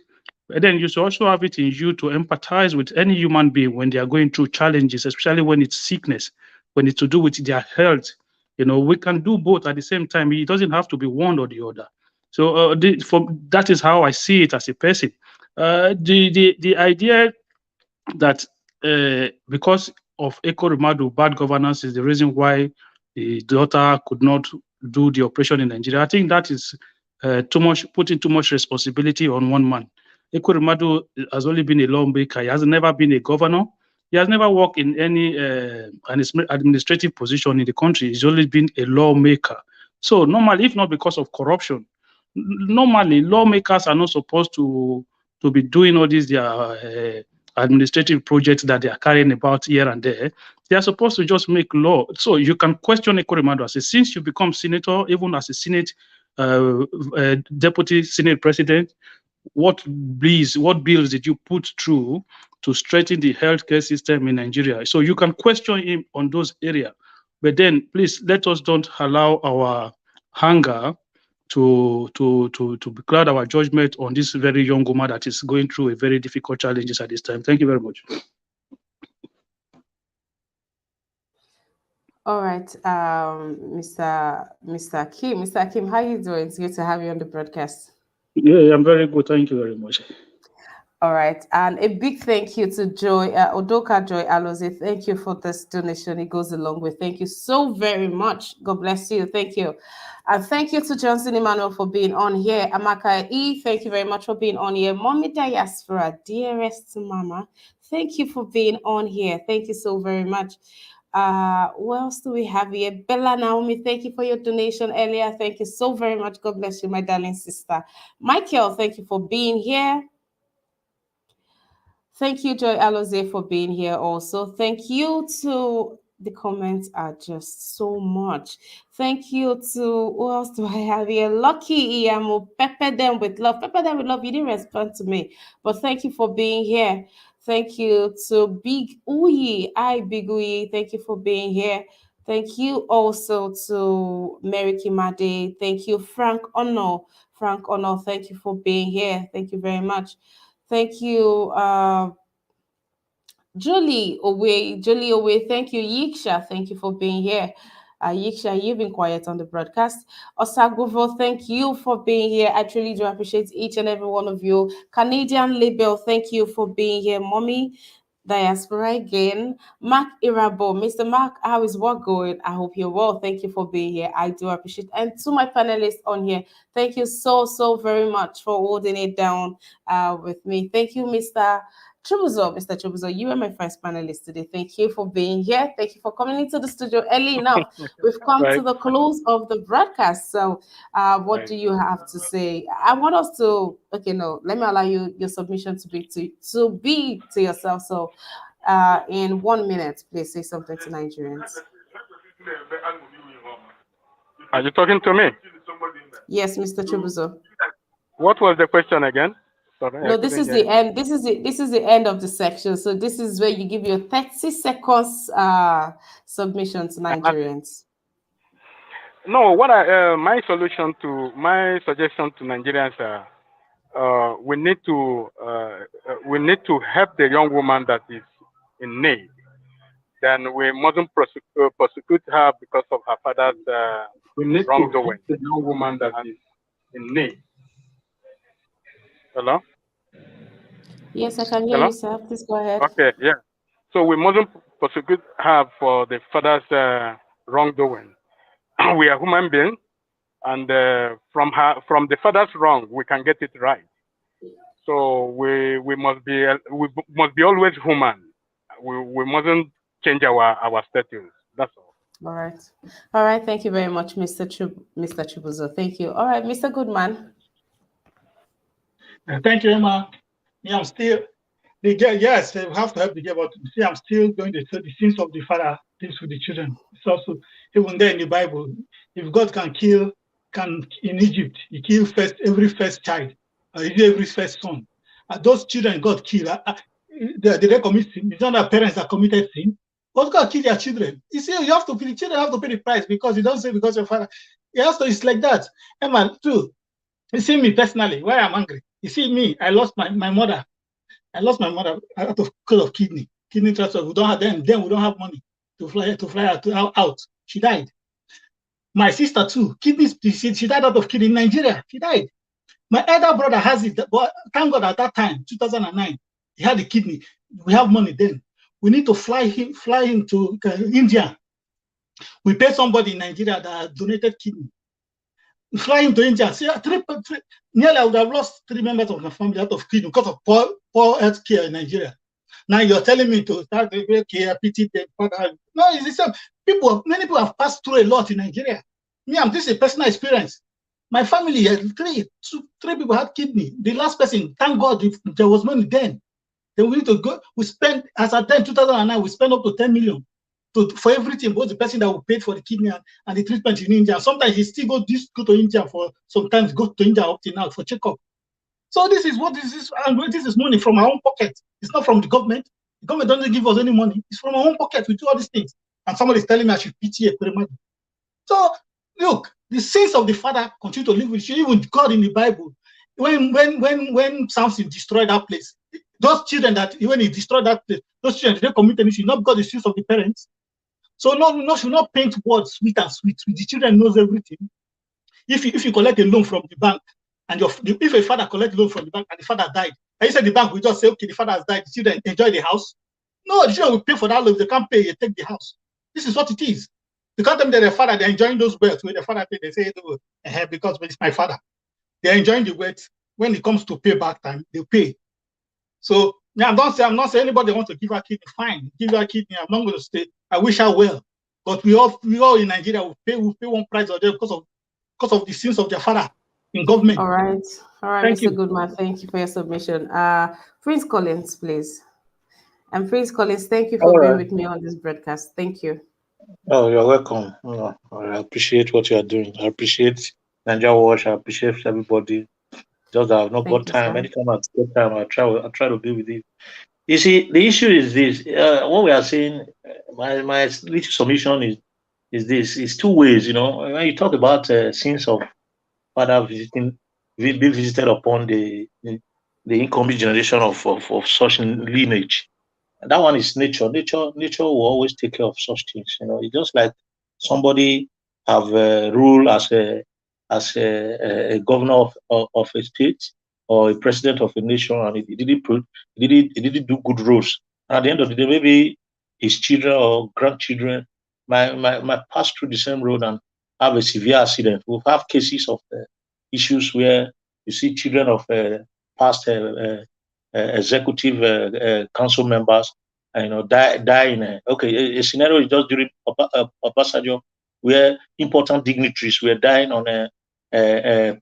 But then you should also have it in you to empathize with any human being when they are going through challenges, especially when it's sickness, when it's to do with their health. We can do both at the same time. It doesn't have to be one or the other. So that is how I see it as a person. The idea that because of Ekweremadu bad governance is the reason why the daughter could not do the operation in Nigeria. I think that is too much, putting too much responsibility on one man. Ekweremadu has only been a lawmaker. He has never been a governor. He has never worked in any administrative position in the country. He's only been a lawmaker. So normally, if not because of corruption, normally lawmakers are not supposed to be doing all these their administrative projects that they are carrying about here and there. They are supposed to just make law. So you can question Ekweremadu as since you become senator, even as a Senate deputy Senate president, what bills did you put through to strengthen the healthcare system in Nigeria? So you can question him on those areas. But then please let us don't allow our hunger to cloud our judgment on this very young woman that is going through a very difficult challenges at this time. Thank you very much. All right, Mr. Kim. Mr. Kim, how are you doing? It's good to have you on the broadcast. Yeah, I'm very good. Thank you very much. All right, and a big thank you to Joy Odoka Joy Aloze. Thank you for this donation. It goes a long way. Thank you so very much. God bless you. Thank you. And thank you to Johnson Emmanuel for being on here. Amaka E, thank you very much for being on here. Mommy Diaspora, dearest mama, thank you for being on here. Thank you so very much. Who else do we have here? Bella Naomi, thank you for your donation earlier. Thank you so very much. God bless you, my darling sister. Michael, thank you for being here. Thank you, Joy Aloze, for being here also. Thank you to the comments are just so much. Thank you to who else do I have here? Lucky Iamo, pepper them with love. Pepper them with love. You didn't respond to me, but thank you for being here. Thank you to Big Uyi. Hi, Big Uyi. Thank you for being here. Thank you also to Mary Kimade. Thank you, Frank Ono. Frank Ono, thank you for being here. Thank you very much. Thank you, Julie Owe, thank you. Yiksha, thank you for being here. Yiksha, you've been quiet on the broadcast. Osagovo, thank you for being here. I truly do appreciate each and every one of you. Canadian Label, thank you for being here. Mommy Diaspora again. Mark Irabo, Mr. Mark, how is work going? I hope you're well. Thank you for being here. I do appreciate. And to my panelists on here, thank you so very much for holding it down with me. Thank you, Mr. Mr. Chubuzo, you are my first panelist today. Thank you for being here. Thank you for coming into the studio early enough. We've come to the close of the broadcast. So, what do you have to say? I want us to. Okay, no, let me allow you your submission to be to yourself. So, in 1 minute, please say something to Nigerians. Are you talking to me? Yes, Mr. Chubuzo. What was the question again? Sorry, I No, this couldn't is hear the you. end. This is the end of the section. So this is where you give your 30 seconds submission to Nigerians. No, my suggestion to Nigerians are, we need to help the young woman that is in need. Then we mustn't prosecute her because of her father's We need to help wrongdoing. the young woman that is in need. Hello? Yes, I can hear Hello? you, sir. Please go ahead. Okay, yeah. So we mustn't prosecute her for the father's wrongdoing. We are human beings, and from the father's wrong, we can get it right. So we must be always human. We mustn't change our status. That's all. All right. All right. Thank you very much, Mr. Chubuzo. Thank you. All right, Mr. Goodman. Thank you, Emma. Yeah, I'm still the girl. Yes, we have to help the girl, but see, I'm still going to say the sins of the father deals with the children. It's also even there in the Bible. If God can in Egypt, He killed every first child, every first son. Those children God killed. They commit sin. It's not that parents that committed sin, but God killed their children. You see, the children have to pay the price because you don't say because your father. It's like that. Emma, too. You see me personally, why I'm angry. You see me, I lost my mother. I lost my mother out of cause of kidney transplant. We don't have then we don't have money to fly her out. She died. My sister too, kidneys. She died out of kidney in Nigeria. She died. My elder brother has it, but thank God at that time, 2009, he had the kidney. We have money then. We need to fly him to India. We pay somebody in Nigeria that donated kidney. Flying to India. See, nearly I would have lost 3 members of my family out of kidney because of poor health care in Nigeria. Now you're telling me to start care, pity them. No, it's the same. Many people have passed through a lot in Nigeria. This is a personal experience. My family had three people had kidney. The last person, thank God, if there was money then. Then we need to go. We spent, as at then, 2009, we spent up to 10 million. For everything, both the person that will pay for the kidney and the treatment in India. Sometimes he still go to India sometimes go to India up to now for checkup. So this is and this is money from our own pocket. It's not from the government. The government doesn't give us any money. It's from our own pocket. We do all these things. And somebody is telling me I should pity Ekweremadu. So look, the sins of the father continue to live with you. Even God in the Bible, when Samson destroyed that place, those children when he destroyed that place, those children didn't commit any sin, not because the sins of the parents. So should not paint words sweet and sweet. The children knows everything. If you collect a loan from the bank, and if a father collects a loan from the bank and the father died, and you said the bank will just say, okay, the father has died, the children enjoy the house. No, the children will pay for that loan. If they can't pay, you take the house. This is what it is. You can't tell them that their father, they're enjoying those wealth. When the father pay, they say, no, because it's my father. They're enjoying the wealth. When it comes to pay back time, they pay. So Yeah, I'm not saying anybody wants to give her kidney. Fine, give her kidney. I'm not going to stay. I wish her well. But we all in Nigeria will pay one price or the other because of the sins of their father in government. All right, Thank Mr. you. Goodman. Thank you for your submission. Prince Collins, please. And Prince Collins, thank you for All being right. with me on this broadcast. Thank you. Oh, you're welcome. I appreciate what you are doing. I appreciate Nigeria Watch. I appreciate everybody. Just that I've not got Thank you, time. sir. Anytime I get time, I try to be with you. You see, the issue is this. What we are saying, my little submission is this. It's two ways. When you talk about sins of father being visited upon the incoming generation of such lineage. That one is nature. Nature will always take care of such things. It's just like somebody have ruled as a governor of a state or a president of a nation, and he didn't do good roles. And at the end of the day, maybe his children or grandchildren might pass through the same road and have a severe accident. We have cases of issues where you see children of past executive council members, die in a scenario is just during Obasanjo, where important dignitaries were dying on a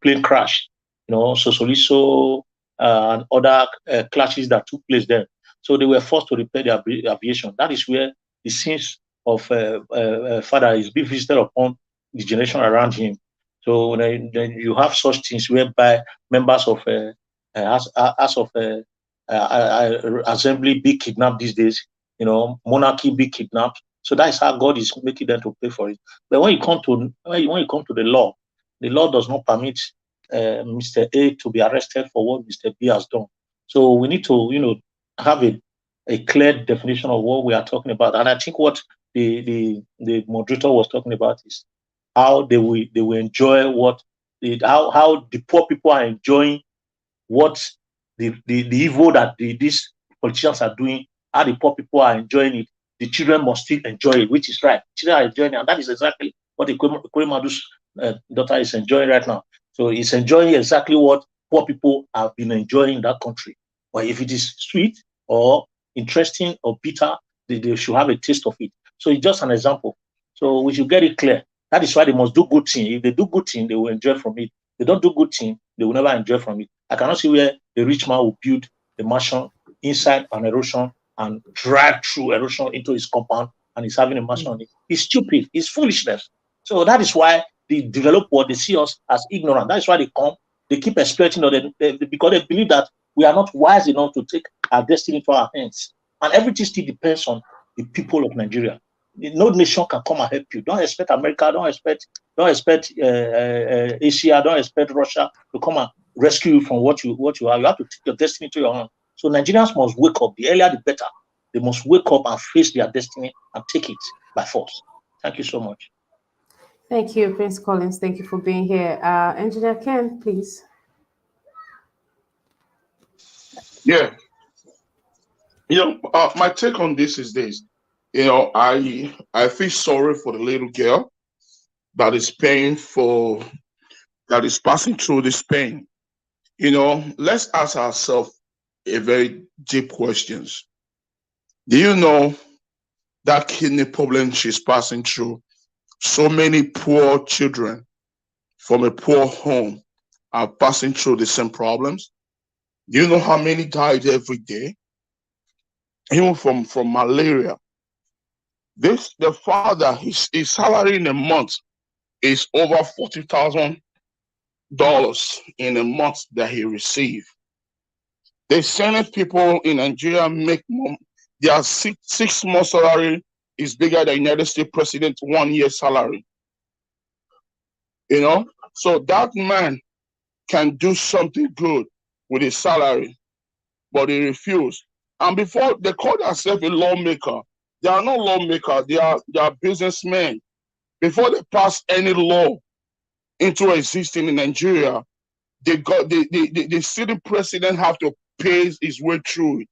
plane crash, Sosoliso and other clashes that took place then. So they were forced to repair their aviation. That is where the sins of father is being visited upon the generation around him. So then you have such things whereby members of as of assembly be kidnapped these days, monarchy be kidnapped. So that's how God is making them to pay for it. But when you come to the law does not permit Mr. A to be arrested for what Mr. B has done. So we need to, have a clear definition of what we are talking about. And I think what the moderator was talking about is how they will enjoy how the poor people are enjoying what the evil that these politicians are doing, how the poor people are enjoying it. The children must still enjoy it, which is right. Children are enjoying it, and that is exactly what Ekwuremadu's daughter is enjoying right now. So it's enjoying exactly what poor people have been enjoying in that country. But if it is sweet or interesting or bitter, they should have a taste of it. So it's just an example. So we should get it clear. That is why they must do good thing. If they do good thing, they will enjoy from it. If they don't do good thing, they will never enjoy from it. I cannot see where the rich man will build a mansion inside an erosion and drive through erosion into his compound and he's having a mansion on it. It's stupid. It's foolishness. So that is why the developed world, they see us as ignorant. That is why they come. They keep exploiting us because they believe that we are not wise enough to take our destiny into our hands. And everything still depends on the people of Nigeria. No nation can come and help you. Don't expect America. Don't expect Asia. Don't expect Russia to come and rescue you from what you are. You have to take your destiny to your own. So Nigerians must wake up. The earlier, the better. They must wake up and face their destiny and take it by force. Thank you so much. Thank you, Prince Collins. Thank you for being here. Engineer Ken, please. Yeah. My take on this is this. I feel sorry for the little girl that is passing through this pain. Let's ask ourselves a very deep questions. Do you know that kidney problem she's passing through? So many poor children from a poor home are passing through the same problems. Do you know how many died every day? Even from malaria. The father, his salary in a month is over $40,000 in a month that he received. The Senate people in Nigeria make more. Their 6 month salary is bigger than United States president 1 year salary. So that man can do something good with his salary, but he refused. And before they call themselves a lawmaker, they are not lawmakers. They are businessmen. Before they pass any law into existing in Nigeria, the city president have to pay his way through it.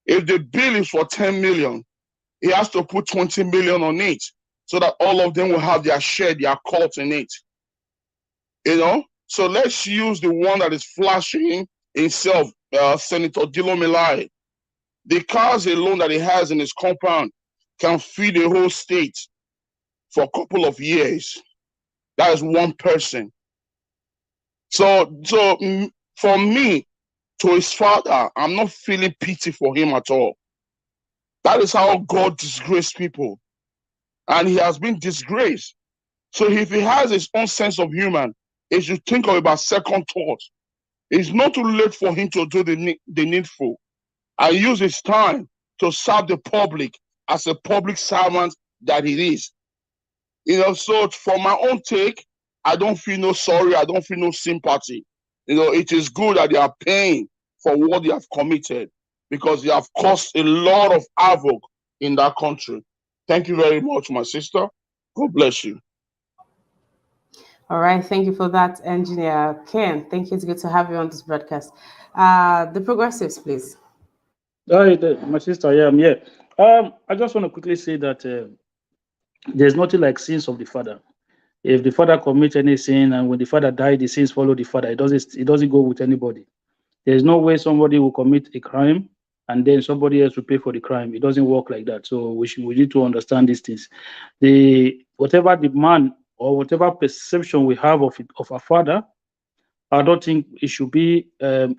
If the bill is for 10 million, he has to put 20 million on it so that all of them will have their share, their cut in it. So let's use the one that is flashing himself, Senator Dilo Melai. The cars alone that he has in his compound can feed the whole state for a couple of years. That is one person. So for me, to his father, I'm not feeling pity for him at all. That is how God disgraced people. And he has been disgraced. So if he has his own sense of humor, he should think about second thoughts. It's not too late for him to do the needful. I use his time to serve the public as a public servant that he is. So for my own take, I don't feel no sorry. I don't feel no sympathy. It is good that they are paying for what they have committed because they have caused a lot of havoc in that country. Thank you very much, my sister. God bless you. All right, thank you for that, Engineer Ken. Thank you. It's good to have you on this broadcast. The progressives, please. Hi, my sister. Yeah, I'm here. I just want to quickly say that there's nothing like sins of the father. If the father commits any sin and when the father died, the sins follow the father. It doesn't go with anybody. There's no way somebody will commit a crime and then somebody else will pay for the crime. It doesn't work like that. So we need to understand these things. Whatever the man or whatever perception we have of our father, I don't think it should be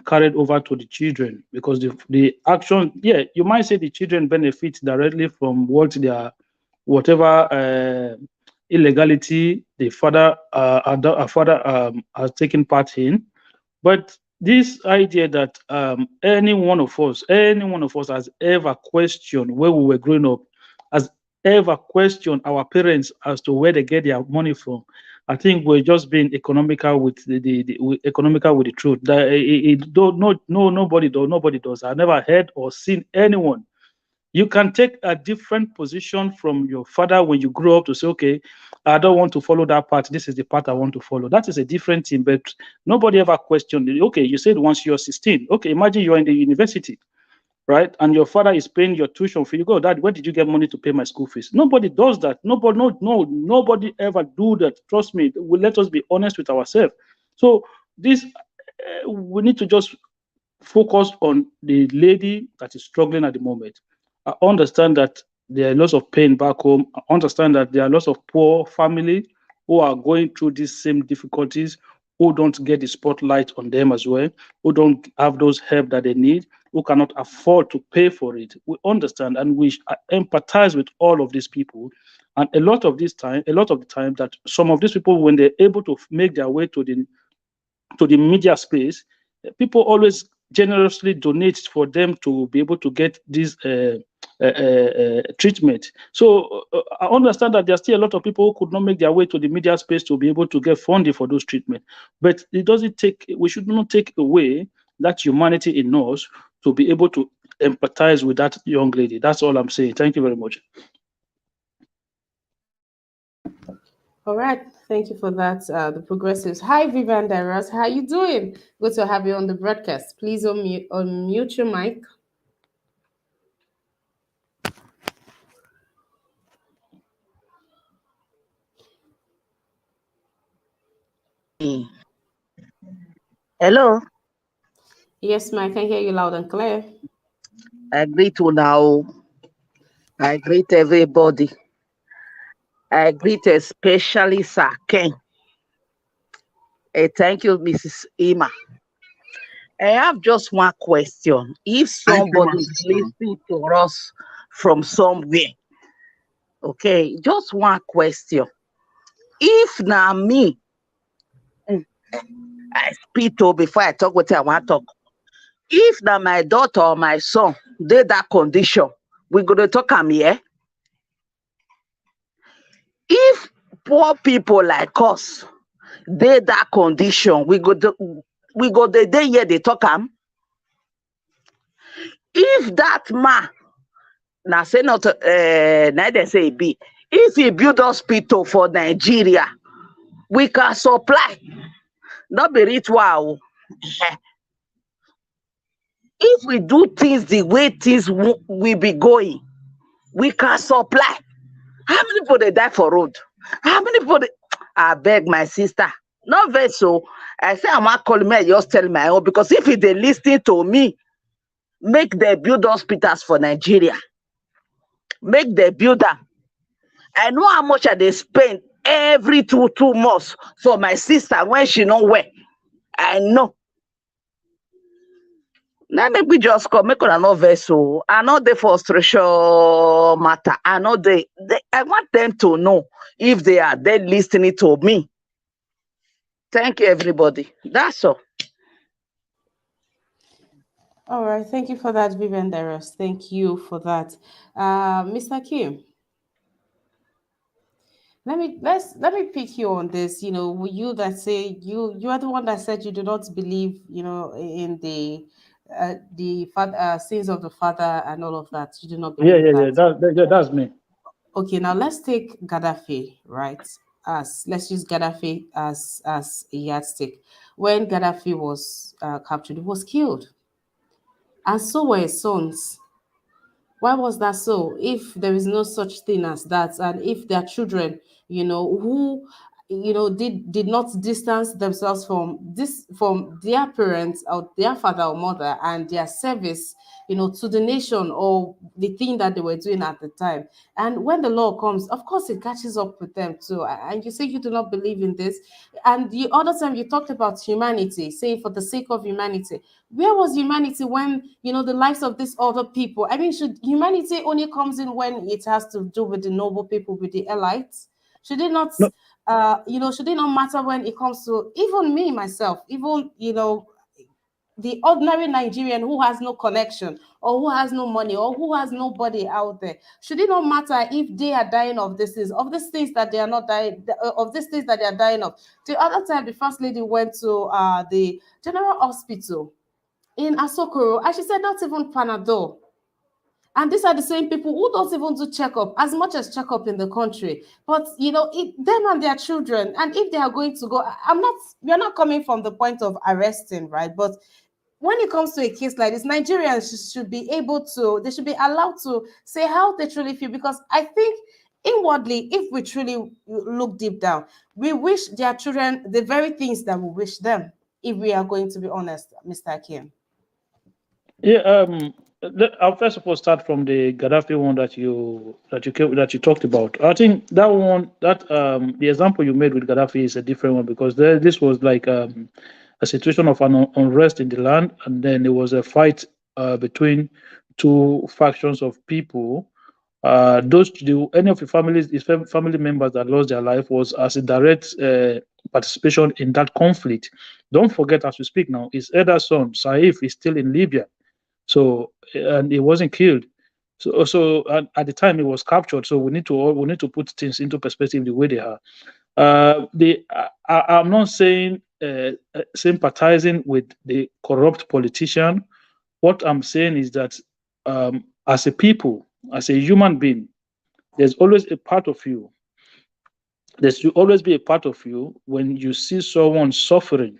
carried over to the children because the action, yeah, you might say the children benefit directly from whatever illegality the father has taken part in, but this idea that any one of us has ever questioned where we were growing up, has ever questioned our parents as to where they get their money from, I think we're just being economical with economical with the truth. Nobody does. I never heard or seen anyone. You can take a different position from your father when you grow up to say, okay, I don't want to follow that path. This is the path I want to follow. That is a different thing, but nobody ever questioned it. Okay, you said once you're 16. Okay, imagine you're in the university, right? And your father is paying your tuition fee. You go, Dad, where did you get money to pay my school fees? Nobody does that. Nobody ever do that. Trust me. Let us be honest with ourselves. So this, we need to just focus on the lady that is struggling at the moment. I understand that there are lots of pain back home. I understand that there are lots of poor family who are going through these same difficulties, who don't get the spotlight on them as well, who don't have those help that they need, who cannot afford to pay for it. We understand and we empathize with all of these people. And a lot of the time that some of these people, when they're able to make their way to the media space, people always generously donate for them to be able to get this treatment. So I understand that there are still a lot of people who could not make their way to the media space to be able to get funding for those treatment. But it doesn't take, we should not take away that humanity in us to be able to empathize with that young lady. That's all I'm saying. Thank you very much. All right, thank you for that. The progressives. Hi, Vivian Dairas. How you doing? Good to have you on the broadcast. Please unmute your mic. Hello, Yes, ma'am. I can hear you loud and clear. I greet you now. I greet everybody. I greet especially Sir Ken. Thank you, Mrs. Ima. I have just one question. If Thank you, my somebody is sister. listening to us from somewhere, okay, just one question. If now me, I speak to before I talk what I want to talk. If now my daughter or my son, they that condition, we gonna talk am here. If poor people like us, they that condition, we go the day here they talk am. If that man, now say not neither say it be, if he build hospital for Nigeria, we can supply. Not be ritual. If we do things the way things will be going, we can supply. How many people they die for road? How many people I beg my sister, No vex so. I say I'm not calling me, I just tell my own because if they listening to me, make they build hospitals for Nigeria. Make they build them. I know how much I they spend every two months for my sister when she not well. I know. Now make we just come, make una no vex so. I know the frustration matter. I know I want them to know if they are they listening to me. Thank you, everybody. That's all. All right, thank you for that, Vivian Deros. Thank you for that. Mr. Kim, let me pick you on this. You that say you are the one that said you do not believe, in the sins of the father and all of that. You do not Yeah, believe yeah, yeah. that. That's me. Okay, now let's take Gaddafi, right? As let's use Gaddafi as a yardstick. When Gaddafi was captured, he was killed, and so were his sons. Why was that so? If there is no such thing as that, and if their children, who did not distance themselves from their parents or their father or mother and their service, to the nation or the thing that they were doing at the time. And when the law comes, of course it catches up with them too. And you say you do not believe in this. And the other time you talked about humanity, saying for the sake of humanity. Where was humanity when the lives of these other people? I mean, should humanity only comes in when it has to do with the noble people, with the elites? Should it not No, should it not matter when it comes to even me myself, even the ordinary Nigerian who has no connection or who has no money or who has nobody out there? Should it not matter if they are dying of these things that they are not dying of these things that they are dying of? The other time, the first lady went to the general hospital in Asokoro, and she said not even Panadol. And these are the same people who don't even do checkup as much as checkup in the country. But them and their children, and if they are going to go, we're not coming from the point of arresting, right? But when it comes to a case like this, Nigerians should be able to, they should be allowed to say how they truly feel. Because I think inwardly, if we truly look deep down, we wish their children the very things that we wish them, if we are going to be honest, Mr. Kim. yeah. I'll first of all start from the Gaddafi one that you talked about. I think that one, the example you made with Gaddafi is a different one because this was like a situation of an unrest in the land, and then there was a fight between two factions of people. Any of the family members that lost their life was as a direct participation in that conflict. Don't forget, as we speak now, his elder son Saif is still in Libya, so and he wasn't killed. So at the time he was captured. So we need to put things into perspective the way they are. I'm not saying sympathizing with the corrupt politician. What I'm saying is that as a people, as a human being, there's always a part of you. There should always be a part of you when you see someone suffering.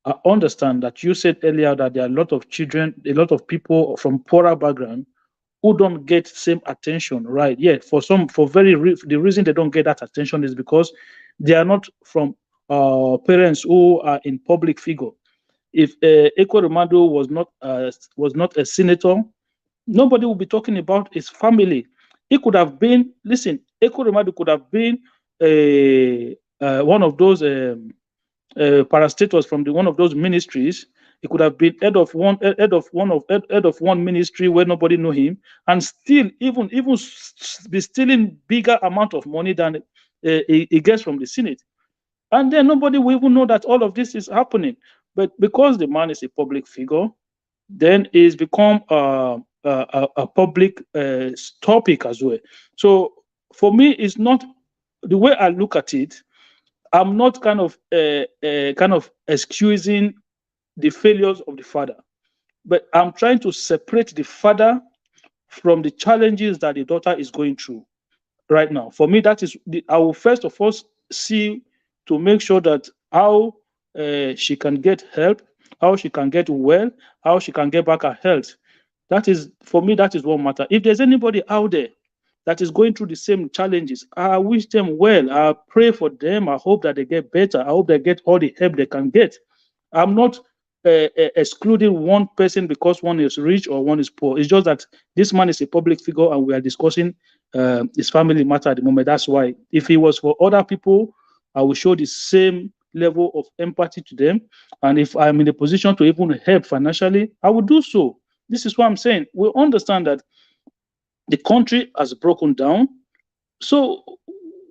I understand that you said earlier that there are a lot of children, a lot of people from poorer background who don't get same attention, right? Yeah, the reason they don't get that attention is because they are not from parents who are in public figure. If Ekweremadu was not a senator, nobody will be talking about his family. He could have been, listen, Ekweremadu could have been one of those parastators from one of those ministries. He could have been head of one ministry where nobody knew him, and still even be stealing bigger amount of money than he gets from the Senate. And then nobody will even know that all of this is happening. But because the man is a public figure, then it's become a public topic as well. So for me, it's not the way I look at it. I'm not kind of excusing the failures of the father, but I'm trying to separate the father from the challenges that the daughter is going through right now. For me, that is I will first of all see to make sure that how she can get help, how she can get well, how she can get back her health. That is, for me, that is what matters. If there's anybody out there that is going through the same challenges. I wish them well. I pray for them. I hope that they get better. I hope they get all the help they can get. I'm not excluding one person because one is rich or one is poor. It's just that this man is a public figure and we are discussing his family matter at the moment. That's why. If it was for other people, I will show the same level of empathy to them. And if I'm in a position to even help financially, I will do so. This is what I'm saying. We understand that the country has broken down. So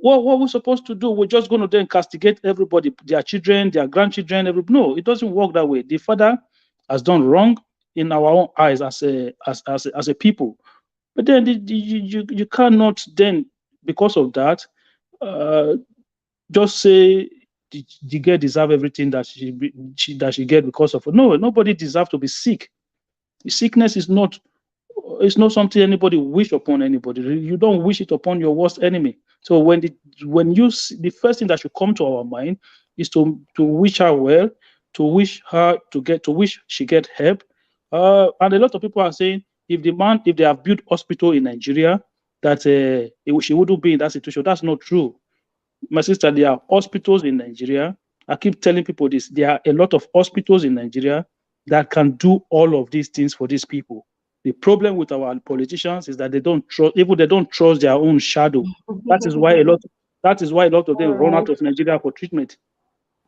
what we're supposed to do, we're just going to then castigate everybody, their children, their grandchildren. No, it doesn't work that way. The father has done wrong in our own eyes as a people. But then you cannot then, because of that, just say the girl deserve everything that she get because of it. No, nobody deserves to be sick. Sickness is not something anybody wish upon anybody. You don't wish it upon your worst enemy. So the first thing that should come to our mind is to wish her well, to wish she get help. And a lot of people are saying if they have built hospital in Nigeria, that she wouldn't be in that situation. That's not true. My sister, there are hospitals in Nigeria. I keep telling people this. There are a lot of hospitals in Nigeria that can do all of these things for these people. The problem with our politicians is that they don't trust their own shadow. That is why a lot of them run out of Nigeria for treatment.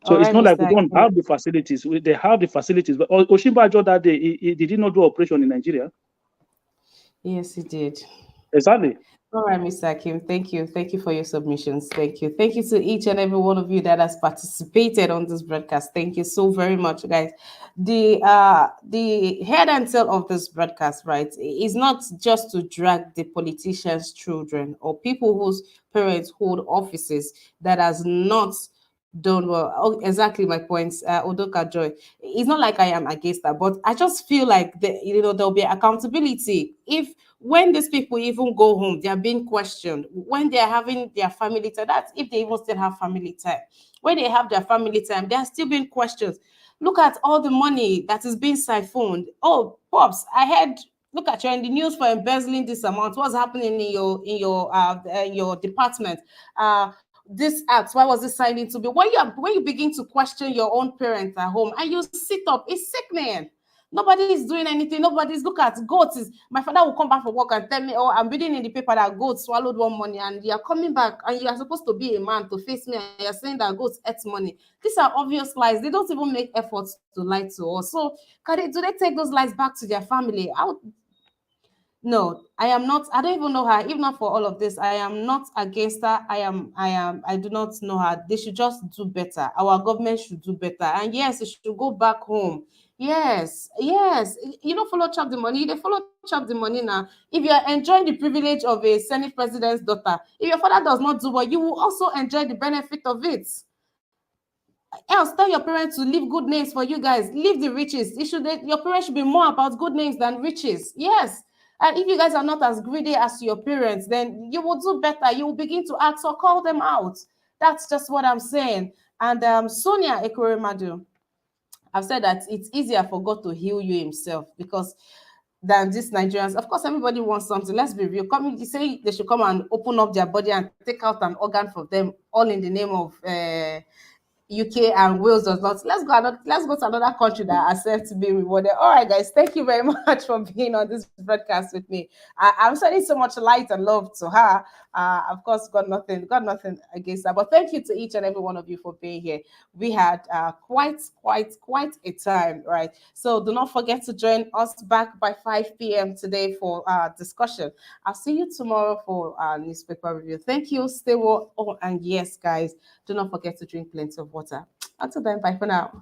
So it's not like we don't have the facilities. They have the facilities. But Osinbajo that day, he did not do operation in Nigeria. Yes, he did. Exactly. All right, Mr. Akim, thank you. Thank you for your submissions. Thank you. Thank you to each and every one of you that has participated on this broadcast. Thank you so very much, guys. The head and tail of this broadcast, right, is not just to drag the politicians' children or people whose parents hold offices that has not done well. Oh, exactly my points, Odoka Joy. It's not like I am against that, but I just feel like there'll be accountability if when these people even go home, they are being questioned. When they are having their family time, that's if they even still have family time. When they have their family time, they are still being questioned. Look at all the money that is being siphoned. Oh, Pops, I heard. Look at you in the news for embezzling this amount. What's happening in your department? This act, why was it signed into be? When you begin to question your own parents at home and you sit up, it's sickening. Nobody is doing anything. Nobody's look at goats. My father will come back from work and tell me, oh, I'm reading in the paper that goats swallowed one money, and you are coming back and you are supposed to be a man to face me, and you're saying that goats ate money. These are obvious lies. They don't even make efforts to lie to us. So do they take those lies back to their family? No, I am not. I don't even know her. If not for all of this, I am not against her. I do not know her. They should just do better. Our government should do better. And yes, it should go back home. Yes. You don't follow chop the money. They follow chop the money now. If you are enjoying the privilege of a Senate president's daughter, if your father does not do well, you will also enjoy the benefit of it. Else, tell your parents to leave good names for you guys. Leave the riches. Your parents should be more about good names than riches. Yes. And if you guys are not as greedy as your parents, then you will do better. You will begin to ask or call them out. That's just what I'm saying. And Sonia Ekweremadu, I've said that it's easier for God to heal you himself because than these Nigerians. Of course, everybody wants something. Let's be real. You say they should come and open up their body and take out an organ for them, all in the name of UK and Wales does not. Let's go to another country that accepts being rewarded. All right, guys, thank you very much for being on this broadcast with me. I'm sending so much light and love to her. Of course, got nothing against that. But thank you to each and every one of you for being here. We had quite a time, right? So do not forget to join us back by 5 p.m. today for discussion. I'll see you tomorrow for our newspaper review. Thank you. Stay well. Oh, and yes, guys, do not forget to drink plenty of water. Until then, bye for now.